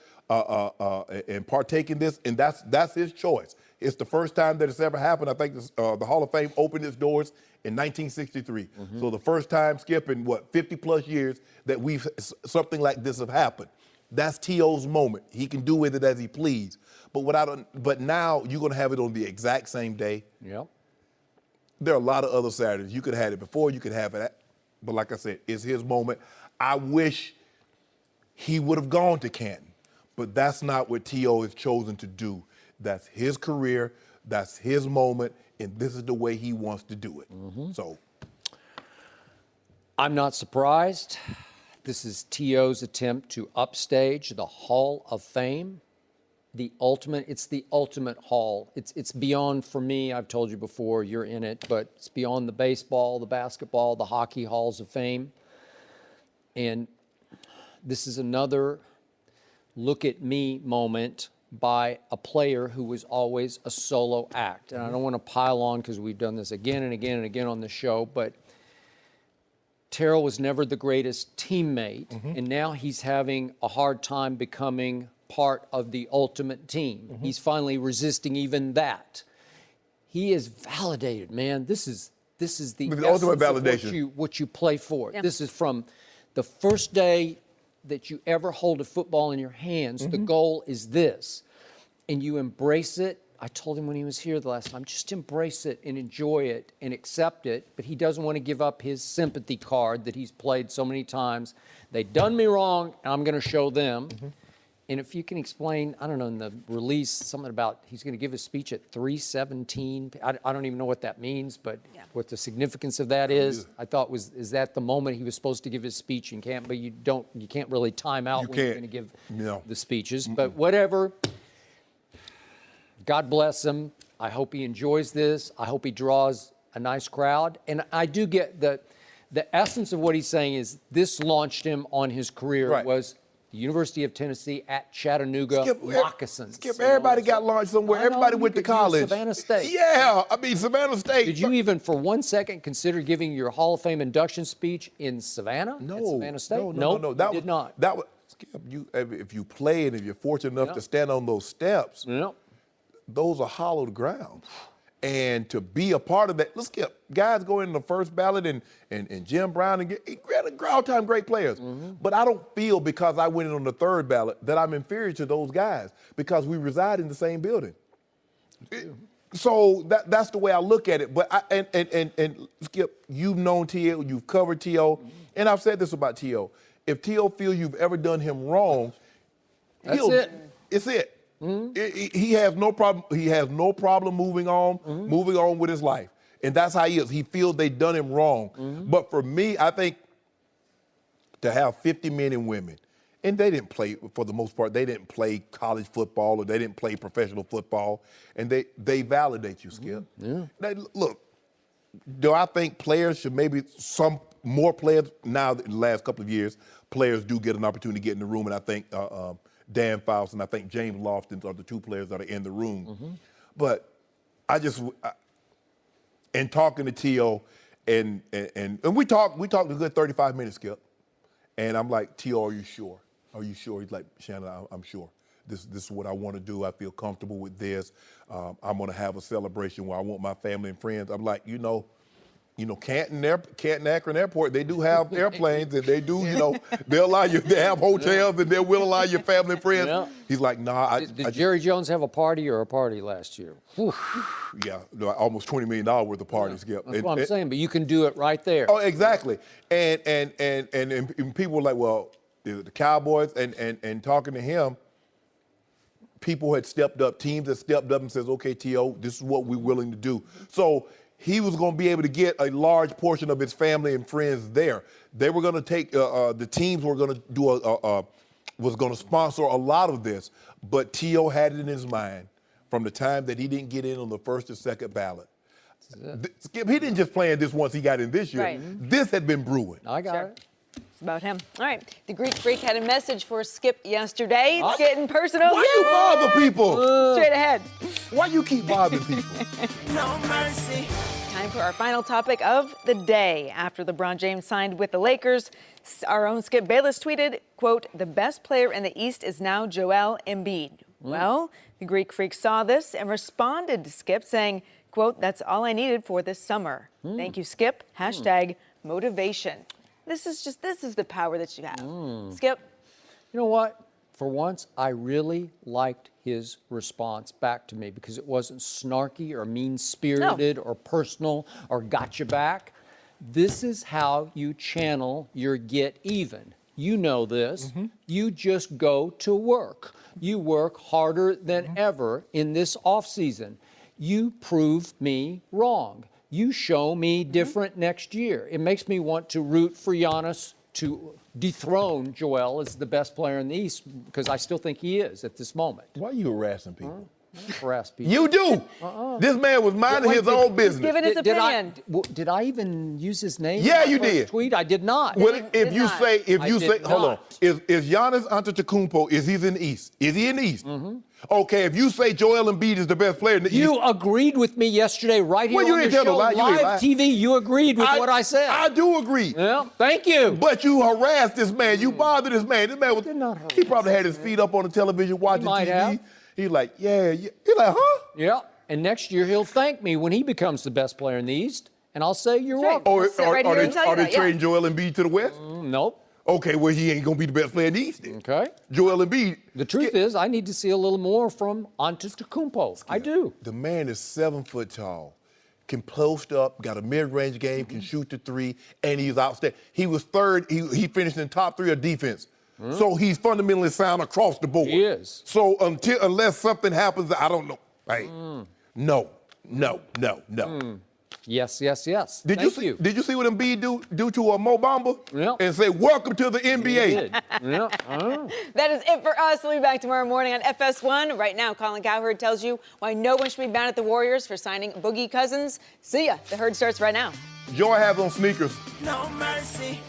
and partake in this, and that's his choice. It's the first time that it's ever happened. I think the Hall of Fame opened its doors in 1963. So the first time, Skip, in 50 plus years that something like this have happened. That's T.O.'s moment. He can do with it as he please. But now you're going to have it on the exact same day.
Yep.
There are a lot of other Saturdays. You could have had it before, you could have it, but like I said, it's his moment. I wish he would have gone to Canton, but that's not what T.O. has chosen to do. That's his career, that's his moment, and this is the way he wants to do it. So
I'm not surprised. This is T.O.'s attempt to upstage the Hall of Fame. It's the ultimate hall. It's beyond, for me, I've told you before, you're in it, but it's beyond the baseball, the basketball, the hockey halls of fame. And this is another look at me moment by a player who was always a solo act. And I don't want to pile on because we've done this again and again and again on the show, but Terrell was never the greatest teammate, and now he's having a hard time becoming part of the ultimate team. He's finally resisting even that. He is validated, man. This is the
ultimate validation.
Of what you play for. Yeah. This is from the first day that you ever hold a football in your hands. The goal is this, and you embrace it. I told him when he was here the last time, just embrace it and enjoy it and accept it. But he doesn't want to give up his sympathy card that he's played so many times. They done me wrong, and I'm going to show them. And if you can explain, I don't know, in the release, something about he's going to give a speech at 3:17. I don't even know what that means, but what the significance of that is. I thought is that the moment he was supposed to give his speech and can't, but you can't really time out when you're going to give the speeches. But whatever. God bless him. I hope he enjoys this. I hope he draws a nice crowd. And I do get the essence of what he's saying is this launched him on his career was the University of Tennessee at Chattanooga Moccasins.
Skip, everybody got launched somewhere. Everybody went to college.
Savannah State.
Yeah, I mean, Savannah State.
Did you even for 1 second consider giving your Hall of Fame induction speech in Savannah?
No.
At Savannah State?
No.
That did not.
That was, Skip, if you play and if you're fortunate enough to stand on those steps, those are hollowed ground. And to be a part of that, let's get guys go in the first ballot and Jim Brown and get all-time great players. But I don't feel because I went in on the third ballot that I'm inferior to those guys because we reside in the same building. So that's the way I look at it. But and Skip, you've known T.O., you've covered T.O., and I've said this about T.O. If T.O. feels you've ever done him wrong, it's it. He has no problem. He has no problem moving on with his life, and that's how he is. He feels they've done him wrong. But for me, I think to have 50 men and women, and they didn't play for the most part. They didn't play college football or they didn't play professional football, and they validate you, Skip. Now, look, do I think players should maybe some more players now in the last couple of years? Players do get an opportunity to get in the room, and I think. Dan Faust and I think James Lofton are the two players that are in the room. But in talking to T.O. and we talked a good 35 minutes, Skip. And I'm like, T.O., are you sure? Are you sure? He's like, Shannon, I'm sure. This is what I want to do. I feel comfortable with this. I'm going to have a celebration where I want my family and friends. I'm like, Canton Akron Airport, they do have airplanes and they do, they'll allow you, they have hotels and they will allow your family and friends. He's like, nah.
Did Jerry Jones have a party last year?
Yeah, almost $20 million worth of parties.
That's what I'm saying, but you can do it right there.
Oh, exactly. And people were like, well, the Cowboys and talking to him, people had stepped up, teams had stepped up and says, okay, T.O., this is what we're willing to do. So he was going to be able to get a large portion of his family and friends there. They were going to take, the teams were going to do was going to sponsor a lot of this, but T.O. had it in his mind from the time that he didn't get in on the first or second ballot. Skip, he didn't just plan this once he got in this year. This had been brewing.
I got it.
It's about him. All right. The Greek Freak had a message for Skip yesterday. It's getting personal.
Why you bother people?
Straight ahead.
Why you keep bothering people?
No mercy.
Time for our final topic of the day. After LeBron James signed with the Lakers, our own Skip Bayless tweeted, quote, "The best player in the East is now Joel Embiid." Well, the Greek Freak saw this and responded to Skip saying, quote, "That's all I needed for this summer. Thank you, Skip. Hashtag motivation." This is the power that you have. Skip.
You know what? For once, I really liked his response back to me because it wasn't snarky or mean-spirited or personal or got you back. This is how you channel your get even. You know this. You just go to work. You work harder than ever in this offseason. You prove me wrong. You show me different next year. It makes me want to root for Giannis to dethrone Joel as the best player in the East because I still think he is at this moment.
Why are you harassing people?
Harass people.
You do. This man was minding his own business.
Giving his opinion.
Did I even use his name?
Yeah,
in my
you
first
did.
Tweet? I did not.
Well, if
did
you
not.
say, hold on,
not.
is Giannis Antetokounmpo, is he in the East? Is he in the East? Okay, if you say Joel Embiid is the best player in the East.
You agreed with me yesterday right here
Well, you
on the
didn't tell
show,
a lie. You ain't
live
lie.
TV. You agreed with what I said.
I do agree.
Yeah, thank you.
But you harassed this man. You bothered this man. This man was,
Did not harass
he probably had his feet up on the television watching
might
TV.
have.
He's like, yeah. He's like, huh?
Yeah, and next year he'll thank me when he becomes the best player in the East, and I'll say you're
Right.
welcome.
We'll sit right here and tell you
Are they
that, yeah.
trading Joel Embiid to the West?
Nope.
Okay, well, he ain't going to be the best player in the East then.
Okay.
Joel Embiid.
The truth is, I need to see a little more from Antetokounmpo. I do.
The man is 7 foot tall, can post up, got a mid-range game, can shoot the three, and he's outstanding. He was third. He finished in top 3 of defense. So he's fundamentally sound across the board.
He is.
So unless something happens, I don't know. Hey, no.
Yes, yes, yes.
Did
Thank
you see what Embiid do to Mo Bamba?
Yeah.
And say, welcome to the NBA.
He did. Yeah.
That is it for us. We'll be back tomorrow morning on FS1. Right now, Colin Cowherd tells you why no one should be mad at the Warriors for signing Boogie Cousins. See ya. The Herd starts right now.
Joy has on sneakers.
No mercy.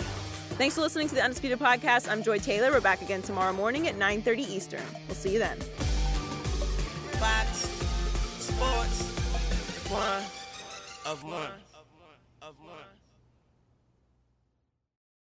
Thanks for listening to the Undisputed Podcast. I'm Joy Taylor. We're back again tomorrow morning at 9:30 Eastern. We'll see you then.
Fox Sports. One of one.